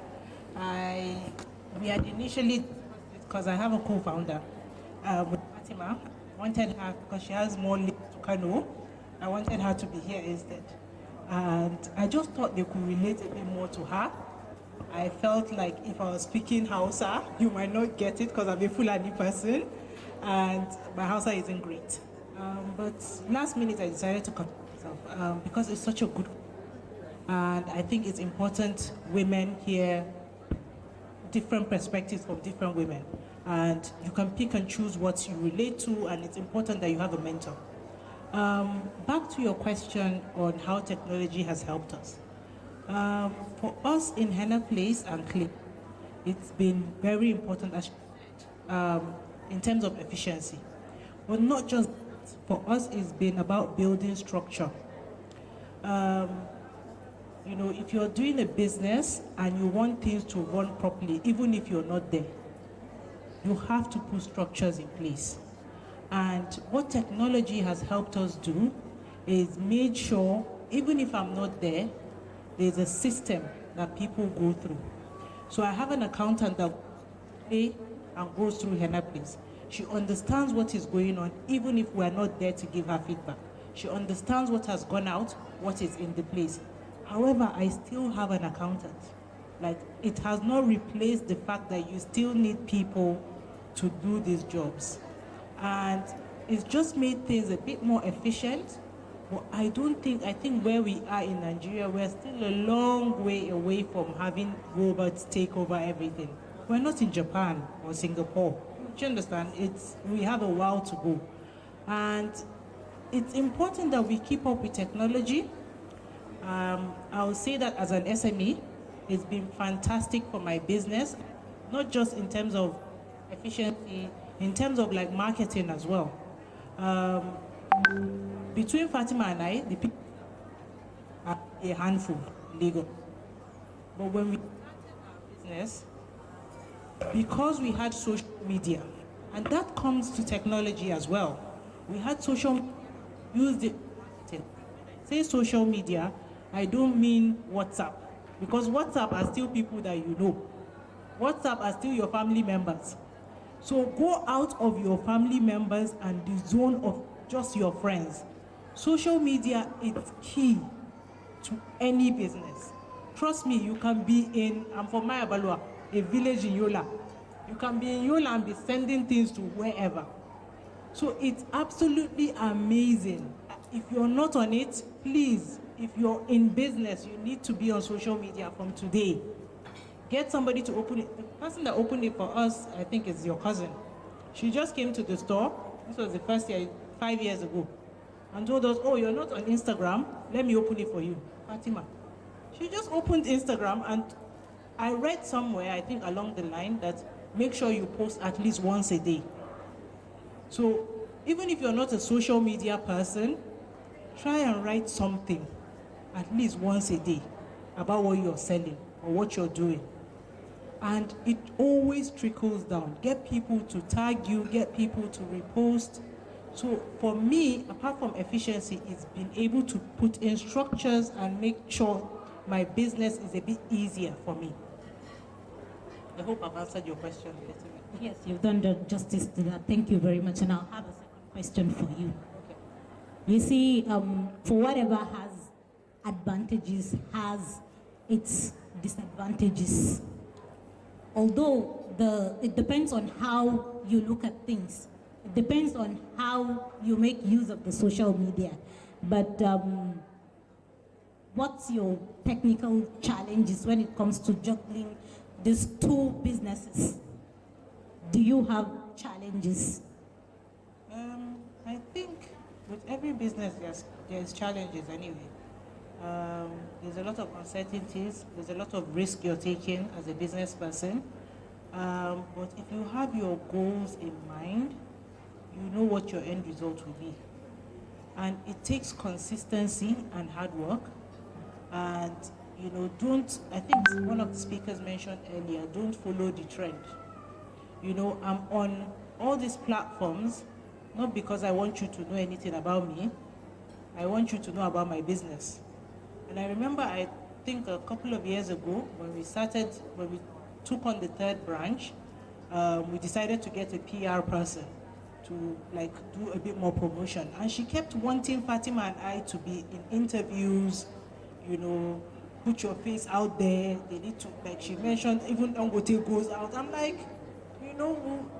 We had initially, because I have a co-founder with Fatima, wanted her, because she has more links to Kano, I wanted her to be here instead. And I just thought they could relate a bit more to her. I felt like if I was speaking Hausa, you might not get it because I'm a Fulani person and my Hausa isn't great. But last minute I decided to come myself because it's such a good, and I think it's important women hear different perspectives from different women, and you can pick and choose what you relate to, and it's important that you have a mentor. Back to your question on how technology has helped us. For us in Henna Place and Clay, it's been very important in terms of efficiency. But not just that. For us, it's been about building structure. You know, if you're doing a business and you want things to run properly, even if you're not there, you have to put structures in place. And what technology has helped us do is made sure, even if I'm not there, there's a system that people go through. So I have an accountant that plays and goes through Henna Place. She understands what is going on, even if we're not there to give her feedback. She understands what has gone out, what is in the place. However, I still have an accountant. Like, it has not replaced the fact that you still need people to do these jobs. And it's just made things a bit more efficient. But I think where we are in Nigeria, we're still a long way away from having robots take over everything. We're not in Japan or Singapore. Do you understand? We have a while to go. And it's important that we keep up with technology. I'll say that as an SME, it's been fantastic for my business, not just in terms of efficiency, in terms of like marketing as well. Between Fatima and I, the people are a handful legal. But when we started our business, because we had social media, And that comes to technology as well. We had used it. Say social media, I don't mean WhatsApp, because WhatsApp are still people that you know. WhatsApp are still your family members. So go out of your family members and the zone of just your friends. Social media is key to any business. Trust me, you can be in, I'm from Mayabalua, a village in Yola. You can be in Yola and be sending things to wherever. So it's absolutely amazing. If you're not on it, please, if you're in business, you need to be on social media from today. Get somebody to open it. The person that opened it for us, I think, is your cousin. She just came to the store. This was the first year, 5 years ago, and told us, oh, you're not on Instagram? Let me open it for you. Fatima. She just opened Instagram, and I read somewhere, I think along the line, that make sure you post at least once a day. So even if you're not a social media person, try and write something at least once a day about what you're selling or what you're doing. And it always trickles down. Get people to tag you, get people to repost. So for me, apart from efficiency, it's being able to put in structures and make sure my business is a bit easier for me. I hope I've answered your question. Yes, you've done the justice to that. Thank you very much. And I'll have a second question for you. Okay. You see, for whatever has advantages, has its disadvantages. Although it depends on how you look at things. It depends on how you make use of the social media. But what's your technical challenges when it comes to juggling these two businesses? Do you have challenges? I think with every business there's challenges anyway. There's a lot of uncertainties, there's a lot of risk you're taking as a business person. But if you have your goals in mind, you know what your end result will be. And it takes consistency and hard work. And I think one of the speakers mentioned earlier, don't follow the trend. I'm on all these platforms, not because I want you to know anything about me. I want you to know about my business. And I remember, I think a couple of years ago, when we took on the third branch, we decided to get a PR person to do a bit more promotion. And she kept wanting Fatima and I to be in interviews, put your face out there. They need to, she mentioned, even Dangote goes out. I'm like,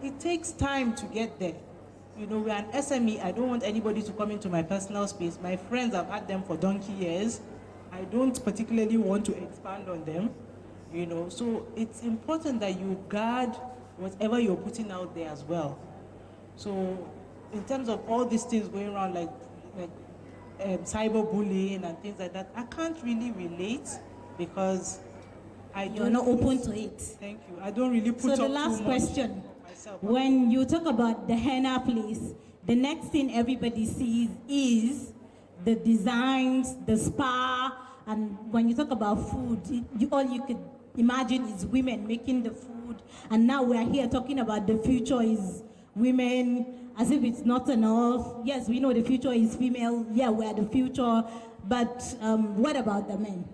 it takes time to get there. We're an SME. I don't want anybody to come into my personal space. My friends, I've had them for donkey years. I don't particularly want to expand on them, So it's important that you guard whatever you're putting out there as well. So in terms of all these things going around, like cyberbullying and things like that, I can't really relate because you're not open to it. Thank you. I don't really put up too much. So the last question, when you talk about the henna place, the next thing everybody sees is the designs, the spa, and when you talk about food, all you could imagine is women making the food. And now we're here talking about the future is women, as if it's not enough. Yes, we know the future is female. Yeah, we're the future. But what about the men?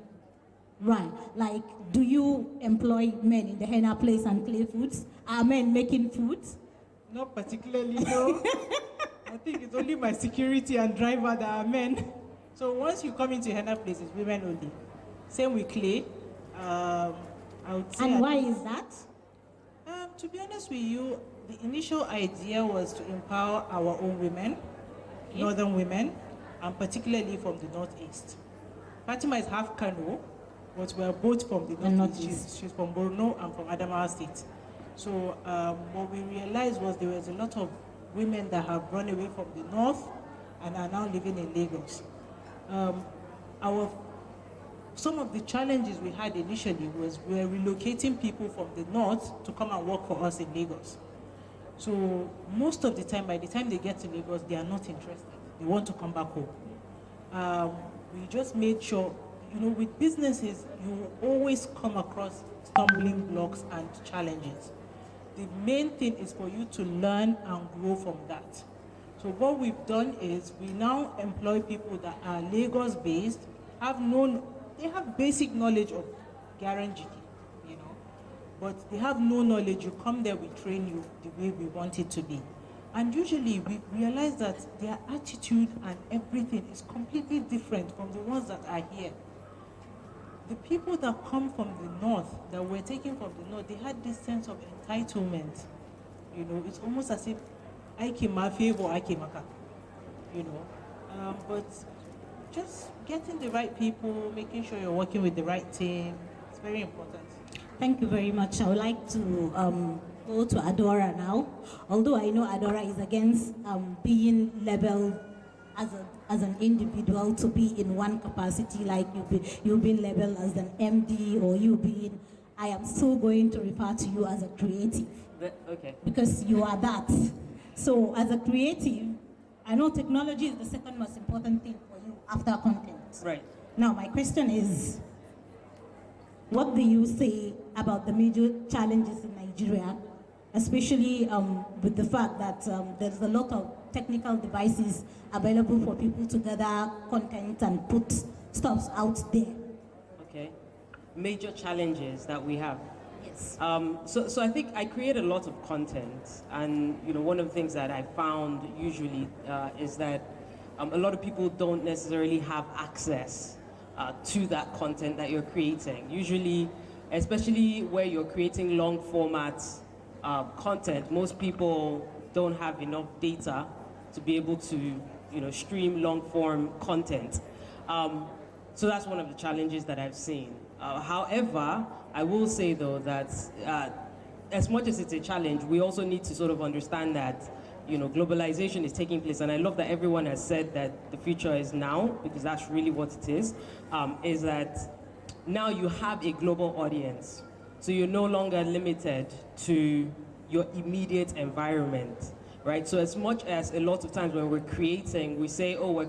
Right, do you employ men in the henna place and clay foods? Are men making foods? Not particularly, no. I think it's only my security and driver that are men. So once you come into henna place, it's women only. Same with clay. I would say. And why is that? To be honest with you, the initial idea was to empower our own women, northern women, and particularly from the northeast. Fatima is half Kano, but we're both from the northeast. She's from Borno and from Adamawa State. So what we realized was there was a lot of women that have run away from the north and are now living in Lagos. Some of the challenges we had initially was we were relocating people from the north to come and work for us in Lagos. So most of the time, by the time they get to Lagos, they are not interested. They want to come back home. We just made sure, with businesses, you always come across stumbling blocks and challenges. the main thing is for you to learn and grow from that. So what we've done is we now employ people that are Lagos-based, they have basic knowledge of Garangiki, you know, but they have no knowledge. You come there, we train you the way we want it to be. And usually we realize that their attitude and everything is completely different from the ones that are here. The people that come from the north, that were taken from the north, they had this sense of entitlement. You know, it's almost as if I came my favor, I came aka, you know. But just getting the right people, making sure you're working with the right team, it's very important. Thank you very much. I would like to go to Adora now. Although I know Adora is against being labeled as an individual to be in one capacity, like you've been labeled as an MD or I am still going to refer to you as a creative. Okay. Because you are that. So as a creative, I know technology is the second most important thing for you after content. Right. Now my question is, what do you say about the major challenges in Nigeria, especially with the fact that there's a lot of technical devices available for people to gather content and put stuff out there? Okay. Major challenges that we have. Yes. So I think I create a lot of content, and you know, one of the things that I found usually is that a lot of people don't necessarily have access to that content that you're creating. Usually, especially where you're creating long format content, most people don't have enough data to be able to, you know, stream long form content. So that's one of the challenges that I've seen. However, I will say though that as much as it's a challenge, we also need to sort of understand that, you know, globalization is taking place, and I love that everyone has said that the future is now, because that's really what it is that now you have a global audience. So you're no longer limited to your immediate environment, right? So as much as a lot of times when we're creating, we say, oh,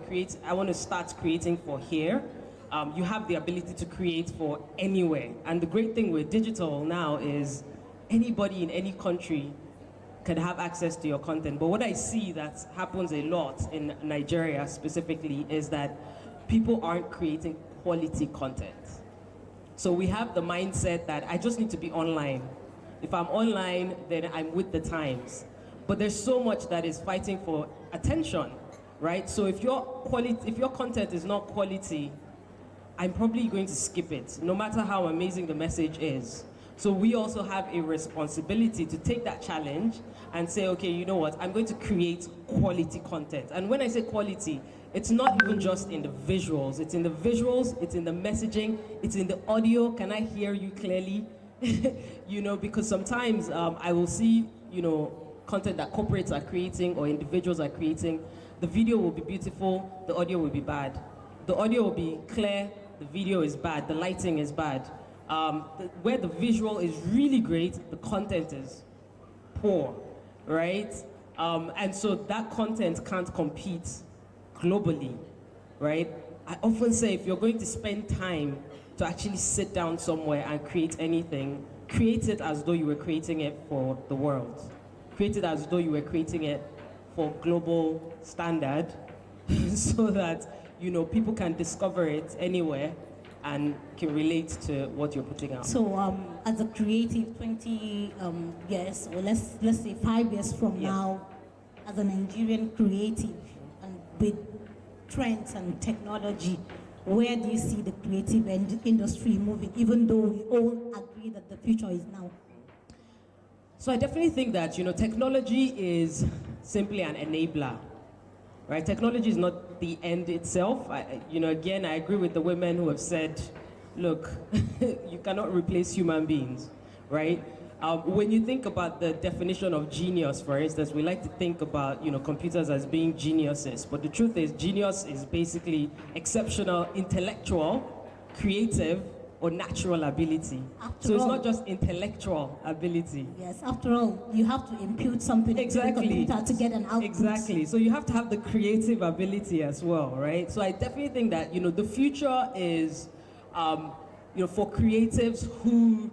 I want to start creating for here. You have the ability to create for anywhere. And the great thing with digital now is anybody in any country can have access to your content. But what I see that happens a lot in Nigeria specifically is that people aren't creating quality content. So we have the mindset that I just need to be online. If I'm online, then I'm with the times. But there's so much that is fighting for attention, right? So if your content is not quality, I'm probably going to skip it, no matter how amazing the message is. So we also have a responsibility to take that challenge and say, okay, you know what, I'm going to create quality content. And when I say quality, it's not even just in the visuals. It's in the visuals, it's in the messaging, it's in the audio. Can I hear you clearly? You know, because sometimes I will see, you know, content that corporates are creating or individuals are creating. The video will be beautiful, the audio will be bad. The audio will be clear, the video is bad, the lighting is bad. Where the visual is really great, the content is poor, right? And so that content can't compete globally, right? I often say if you're going to spend time to actually sit down somewhere and create anything, create it as though you were creating it for the world. Create it as though you were creating it for global standard so that, you know, people can discover it anywhere and can relate to what you're putting out. So as a creative, 20 years, or let's say 5 years from now, as a Nigerian creative and with trends and technology, where do you see the creative industry moving, even though we all agree that the future is now? So I definitely think that, you know, technology is simply an enabler, right? Technology is not the end itself. You know, again, I agree with the women who have said, look, you cannot replace human beings, right? When you think about the definition of genius, for instance, we like to think about, you know, computers as being geniuses, but the truth is genius is basically exceptional intellectual, creative, or natural ability. So it's not just intellectual ability. Yes, after all, you have to impute something into the computer to get an output. Exactly. So you have to have the creative ability as well, right? So I definitely think that, you know, the future is, you know, for creatives who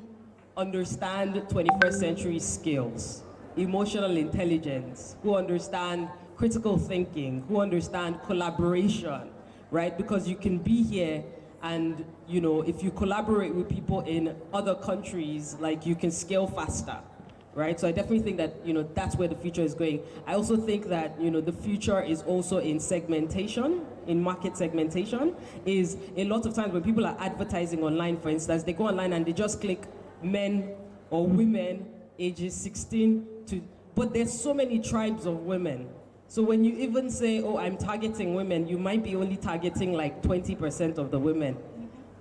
understand 21st century skills, emotional intelligence, who understand critical thinking, who understand collaboration, right? Because you can be here and, you know, if you collaborate with people in other countries, like you can scale faster, right? So I definitely think that, you know, that's where the future is going. I also think that, you know, the future is also in segmentation, in market segmentation, is a lot of times when people are advertising online, for instance, they go online and they just click men or women ages 16 to, but there's so many tribes of women. So when you even say, oh, I'm targeting women, you might be only targeting like 20% of the women,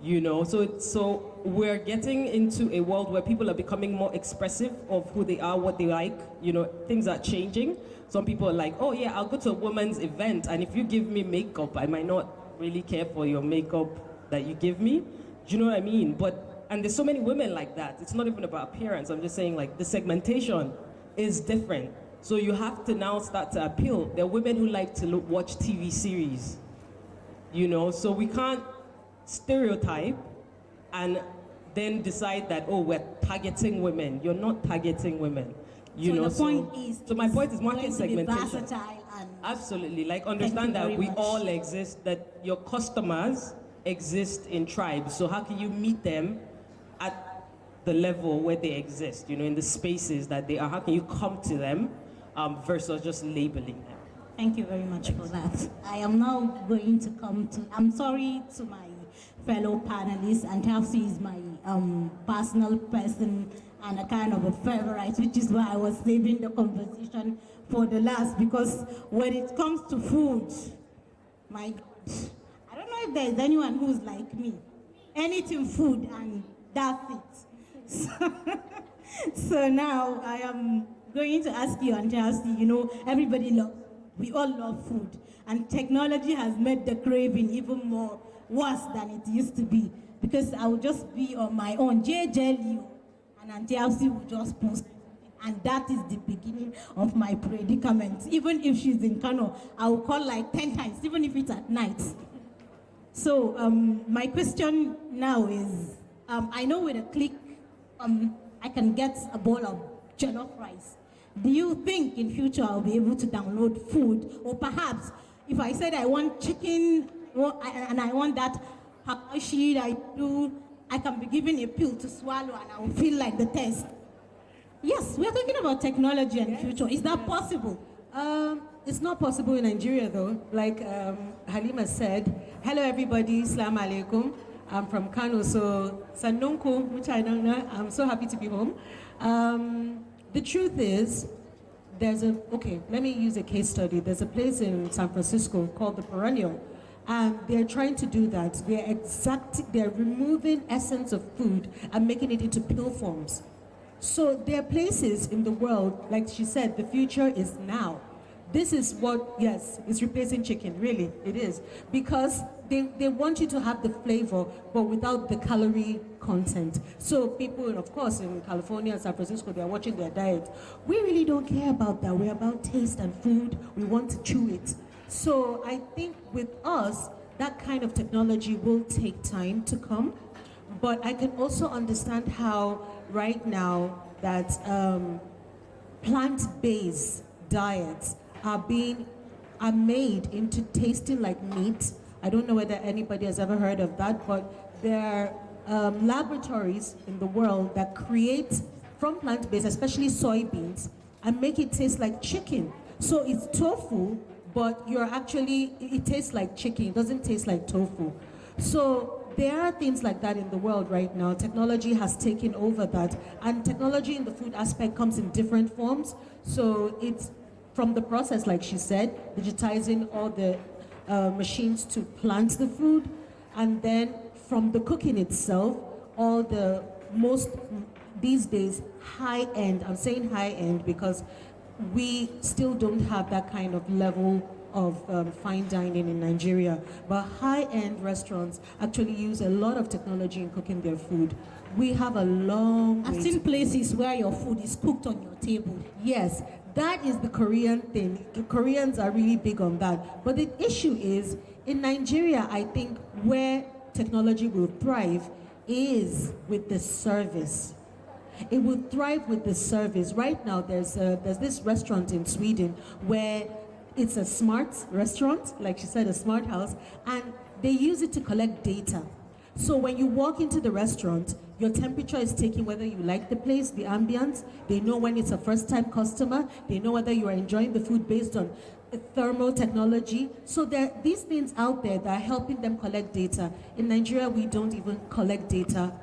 you know? So we're getting into a world where people are becoming more expressive of who they are, what they like, you know, things are changing. Some people are like, oh yeah, I'll go to a woman's event, and if you give me makeup, I might not really care for your makeup that you give me. Do you know what I mean? And there's so many women like that. It's not even about appearance. I'm just saying, like, the segmentation is different. So you have to now start to appeal. There are women who like to watch TV series, you know? So we can't stereotype and then decide that, oh, we're targeting women. You're not targeting women, you know? So my point is market segmentation. Absolutely, like understand that we all exist, that your customers exist in tribes. So how can you meet them at the level where they exist, you know, in the spaces that they are? How can you come to them versus just labeling them? Thank you very much for that. I am now going to come to, I'm sorry to my fellow panelists, and Chelsea is my personal person and a kind of a favorite, which is why I was saving the conversation for the last, because when it comes to food, my God, I don't know if there is anyone who's like me. Anything food and that's it. So now I am going to ask you, and Chelsea, you know, we all love food, and technology has made the craving even more worse than it used to be, because I would just be on my own, JJLU, and Auntie Elsie will just post, and that is the beginning of my predicament. Even if she's in Kano, I will call like 10 times, even if it's at night. So my question now is, I know with a click, I can get a bowl of jollof rice. Do you think in future I'll be able to download food? Or perhaps if I said I want chicken and I want that, how should I do? I can be given a pill to swallow and I will feel like the taste. Yes, we're talking about technology and future. Is that possible? It's not possible in Nigeria though. Like Halima said, hello everybody, Assalamu alaikum. I'm from Kano, so Sandonko, which I don't know. I'm so happy to be home. The truth is, let me use a case study. There's a place in San Francisco called the Perennial, and they're trying to do that. They're removing essence of food and making it into pill forms. So there are places in the world, like she said, the future is now. This is what, yes, it's replacing chicken, really, it is. Because they want you to have the flavor, but without the calorie content. So people, of course, in California and San Francisco, they're watching their diet. We really don't care about that. We're about taste and food. We want to chew it. So I think with us, that kind of technology will take time to come. But I can also understand how right now that plant-based diets are made into tasting like meat. I don't know whether anybody has ever heard of that, but there are laboratories in the world that create from plant-based, especially soybeans, and make it taste like chicken. So it's tofu, but it tastes like chicken. It doesn't taste like tofu. So there are things like that in the world right now. Technology has taken over that, and technology in the food aspect comes in different forms. So it's from the process, like she said, digitizing all the machines to plant the food, and then from the cooking itself, all the these days, high-end, I'm saying high-end because we still don't have that kind of level of fine dining in Nigeria, but high-end restaurants actually use a lot of technology in cooking their food. We have a long way. I've seen places where your food is cooked on your table. Yes, that is the Korean thing. The Koreans are really big on that. But the issue is, in Nigeria, I think where technology will thrive is with the service. It will thrive with the service. Right now, there's this restaurant in Sweden where it's a smart restaurant, like she said, a smart house, and they use it to collect data. So when you walk into the restaurant, your temperature is taken whether you like the place, the ambience. They know when it's a first-time customer. They know whether you are enjoying the food based on thermal technology. So there are these things out there that are helping them collect data. In Nigeria, we don't even collect data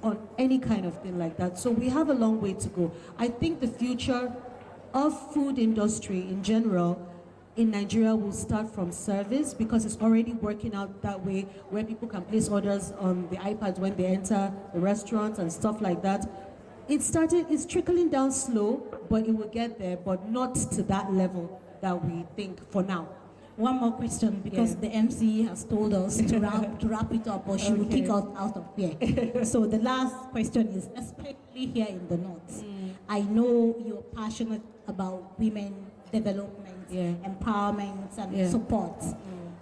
on any kind of thing like that. So we have a long way to go. I think the future of food industry in general in Nigeria will start from service, because it's already working out that way, where people can place orders on the iPads when they enter the restaurants and stuff like that. It's trickling down slow, but it will get there, but not to that level that we think for now. One more question, because the MC has told us to wrap it up, or she will kick us out of here. So the last question is, especially here in the North, I know you're passionate about women development, empowerment, and support.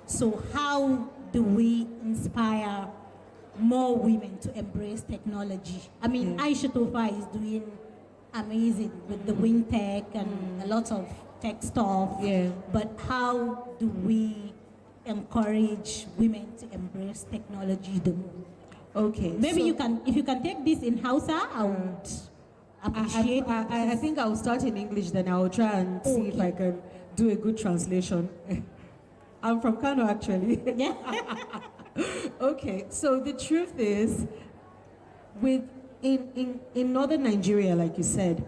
So how do we inspire more women to embrace technology? I mean, Aisha Tofa is doing amazing with the wind tech and a lot of tech stuff. But how do we encourage women to embrace technology the more? Okay. Maybe you can, if you can take this in Hausa, I would appreciate it. I think I'll start in English, then I'll try and see if I can do a good translation. I'm from Kano, actually. Okay, so the truth is, in northern Nigeria, like you said,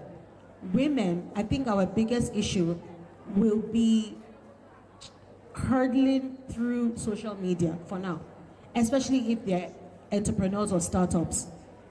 women, I think our biggest issue will be hurdling through social media for now, especially if they're entrepreneurs or startups.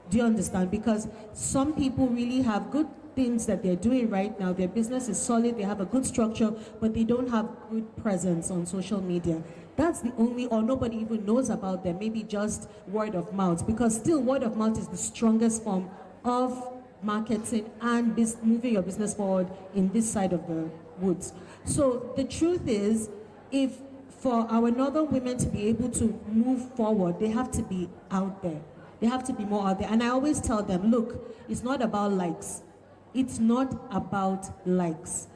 Do you understand? Because some people really have good things that they're doing right now. Their business is solid, they have a good structure, but they don't have good presence on social media. That's the only, or nobody even knows about them, maybe just word of mouth, because still word of mouth is the strongest form of marketing and moving your business forward in this side of the woods. So the truth is, if for our northern women to be able to move forward, they have to be out there. They have to be more out there. And I always tell them, look, it's not about likes. It's not about likes.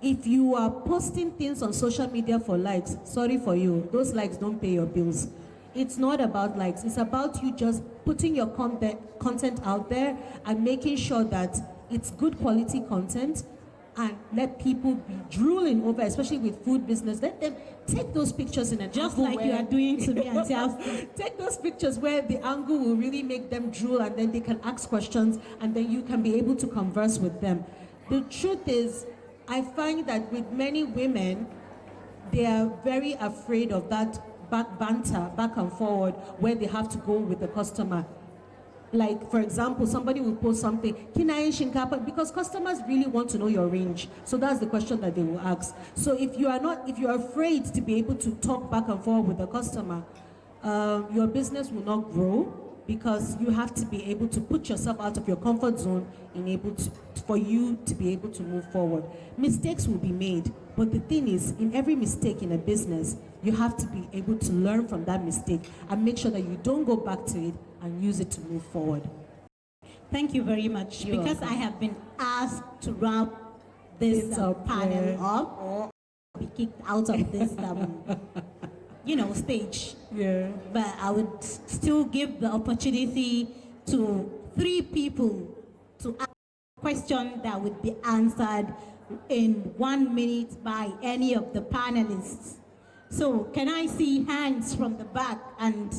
If you are posting things on social media for likes, sorry for you, those likes don't pay your bills. It's not about likes. It's about you just putting your content out there and making sure that it's good quality content, and let people be drooling over, especially with food business. Let them take those pictures in an just angle like you are doing to me and take those pictures where the angle will really make them drool, and then they can ask questions, and then you can be able to converse with them. The truth is, I find that with many women, they are very afraid of that banter, back and forward, where they have to go with the customer. Like, for example, somebody will post something, kinain shinkapa, because customers really want to know your range. So that's the question that they will ask. So if you are afraid to be able to talk back and forth with the customer, your business will not grow, because you have to be able to put yourself out of your comfort zone for you to be able to move forward. Mistakes will be made, but the thing is, in every mistake in a business, you have to be able to learn from that mistake and make sure that you don't go back to it and use it to move forward. Thank you very much. Because I have been asked to wrap this panel up, or be kicked out of this stage. But I would still give the opportunity to 3 people to ask a question that would be answered in 1 minute by any of the panelists. So can I see hands from the back? And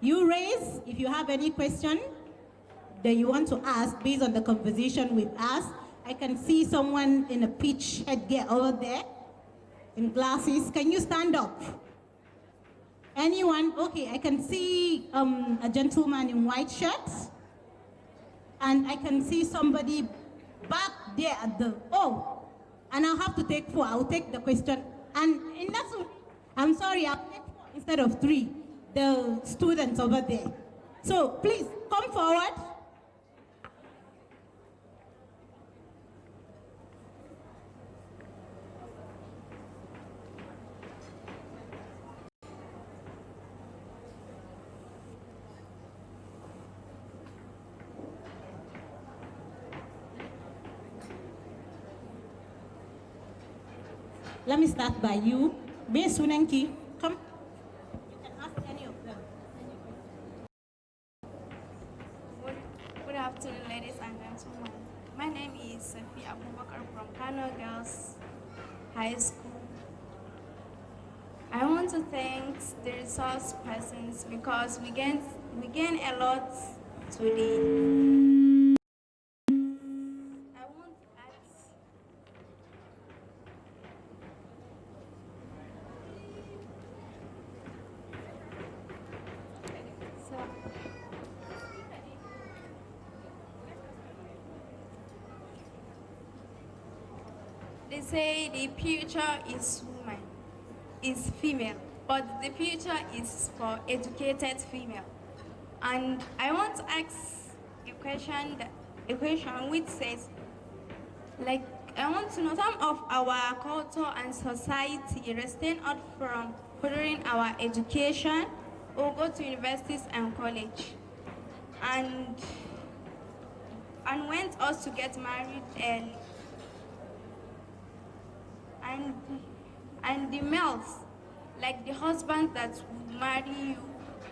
you raise if you have any question that you want to ask based on the conversation we've asked. I can see someone in a peach headgear over there in glasses. Can you stand up? Anyone? Okay, I can see a gentleman in white shirt. And I can see somebody back there at the, and I'll have to take 4. I'll take the question. And that's, I'm sorry, I'll take 4 instead of 3. The students over there. So please come forward. Let me start by you. Miss Sunenki, come. You can ask any of them. Good afternoon, ladies and gentlemen. My name is Sophie Abubakar from Kano Girls High School. I want to thank the resource persons because we gain a lot today. They say the future is woman, is female, but the future is for educated female. And I want to ask a question which says, like, I want to know some of our culture and society restrain us from furthering our education or go to universities and college, and want us to get married early. And the males, like the husbands that will marry you,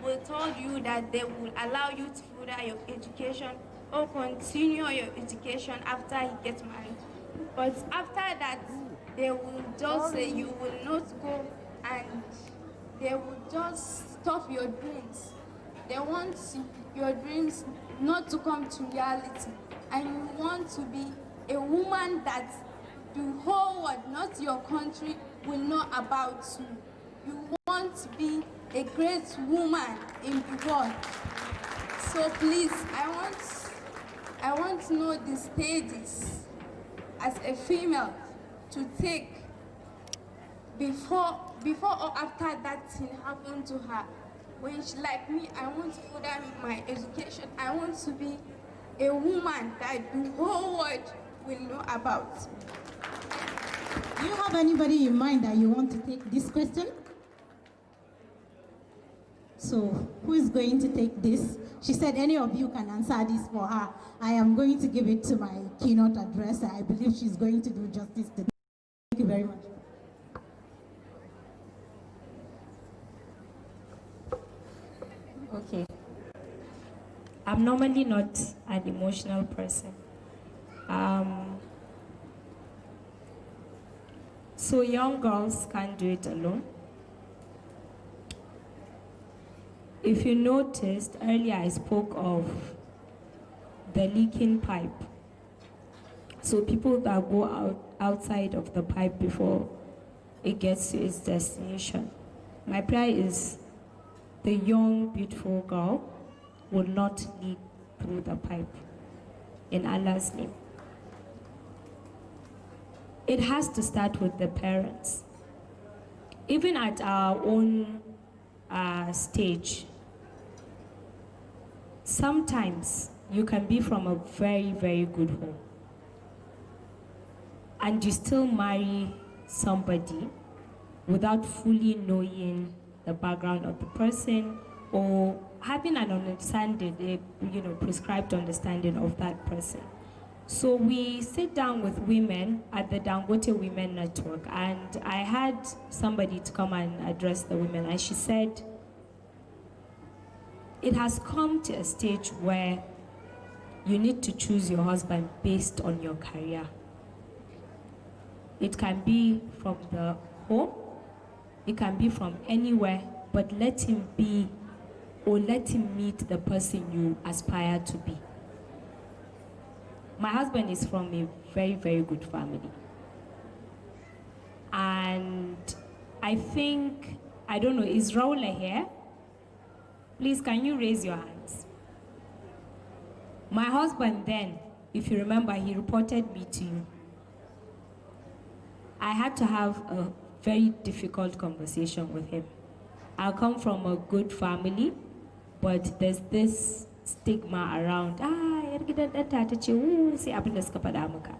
will tell you that they will allow you to further your education or continue your education after you get married. But after that, they will just say you will not go, and they will just stop your dreams. They want your dreams not to come to reality, and you want to be a woman that the whole world, not your country, will know about you. You want to be a great woman in the world. So please, I want to know the stages as a female to take before or after that thing happened to her. When she, like me, I want to further my education. I want to be a woman that the whole world will know about. Do you have anybody in mind that you want to take this question? So, who is going to take this? She said any of you can answer this for her. I am going to give it to my keynote addresser. I believe she's going to do justice to this. Thank you very much. Okay. I'm normally not an emotional person. So young girls can't do it alone. If you noticed, earlier I spoke of the leaking pipe. So people that go outside of the pipe before it gets to its destination. My prayer is the young, beautiful girl will not leak through the pipe. In Allah's name. It has to start with the parents. Even at our own stage, sometimes you can be from a very, very good home and you still marry somebody without fully knowing the background of the person or having an understanding, prescribed understanding of that person. So we sit down with women at the Dangote Women Network, and I had somebody to come and address the women, and she said, it has come to a stage where you need to choose your husband based on your career. It can be from the home, it can be from anywhere, but let him be, or let him meet the person you aspire to be. My husband is from a very, very good family. And I think, I don't know, is Raula here? Please, can you raise your hands? My husband then, if you remember, he reported me to you. I had to have a very difficult conversation with him. I come from a good family, but there's this stigma around, yar gidan ɗan tata ce, sai abin da suka faɗa maka.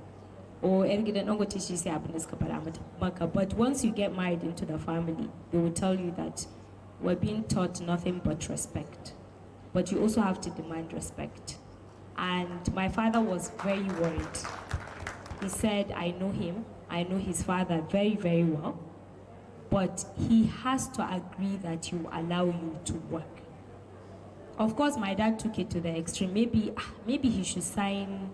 Or yar gidan ɗan gote ce sai abin da suka faɗa maka. But once you get married into the family, they will tell you that we're being taught nothing but respect. But you also have to demand respect. And my father was very worried. He said, I know him, I know his father very, very well, but he has to agree that he will allow you to work. Of course, my dad took it to the extreme. Maybe he should sign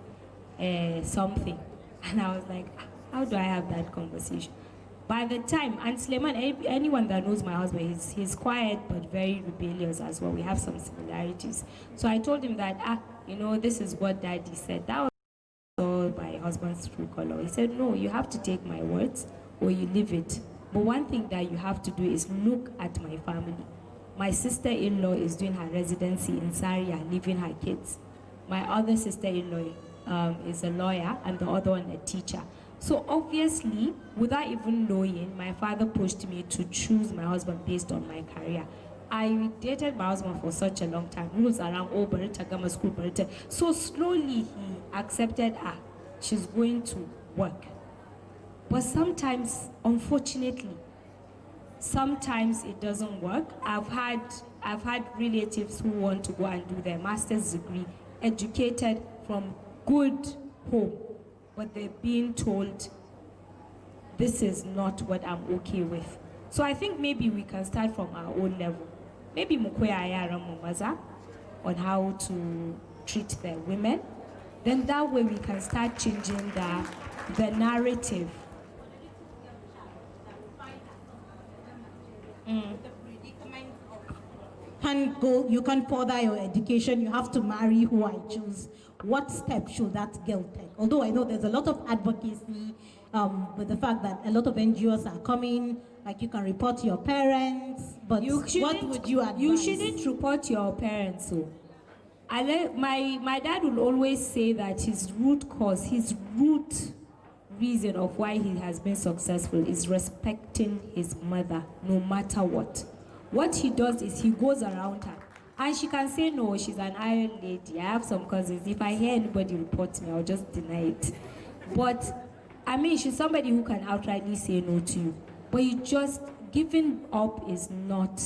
something. And I was like, how do I have that conversation? By the time, and Suleiman, anyone that knows my husband, he's quiet but very rebellious as well. We have some similarities. So I told him that, this is what daddy said. That was my husband's true color. He said, no, you have to take my words or you leave it. But one thing that you have to do is look at my family. My sister-in-law is doing her residency in Zaria, leaving her kids. My other sister-in-law is a lawyer and the other one a teacher. So obviously, without even knowing, my father pushed me to choose my husband based on my career. I dated my husband for such a long time. Rules around, Barita, Gama School, Barita. So slowly he accepted, she's going to work. But sometimes, unfortunately, sometimes it doesn't work. I've had relatives who want to go and do their master's degree, educated from good home, but they're being told, this is not what I'm okay with. So I think maybe we can start from our own level. Maybe Mukwe Ayara Mumaza on how to treat their women. Then that way we can start changing the narrative. You can't further your education, you have to marry who I choose. What step should that girl take? Although I know there's a lot of advocacy with the fact that a lot of NGOs are coming, like you can report to your parents, but what would you advise? You shouldn't report your parents. So. My dad will always say that his root reason of why he has been successful is respecting his mother, no matter what. What he does is he goes around her. And she can say, no, she's an iron lady. I have some cousins. If I hear anybody report me, I'll just deny it. But, she's somebody who can outrightly say no to you. But you just, giving up is not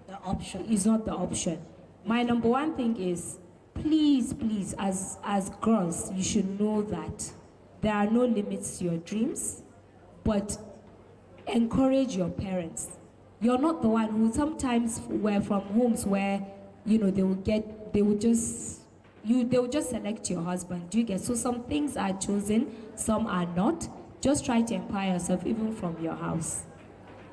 the option. Is not the option. My number one thing is, please, as girls, you should know that there are no limits to your dreams, but encourage your parents. You're not the one who sometimes we're from homes where they will just select your husband. Do you get? So some things are chosen, some are not. Just try to empower yourself even from your house.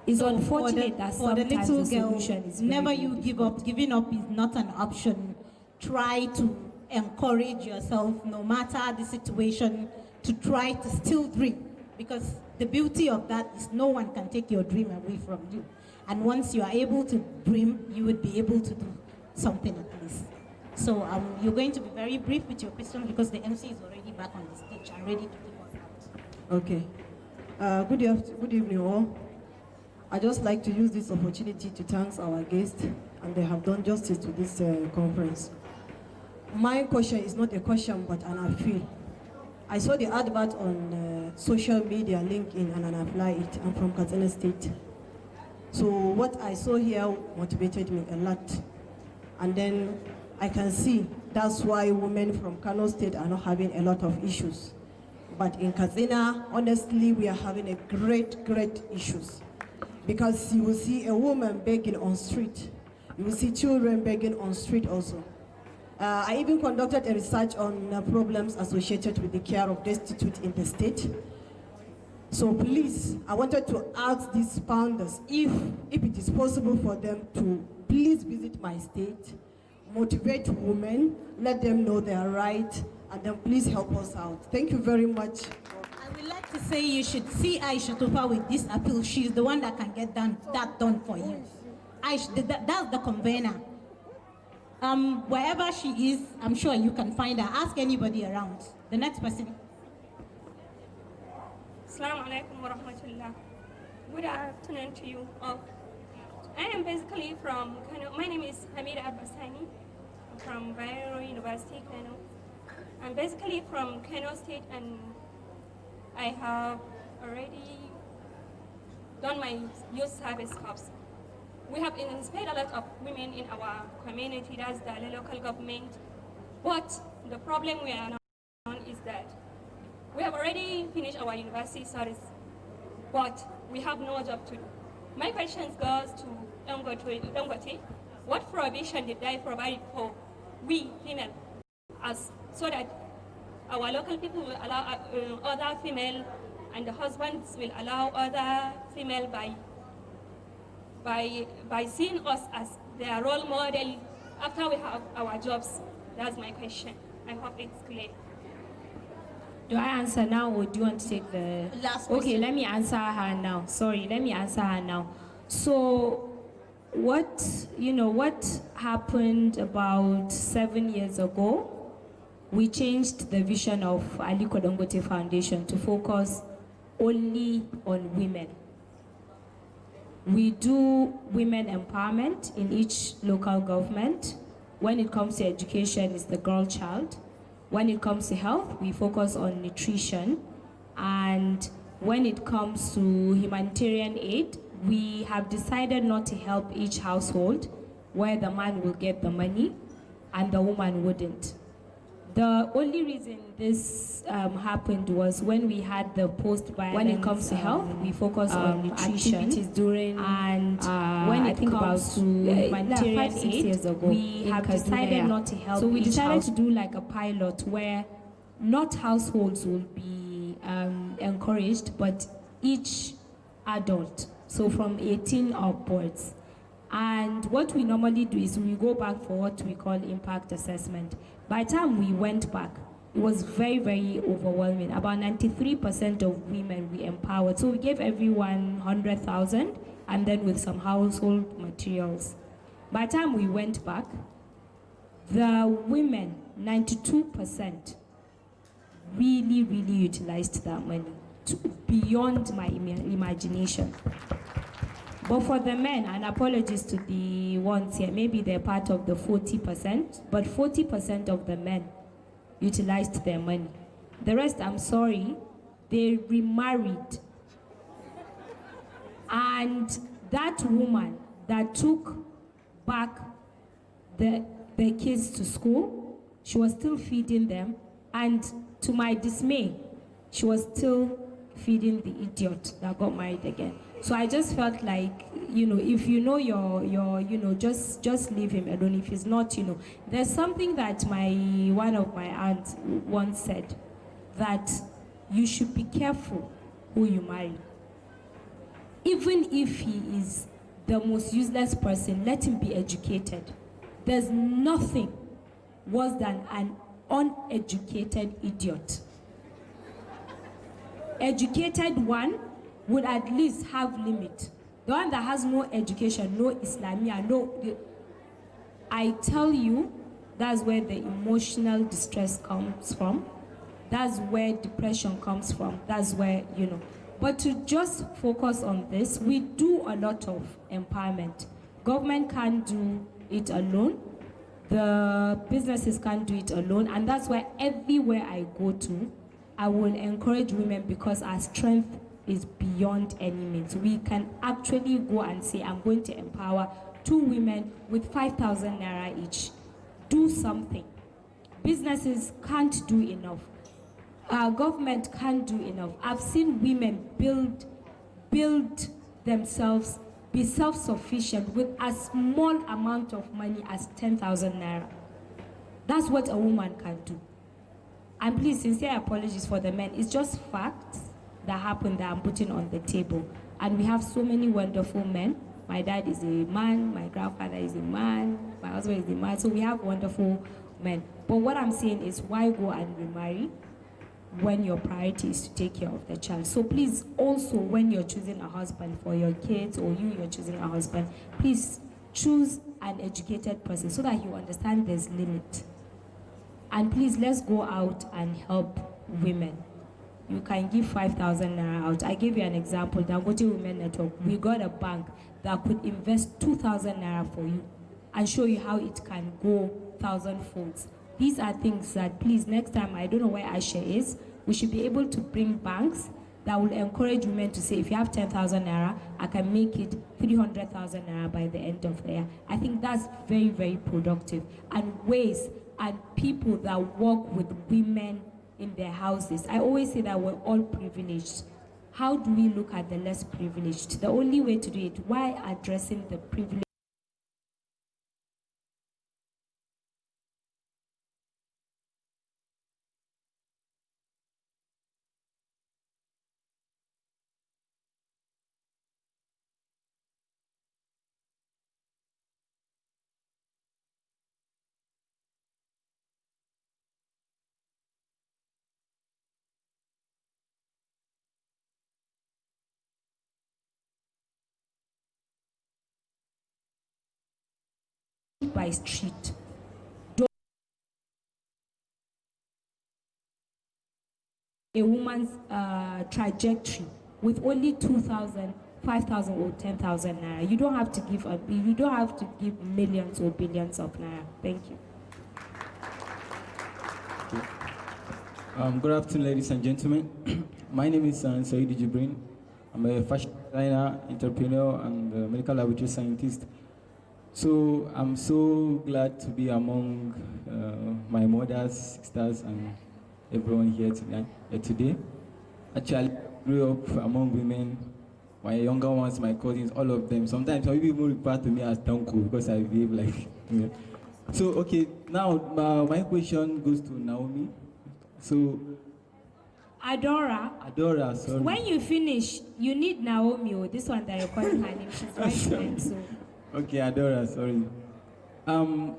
It's unfortunate that sometimes the solution is never you give up. Giving up is not an option. Try to encourage yourself, no matter the situation, to try to still dream. Because the beauty of that is no one can take your dream away from you. And once you are able to dream, you would be able to do something at least. So you're going to be very brief with your question because the MC is already back on the stage and ready to take us out. Okay. Good evening all. I'd just like to use this opportunity to thank our guests, and they have done justice to this conference. My question is not a question, but an appeal. I saw the advert on social media, LinkedIn, and I applied it. I'm from Katsina State. So what I saw here motivated me a lot. And then I can see that's why women from Kano State are not having a lot of issues. But in Katsina, honestly, we are having a great issues. Because you will see a woman begging on street. You will see children begging on street also. I even conducted a research on problems associated with the care of destitute in the state. So please, I wanted to ask these founders if it is possible for them to please visit my state, motivate women, let them know their right, and then please help us out. Thank you very much. I would like to say you should see Aisha Tufa with this appeal. She's the one that can get that done for you. That's the convener. Wherever she is, I'm sure you can find her. Ask anybody around. The next person. Assalamu alaikum wa rahmatullah. Good afternoon to you all. I am basically from Kano. My name is Hamida Abbasani. I'm from Bayero University, Kano. I'm basically from Kano State, and I have already done my youth service corps. We have inspired a lot of women in our community, that's the local government. But the problem we are now on is that we have already finished our university studies, but we have no job to do. My question goes to Dangote. What provision did they provide for we female, as so that our local people will allow other female, and the husbands will allow other female by seeing us as their role model after we have our jobs? That's my question. I hope it's clear. Do I answer now, or do you want to take the last Okay, question? let me answer her now. Sorry, let me answer her now. So what happened about 7 years ago, we changed the vision of Aliko Dangote Foundation to focus only on women. We do women empowerment in each local government. When it comes to education, it's the girl child. When it comes to health, we focus on nutrition. And when it comes to humanitarian aid, we have decided not to help each household where the man will get the money and the woman wouldn't. The only reason this happened was when we had the post-violence. When it comes to health, we focus on nutrition activities during, and when it comes to humanitarian aid, years ago, we have decided not to help. So we decided to do like a pilot where not households will be encouraged, but each adult. So from 18 upwards. And what we normally do is we go back for what we call impact assessment. By the time we went back, it was very, very overwhelming. About 93% of women we empowered. So we gave everyone 100,000 and then with some household materials. By the time we went back, the women, 92%, really, really utilized that money beyond my imagination. But for the men, and apologies to the ones here, maybe they're part of the 40%, but 40% of the men utilized their money. The rest, I'm sorry, they remarried. And that woman that took back the kids to school, she was still feeding them, and to my dismay, she was still feeding the idiot that got married again. So I just felt like, if you know your just leave him alone. If he's not, there's something that one of my aunts once said, that you should be careful who you marry. Even if he is the most useless person, let him be educated. There's nothing worse than an uneducated idiot. Educated one would at least have limit. The one that has no education, no Islamia, I tell you, that's where the emotional distress comes from. That's where depression comes from. That's where, But to just focus on this, we do a lot of empowerment. Government can't do it alone. The businesses can't do it alone. And that's why everywhere I go to, I will encourage women, because our strength is beyond any means. We can actually go and say, I'm going to empower 2 women with 5,000 naira each. Do something. Businesses can't do enough. Government can't do enough. I've seen women build themselves, be self-sufficient with a small amount of money as 10,000 naira. That's what a woman can do. And please, sincere apologies for the men. It's just facts that happen that I'm putting on the table. And we have so many wonderful men. My dad is a man, my grandfather is a man, my husband is a man. So we have wonderful men. But what I'm saying is, why go and remarry when your priority is to take care of the child? So please, also, when you're choosing a husband for your kids, or you're choosing a husband, please choose an educated person so that you understand there's limit. And please, let's go out and help women. You can give 5,000 naira out. I gave you an example, Dangote Women Network. We got a bank that could invest 2,000 naira for you and show you how it can go 1,000 folds. These are things that, please, next time, I don't know where Aisha is, we should be able to bring banks that will encourage women to say, if you have 10,000 naira, I can make it 300,000 naira by the end of the year. I think that's very, very productive. And ways and people that work with women in their houses. I always say that we're all privileged. how do we look at the less privileged? The only way to do it, why addressing the privileged? By street. A woman's trajectory with only 2,000, 5,000 or 10,000 naira. You don't have to give millions or billions of naira. Thank you. Good afternoon, ladies and gentlemen. My name is Saidi Jibrin. I'm a fashion designer, entrepreneur, and medical laboratory scientist. So I'm so glad to be among my mothers, sisters, and everyone here today. Actually, I grew up among women. My younger ones, my cousins, all of them. Sometimes some people refer to me as Tanko because I behave like. Yeah. So okay, now my question goes to Naomi. So. Adora, sorry. When you finish, you need Naomi, or this one that you're calling her name. She's right. So. Okay, Adora, sorry.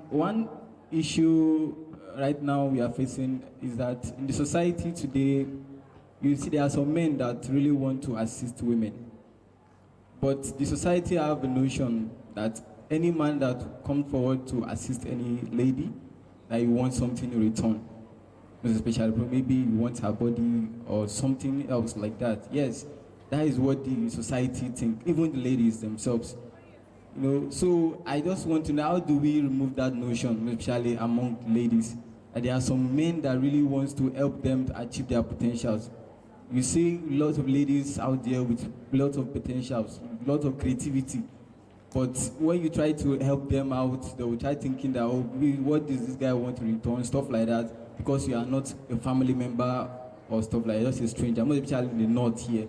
One issue right now we are facing is that in the society today, you see there are some men that really want to assist women. But the society have a notion that any man that comes forward to assist any lady, that you want something in return. Especially maybe you want her body or something else like that. Yes, that is what the society thinks, even the ladies themselves. You know, so I just want to know, how do we remove that notion, especially among ladies, that there are some men that really wants to help them to achieve their potentials. You see lots of ladies out there with lots of potentials, lots of creativity, but when you try to help them out, they will try thinking that, oh, what does this guy want to return, stuff like that, because you are not a family member or stuff like that, just a stranger, most especially in the north here.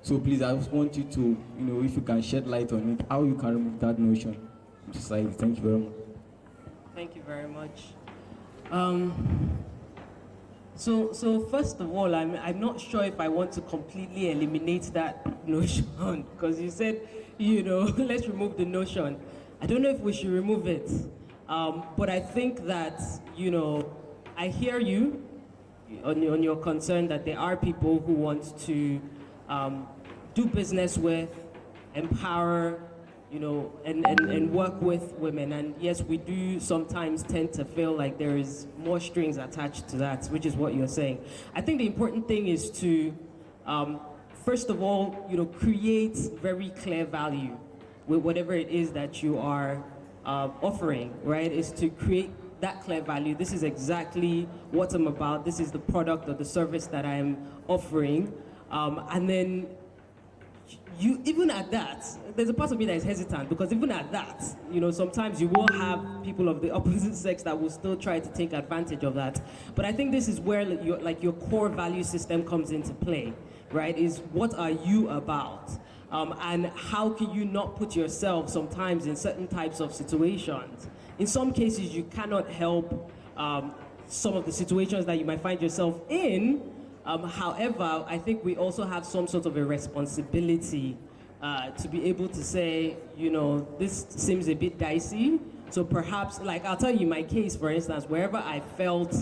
So please, I just want you to, if you can shed light on it, how you can remove that notion in society. Thank you very much. Thank you very much. So first of all, I'm not sure if I want to completely eliminate that notion, because you said, let's remove the notion. I don't know if we should remove it, but I think that, I hear you on your concern that there are people who want to do business with, empower, and work with women. And yes, we do sometimes tend to feel like there is more strings attached to that, which is what you're saying. I think the important thing is to, first of all, create very clear value with whatever it is that you are offering, right? Is to create that clear value. This is exactly what I'm about. This is the product or the service that I'm offering. And then even at that, there's a part of me that is hesitant, because even at that, sometimes you will have people of the opposite sex that will still try to take advantage of that. But I think this is where your core value system comes into play, right? Is what are you about? And how can you not put yourself sometimes in certain types of situations? In some cases, you cannot help some of the situations that you might find yourself in. However, I think we also have some sort of a responsibility to be able to say, this seems a bit dicey. So perhaps, I'll tell you my case, for instance, wherever I felt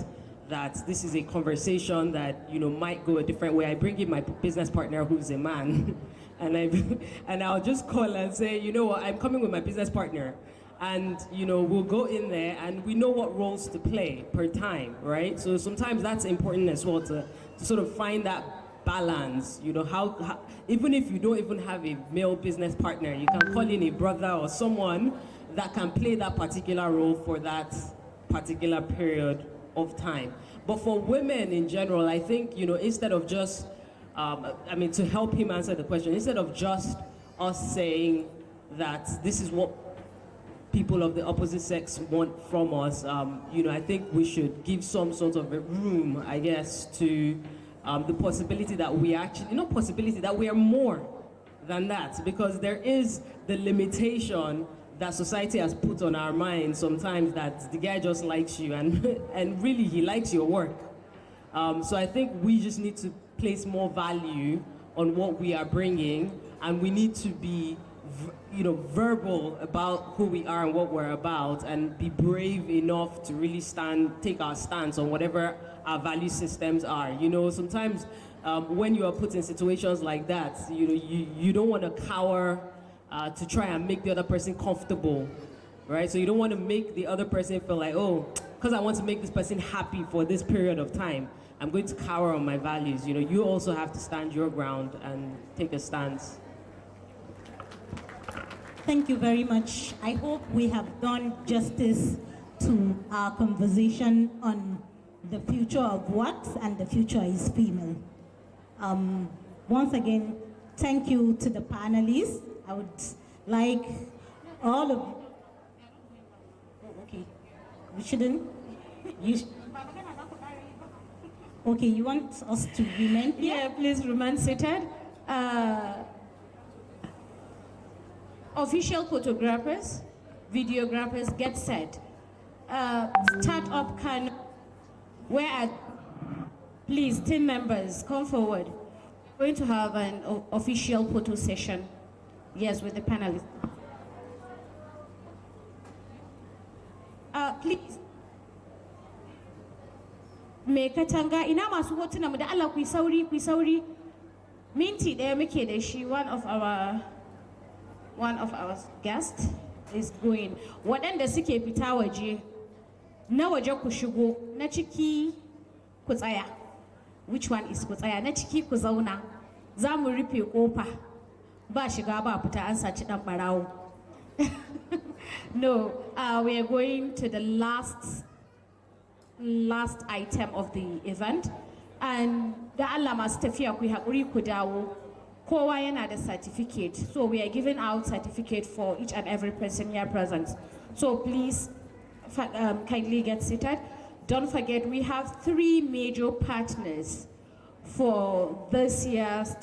that this is a conversation that, might go a different way, I bring in my business partner who's a man, and I'll just call and say, I'm coming with my business partner. And, we'll go in there and we know what roles to play per time, right? So sometimes that's important as well to sort of find that balance, how even if you don't even have a male business partner, you can call in a brother or someone that can play that particular role for that particular period of time. But for women in general, I think, instead of just, to help him answer the question, instead of just us saying that this is what people of the opposite sex want from us, I think we should give some sort of a room, I guess, to the possibility that we actually, not possibility, that we are more than that, because there is the limitation that society has put on our minds sometimes, that the guy just likes you and, and really he likes your work. So I think we just need to place more value on what we are bringing, and we need to be verbal about who we are and what we're about, and be brave enough to really take our stance on whatever our value systems are. Sometimes when you are put in situations like that, you don't want to cower to try and make the other person comfortable, right? So you don't want to make the other person feel like, oh, because I want to make this person happy for this period of time, I'm going to cower on my values. You also have to stand your ground and take a stance. Thank you very much. I hope we have done justice to our conversation on the future of work, and the future is female. Once again, thank you to the panelists. I would like all of you. Oh, okay, we shouldn't. Okay, you want us to remain here? Yeah, please remain seated. Official photographers, videographers, get set. Startup can, please, team members, come forward. We're going to have an official photo session, yes, with the panelists. Please. Me katanga ina masu hotuna mu da Allah ku sauri. Minti ɗaya muke da shi, one of our guests is going. Waɗanda suke fita waje, na waje ku shigo, na ciki ku tsaya. Which one is ku tsaya? Na ciki ku zauna. Za mu rufe kofa. Ba shiga ba fita, an saci ɗan ɓarawo. No, we are going to the last item of the event. And da Allah masu tafiya ku haƙuri ku dawo. Kowa yana da certificate. So we are giving out certificate for each and every person here present. So please kindly get seated. Don't forget, we have 3 major partners for this year's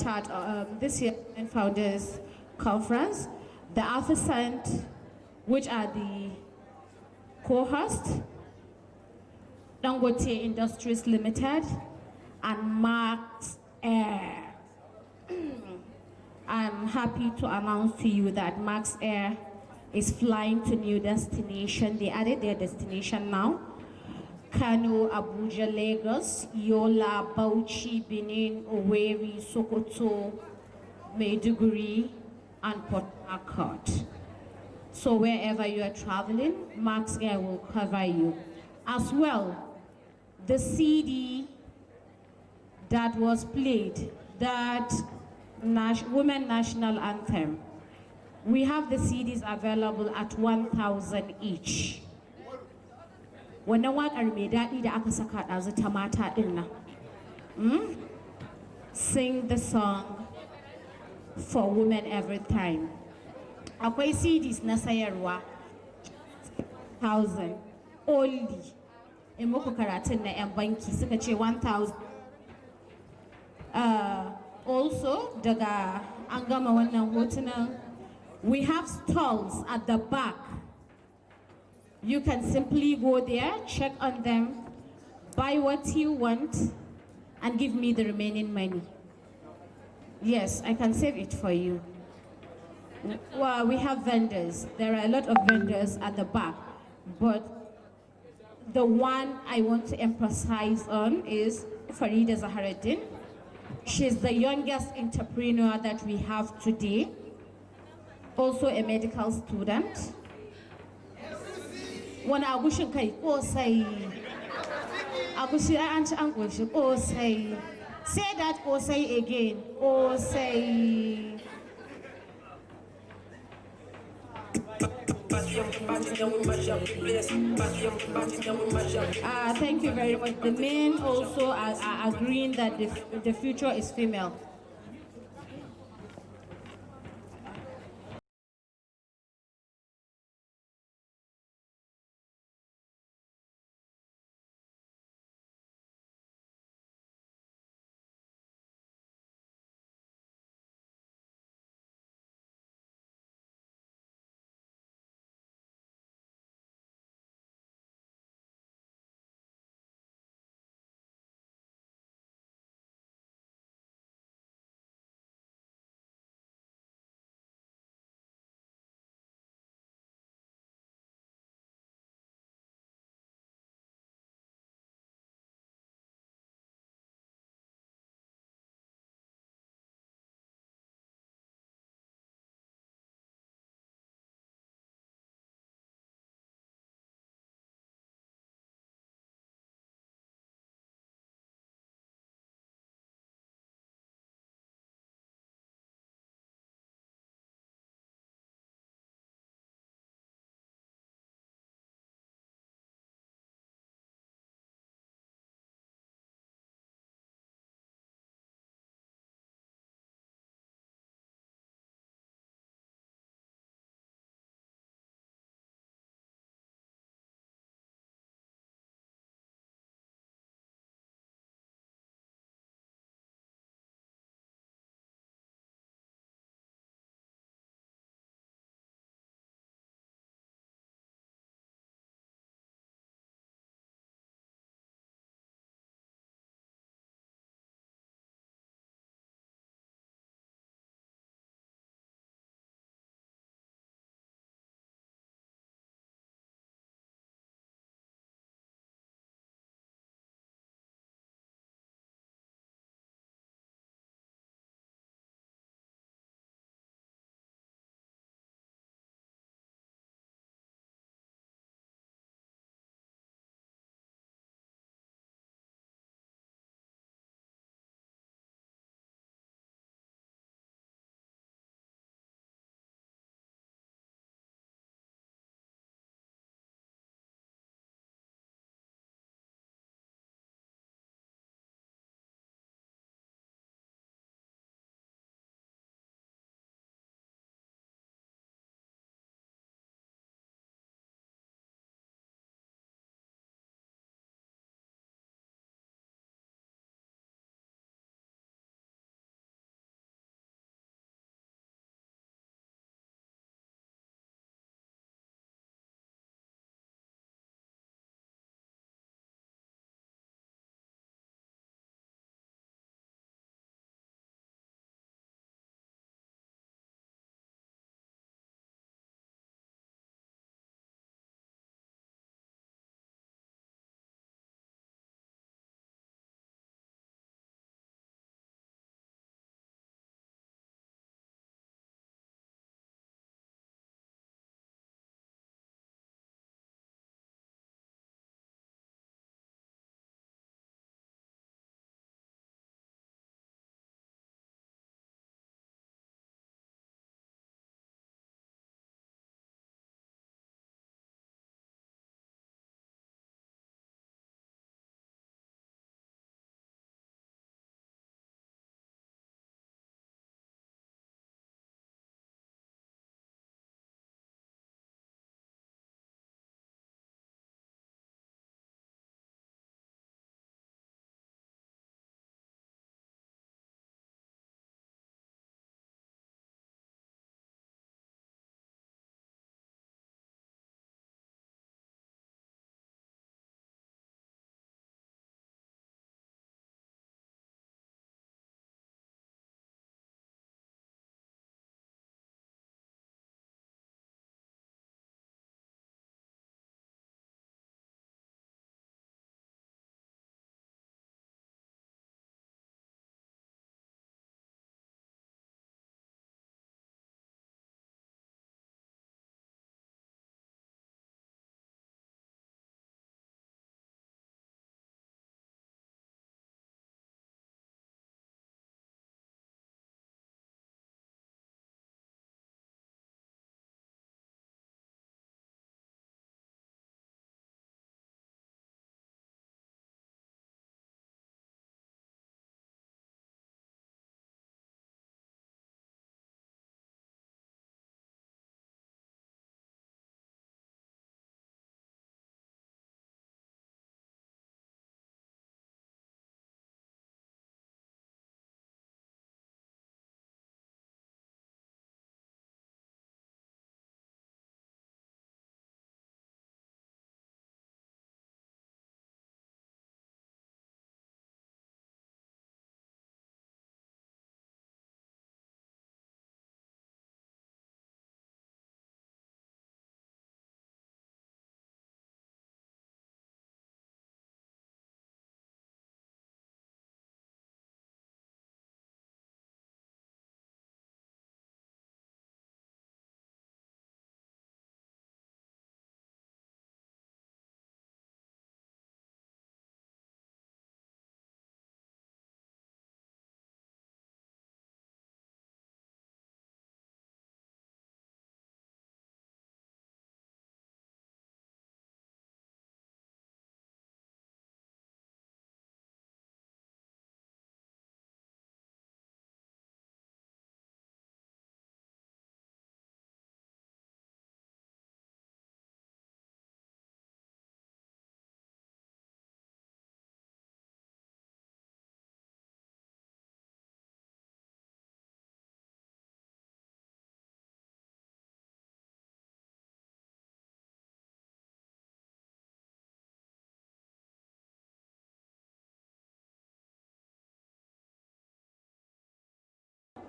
Founders Conference. The AfriCent, which are the co-hosts, Dangote Industries Limited, and Max Air. I'm happy to announce to you that Max Air is flying to new destination. They added their destination now. Kano, Abuja, Lagos, Yola, Bauchi, Benin, Owerri, Sokoto, Maiduguri, and Port Harcourt. So wherever you are traveling, Max Air will cover you. As well, the CD that was played, that Women National Anthem, we have the CDs available at 1,000 each. Wannan waƙar mai daɗi da aka saka ɗazu ta mata ɗin nan. Sing the song for women every time. Akwai CDs na sayarwa 1,000 only. In muku karatun na 'yan banki suka ce 1,000. Also, daga an gama wannan hotunan, we have stalls at the back. You can simply go there, check on them, buy what you want, and give me the remaining money. Yes, I can save it for you. Well, we have vendors. There are a lot of vendors at the back, but the one I want to emphasize on is Farida Zaharuddin. She's the youngest entrepreneur that we have today, also a medical student. Wani agushin kai kosai, agushi an ci an goshi kosai. Say that kosai again, kosai. Thank you very much. The men also are agreeing that the future is female.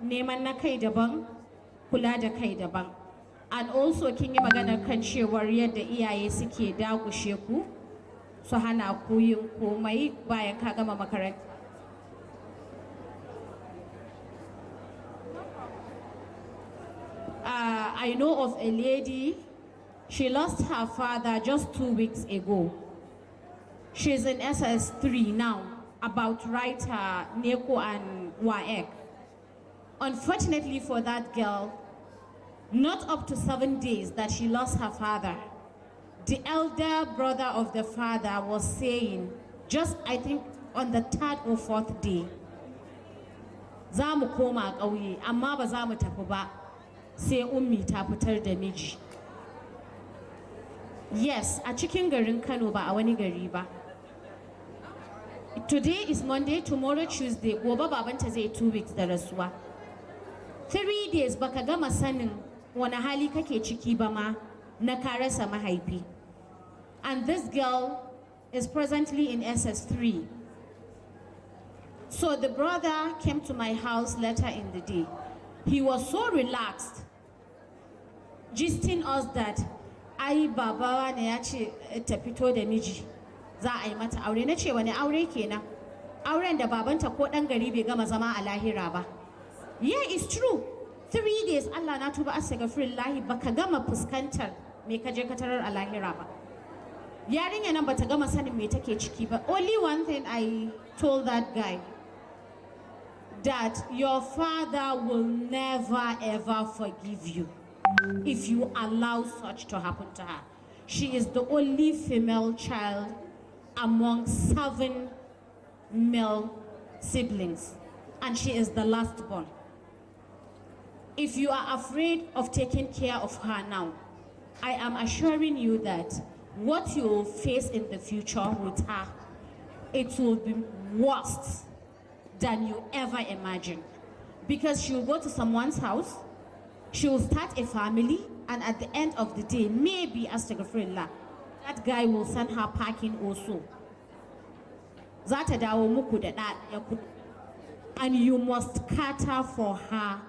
neman na kai daban, kula da kai daban. And also kin yi maganar kan cewar yadda iyaye suke dakushe ku, su hana ku yin komai bayan ka gama makaranta. I know of a lady, she lost her father just 2 weeks ago. She's in SS3 now, about to write her NECO and WAEC. Unfortunately for that girl, not up to 7 days that she lost her father, the elder brother of the father was saying, just I think on the 3rd or 4th day, za mu koma ƙauye, amma ba za mu tafi ba, sai ummi ta fitar da miji. Yes, a cikin garin Kano ba a wani gari ba. Today is Monday, tomorrow Tuesday, gobe babanta zai 2 weeks da rasuwa. 3 days baka gama sanin wani hali kake ciki ba ma na ka rasa mahaifi. And this girl is presently in SS3. So the brother came to my house later in the day. He was so relaxed, gisting us that ai baba ne ya ce ta fito da miji za a yi mata aure. Na ce wani aure kenan? Auren da babanta ko dan gari bai gama zama a lahira ba. Yeah, it's true. 3 days Allah na tuba astaghfirullah baka gama fuskantar me ka je ka tarar a lahira ba. Yarinya nan bata gama sanin me take ciki ba. Only one thing I told that guy, that your father will never ever forgive you if you allow such to happen to her. She is the only female child among 7 male siblings, and she is the last born. If you are afraid of taking care of her now, I am assuring you that what you will face in the future with her, it will be worse than you ever imagined. Because she will go to someone's house, she will start a family, and at the end of the day, maybe astaghfirullah, that guy will send her packing also. Zata dawo muku da ɗaya kuɗi. And you must cater for her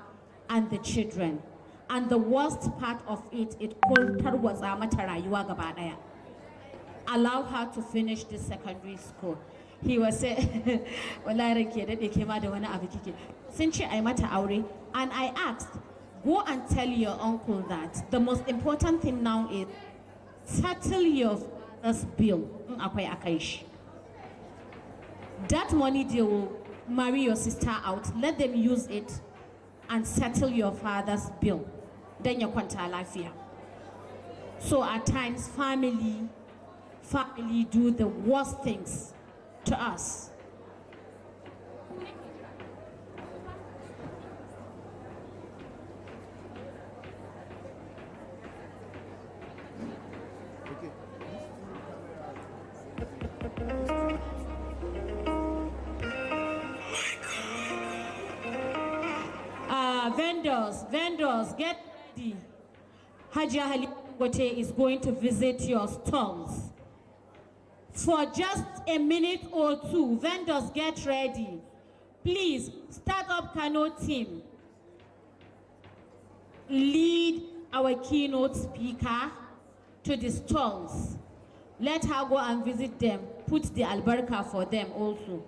and the children. And the worst part of it, it tarwatsa mata rayuwa gaba ɗaya. Allow her to finish this secondary school. He was saying, wallahi ranke daɗe ke ma da wani abu kike. Sun ce ai mata aure. And I asked, go and tell your uncle that the most important thing now is settle your father's bill. Akwai akai shi. That money they will marry your sister out. Let them use it and settle your father's bill. Then you kwanta lafiya. So at times family do the worst things to us. Vendors, get ready. Hajia Halima Dangote is going to visit your stalls. For just a minute or two, vendors, get ready. Please, Startup Kano team, lead our keynote speaker to the stalls. Let her go and visit them. Put the albarka for them also.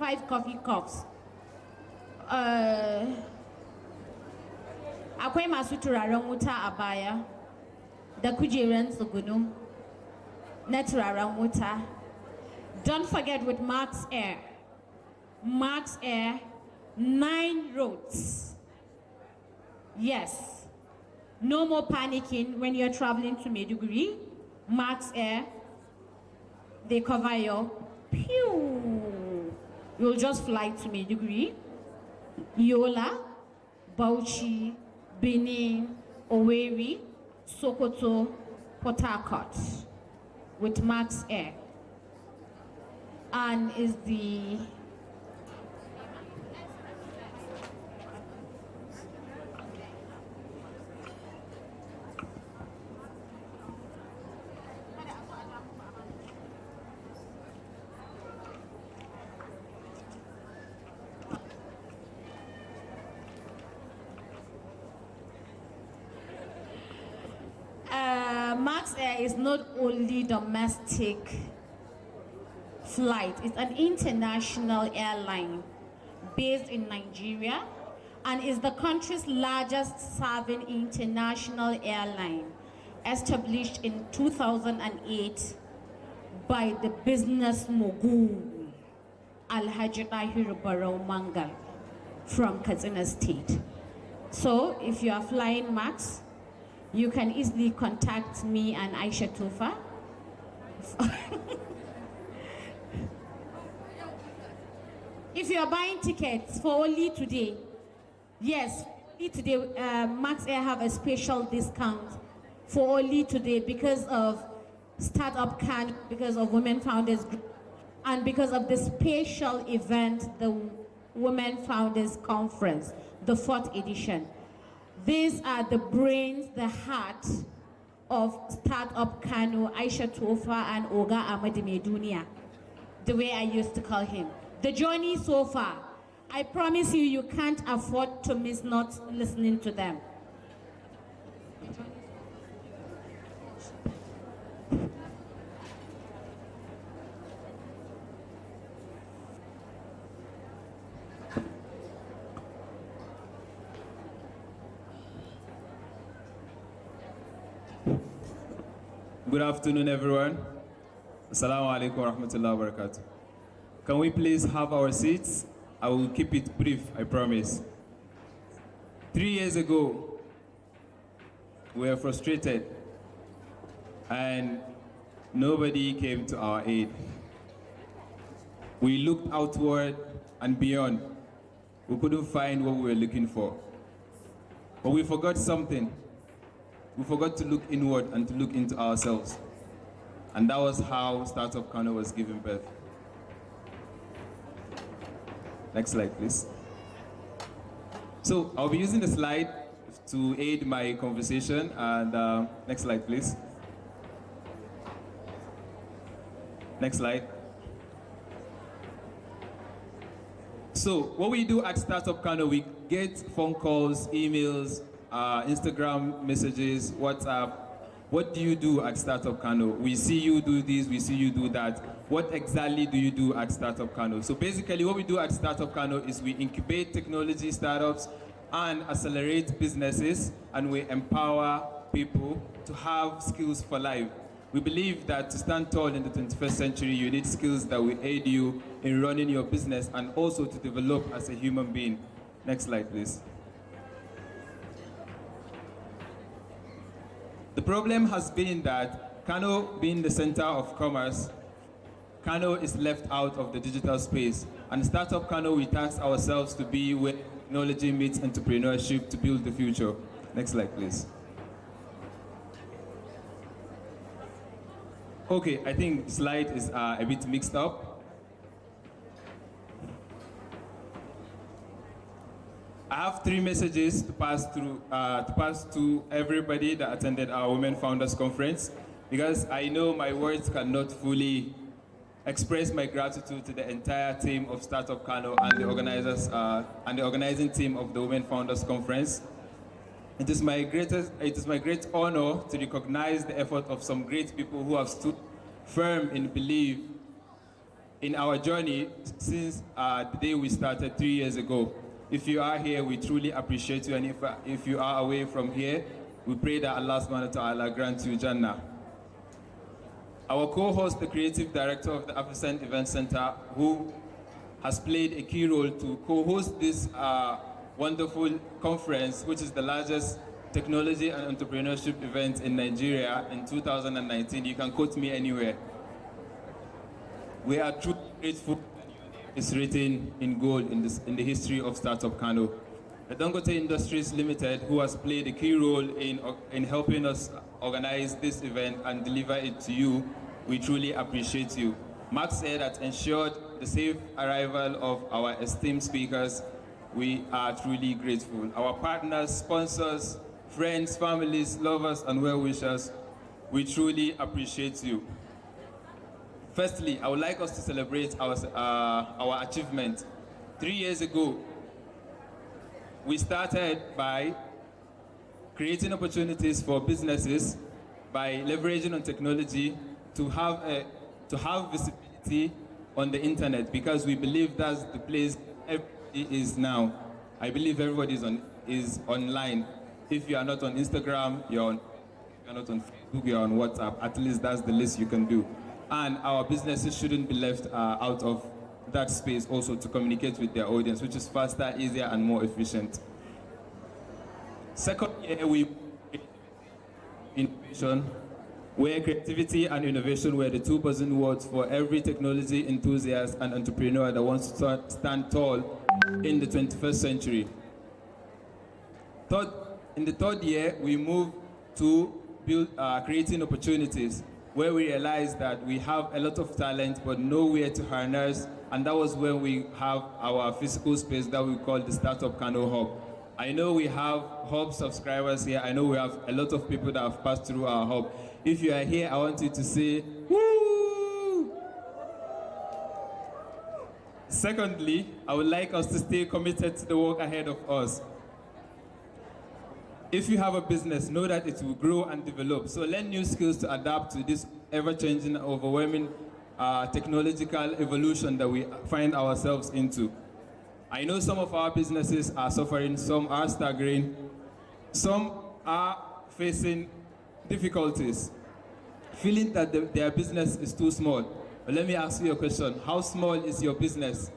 5 coffee cups. Akwai masu turaren wuta a baya da kujeran tsugunu na turaren wuta. Don't forget with Max Air. Max Air, 9 roads. Yes. No more panicking when you're traveling to Maiduguri. Max Air, they cover your pew. You'll just fly to Maiduguri, Yola, Bauchi, Benin, Owerri, Sokoto, Port Harcourt with Max Air. And is the Max Air is not only domestic flight, it's an international airline based in Nigeria and is the country's largest serving international airline, established in 2008 by the business mogul Alhaji Tahiru Barrow Mangal from Katsina State. So if you are flying Max, you can easily contact me and Aisha Tufa. If you are buying tickets for only today, yes, only today, Max Air have a special discount for only today because of Startup Can, because of Women Founders Group, and because of the special event, the Women Founders Conference, the 4th edition. These are the brains, the heart of Startup Kano, Aisha Tofa, and Oga Ahmadi Medunia, the way I used to call him. The journey so far, I promise you, you can't afford to miss not listening to them. Good afternoon, everyone. Assalamu alaikum wa rahmatullahi wa barakatuh. Can we please have our seats? I will keep it brief, I promise. 3 years ago, we were frustrated and nobody came to our aid. We looked outward and beyond. We couldn't find what we were looking for. But we forgot something. We forgot to look inward and to look into ourselves. And that was how Startup Kano was given birth. Next slide, please. So I'll be using the slide to aid my conversation. And next slide, please. Next slide. So what we do at Startup Kano, we get phone calls, emails, Instagram messages, WhatsApp. What do you do at Startup Kano? We see you do this, we see you do that. What exactly do you do at Startup Kano? So basically what we do at Startup Kano is we incubate technology startups and accelerate businesses, and we empower people to have skills for life. We believe that to stand tall in the 21st century, you need skills that will aid you in running your business and also to develop as a human being. Next slide, please. The problem has been that Kano, being the center of commerce, Kano is left out of the digital space. And Startup Kano, we task ourselves to be where technology meets entrepreneurship to build the future. Next slide, please. Okay, I think the slide is a bit mixed up. I have 3 messages to pass to everybody that attended our Women Founders Conference, because I know my words cannot fully express my gratitude to the entire team of Startup Kano and the organizers and the organizing team of the Women Founders Conference. It is my great honor to recognize the effort of some great people who have stood firm in belief in our journey since the day we started 3 years ago. If you are here, we truly appreciate you, and if you are away from here, we pray that Allah subhanahu wa ta'ala grant you Jannah. Our co-host, the creative director of the Afisant Event Center, who has played a key role to co-host this wonderful conference, which is the largest technology and entrepreneurship event in Nigeria in 2019. You can quote me anywhere. We are truly grateful it's written in gold in the history of Startup Kano. The Dangote Industries Limited, who has played a key role in helping us organize this event and deliver it to you, we truly appreciate you. Max Air that ensured the safe arrival of our esteemed speakers, we are truly grateful. Our partners, sponsors, friends, families, lovers, and well-wishers, we truly appreciate you. Firstly, I would like us to celebrate our achievement. 3 years ago, we started by creating opportunities for businesses by leveraging on technology to have visibility on the internet, because we believe that's the place everybody is now. I believe everybody is online. If you are not on Instagram, you're not on Facebook, you're on WhatsApp. At least that's the least you can do. And our businesses shouldn't be left out of that space also to communicate with their audience, which is faster, easier, and more efficient. Second year, we innovation, where creativity and innovation were the two buzzing words for every technology enthusiast and entrepreneur that wants to stand tall in the 21st century. In the third year, we moved to build creating opportunities, where we realized that we have a lot of talent but nowhere to harness, and that was when we have our physical space that we call the Startup Kano Hub. I know we have Hub subscribers here. I know we have a lot of people that have passed through our Hub. If you are here, I want you to say, woo! Secondly, I would like us to stay committed to the work ahead of us. If you have a business, know that it will grow and develop. So learn new skills to adapt to this ever-changing, overwhelming technological evolution that we find ourselves into. I know some of our businesses are suffering, some are staggering, some are facing difficulties, feeling that their business is too small. But let me ask you a question. How small is your business?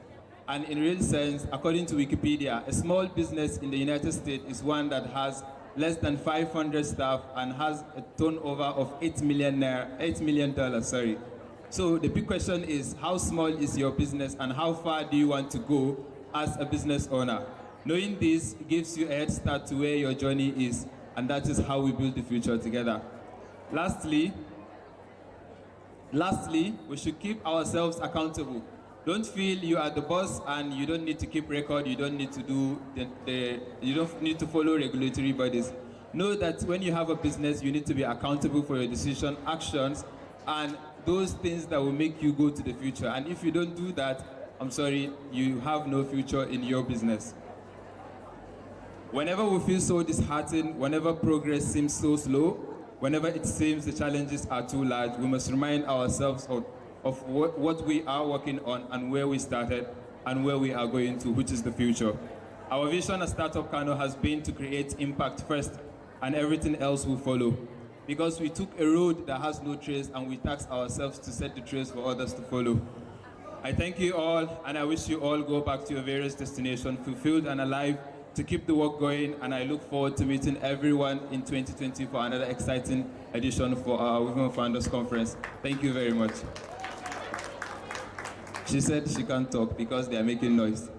And in real sense, according to Wikipedia, a small business in the United States is one that has less than 500 staff and has a turnover of $8 million. So the big question is, how small is your business and how far do you want to go as a business owner? Knowing this gives you a head start to where your journey is, and that is how we build the future together. Lastly, we should keep ourselves accountable. Don't feel you are the boss and you don't need to keep record, you don't need to do you don't need to follow regulatory bodies. Know that when you have a business, you need to be accountable for your decision, actions, and those things that will make you go to the future. And if you don't do that, I'm sorry, you have no future in your business. Whenever we feel so disheartened, whenever progress seems so slow, whenever it seems the challenges are too large, we must remind ourselves of what we are working on and where we started and where we are going to, which is the future. Our vision at Startup Kano has been to create impact first, and everything else will follow. Because we took a road that has no trace and we tasked ourselves to set the trace for others to follow. I thank you all, and I wish you all go back to your various destinations fulfilled and alive to keep the work going, and I look forward to meeting everyone in 2020 for another exciting edition for our Women Founders Conference. Thank you very much. She said she can't talk because they are making noise.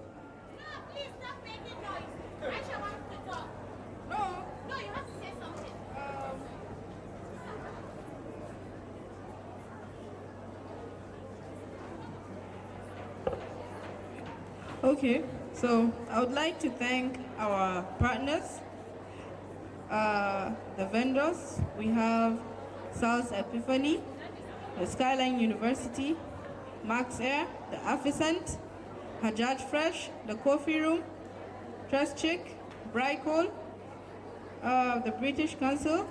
Okay, so I would like to thank our partners, the vendors. We have South Epiphany, the Skyline University, Max Air, the Afisant, Hajjaj Fresh, the Coffee Room, Trust Chick, Bricol, the British Council,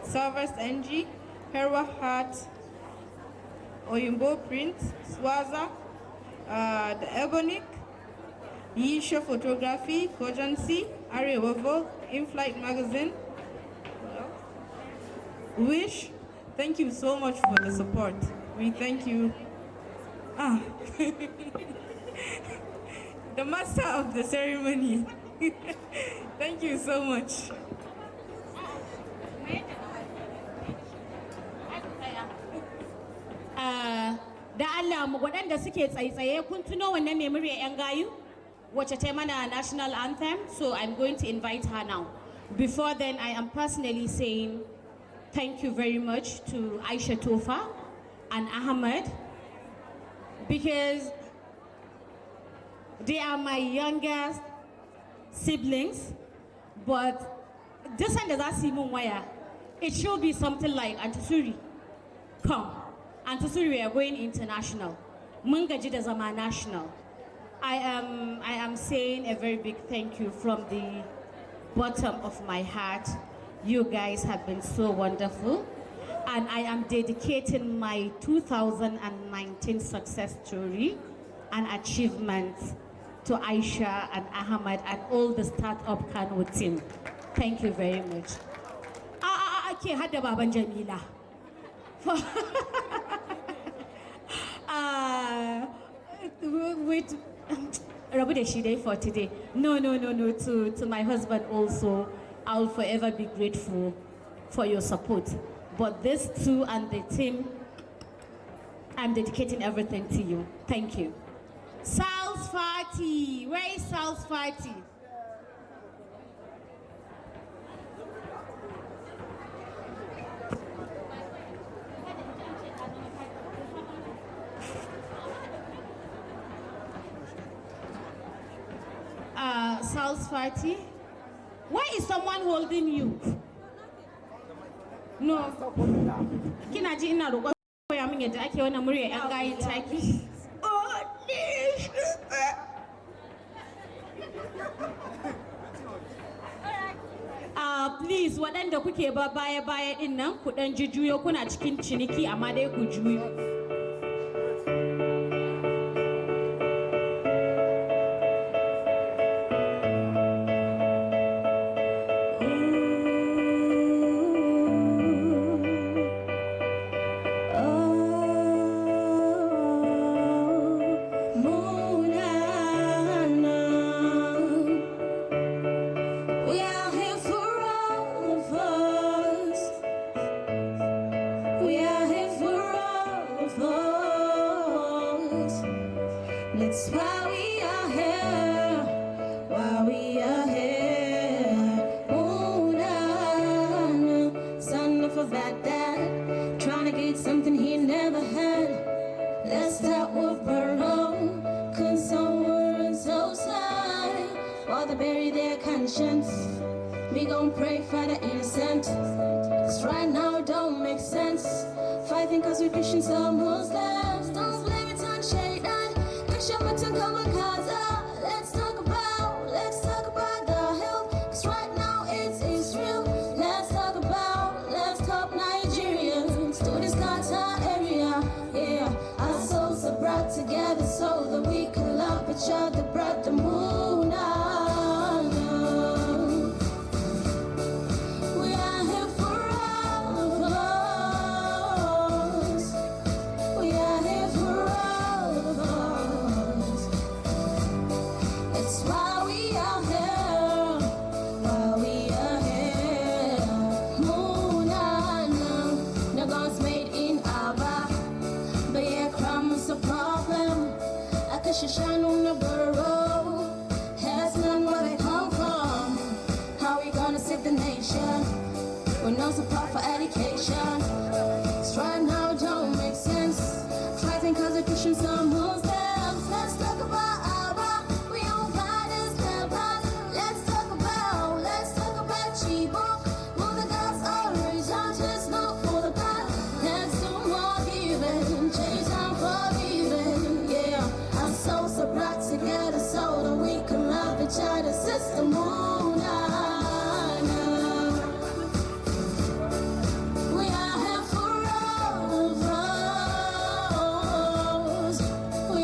Service NG, Herwa Hat, Oyimbo Print, Swaza, the Ebonic, Yisha Photography, Cogency, Arewa Vogue, In-Flight Magazine, Wish. Thank you so much for the support. We thank you. The master of the ceremony. Thank you so much. Da Allah waɗanda suke tsaye-tsaye kun tuno wannan mai murya 'yan gayu wacce ta mana national anthem, so I'm going to invite her now. Before then, I am personally saying thank you very much to Aisha Tofa and Ahmed, because they are my youngest siblings, but this one is Asimun Waya. It should be something like Auntie Suri, come. Auntie Suri, we are going international. Mungaji da zama national. I am saying a very big thank you from the bottom of my heart. You guys have been so wonderful. And I am dedicating my 2019 success story and achievements to Aisha and Ahmad and all the startup Kano team. Thank you very much. Okay, hada baban Jamila. With Rabu Day for today. No. To my husband also, I'll forever be grateful for your support. But this too and the team, I'm dedicating everything to you. Thank you. Sal's Fati. Where is Sal's Fati? Sal's Fati. Why is someone holding you? No. Kina ji ina roƙon koya min yadda ake wannan murya 'yan gayin taki. Please, waɗanda kuke ba baya-baya ɗin nan, ku ɗan juyo kuna cikin ciniki amma dai ku juyo. That's why we are here, why we are here. Oh, nah, son of a bad dad, trying to get something he never had. Let's start with Bruno, cause some words so sad. While they bury their conscience, we gon' pray for the innocent. Cause right now it don't make sense. Fighting cause we Christians or Muslims. Don't blame it on Shaitan. Let's talk about the health. Cause right now it's real. Let's talk Nigeria. To this Qatar area. Yeah, our souls are brought together so that we can love each other. Brought the moon on. We are here for all of us. We are here for all of us. It's why we are here, why we are here. Moonana, the guns made in Aba, but yeah, crime is a problem. I can shine on the burrow, has none where they come from. How we gonna save the nation? With no support for education. Cause right now it don't make sense. Fighting cause the Christians are Muslims. Let's talk about Aba. We don't fight this past. Let's talk about Chibok. Will the gods always on just not for the past? Let's do more giving, change time for giving. Yeah, our souls are brought together so that we can love each other. Sister Moon. We are here for all of us. We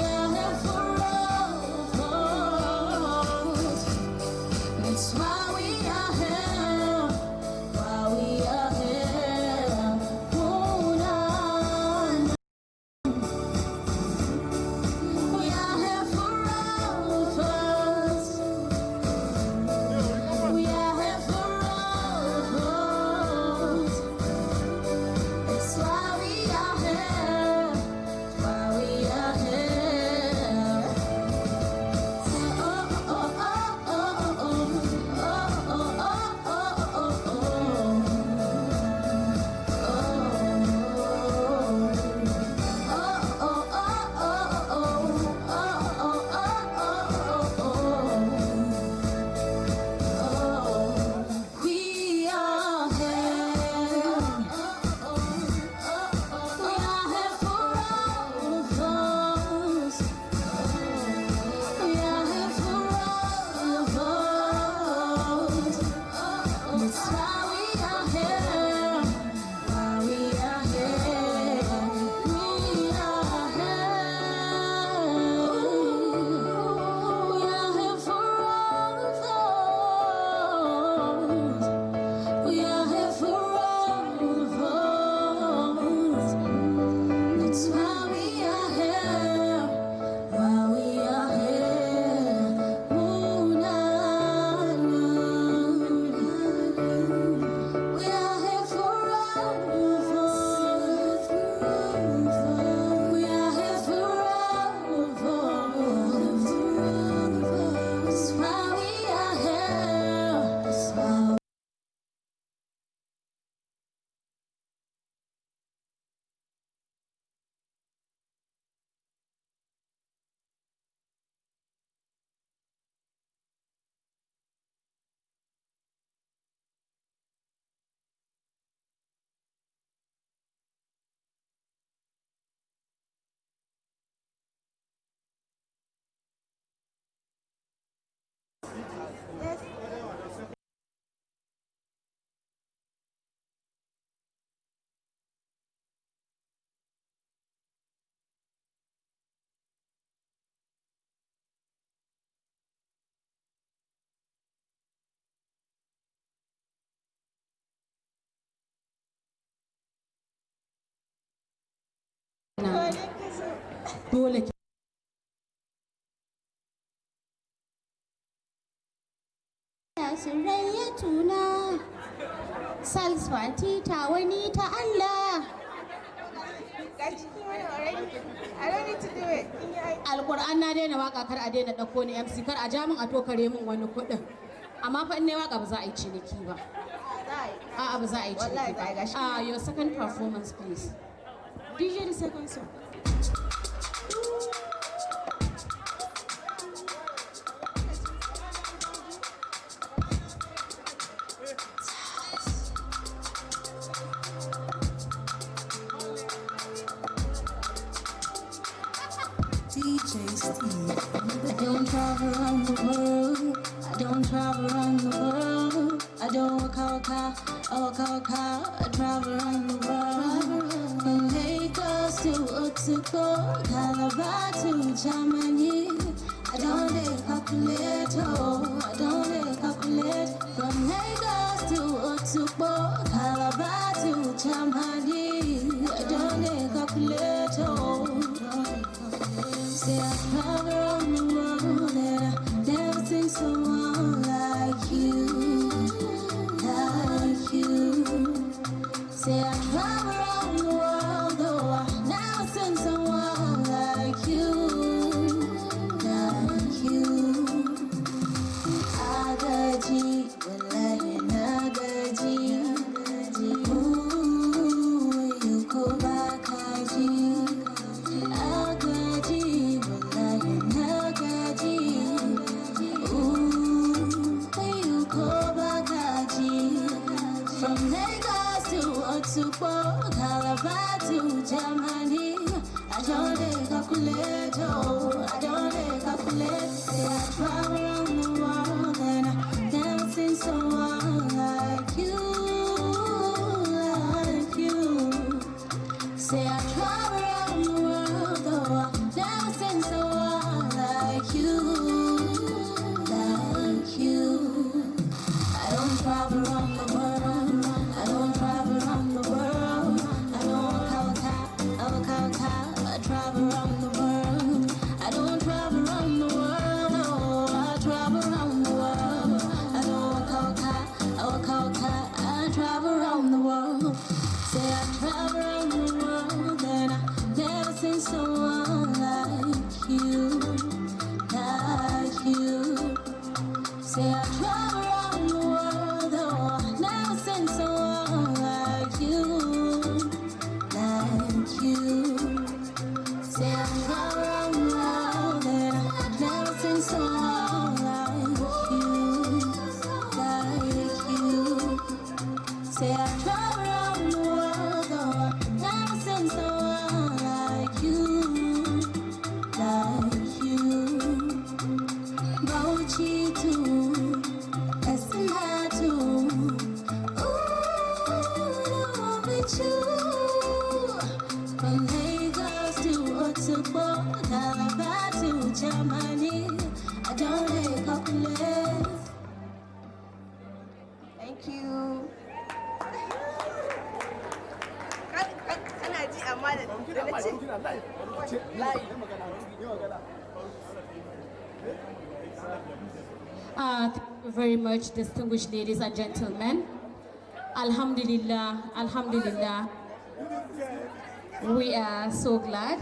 dole Surayyatuna Salswati ta wani ta Allah. I don't need to do it. Alƙur'an na daina waka kar a daina ɗauko ni MC kar a ja min a tokare min wani kuɗin. Amma fa in ne waka ba za a yi ciniki ba. A'a ba za a yi ciniki ba. Your second performance please. DJ the second song. I don't travel around the world. I don't travel around the world. I don't walk out car. I travel around the world. From Lagos to Oxford, Calabar to Germany. I don't calculate. I don't calculate. From Lagos to Oxford, Calabar to Germany. I don't calculate. Say I travel around the world and I never seen someone like you, like you. Say I travel around the world, though I never seen someone like you, like you. Agaji, wallahi nagaji, ooh, you go back, Agaji. From Lagos to Oxford, Calabar to Germany. I don't calculate, I don't calculate. Say I travel around the world and I never seen someone like you, like you. Say I travel around the world, though I never seen someone like you, like you. travel around the world. I don't travel around the world. I don't I travel around the world. I don't travel around the world. No, I travel around the world. I don't I travel around the world. Say I travel around the world and I never seen someone like you, like you. Say I travel around the world, oh, I never seen someone like you, like you. Say I travel around the world and I never seen someone like you, like you. Say I travel around the world, oh, I never seen someone like you, like you. Bauchi too, Esma too. Ooh, with you. From Lagos to Otubo, Calabar to Germany, I don't calculate. Thank you. Thank you very much, distinguished ladies and gentlemen. Alhamdulillah, Alhamdulillah. We are so glad.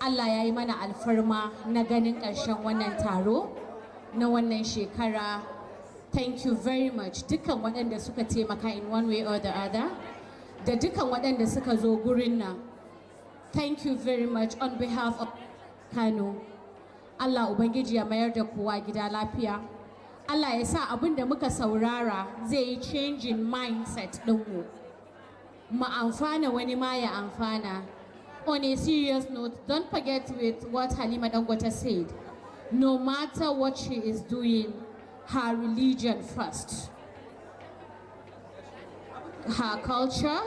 Allah ya yi mana alfarma na ganin ƙarshen wannan taro na wannan shekara. Thank you very much. Dukkan waɗanda suka taimaka in one way or the other. Da dukkan waɗanda suka zo gurin nan. Thank you very much on behalf of Kano. Allah Ubangiji ya mayar da kowa gida lafiya. Allah ya sa abin da muka saurara zai yi changing mindset ɗinmu. Mu amfana wani ma ya amfana. On a serious note, don't forget with what Halima Dangote said. No matter what she is doing, her religion first. Her culture,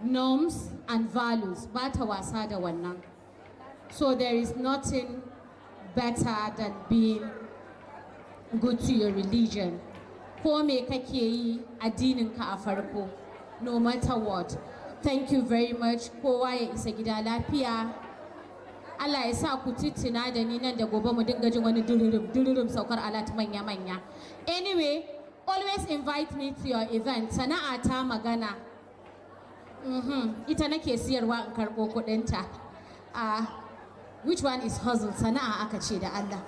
norms, and values. Ba ta wasa da wannan. So there is nothing better than being good to your religion. Ko me kake yi addininka a farko, no matter what. Thank you very much. Kowa ya isa gida lafiya. Allah ya sa ku titina da ni nan da gobe mu dinga jin wani dururum saukar alat manya-manya. Anyway, always invite me to your event. Sana'a ta magana. Ita nake siyarwa in karɓo kuɗinta. Which one is hustle? Sana'a aka ce da Allah.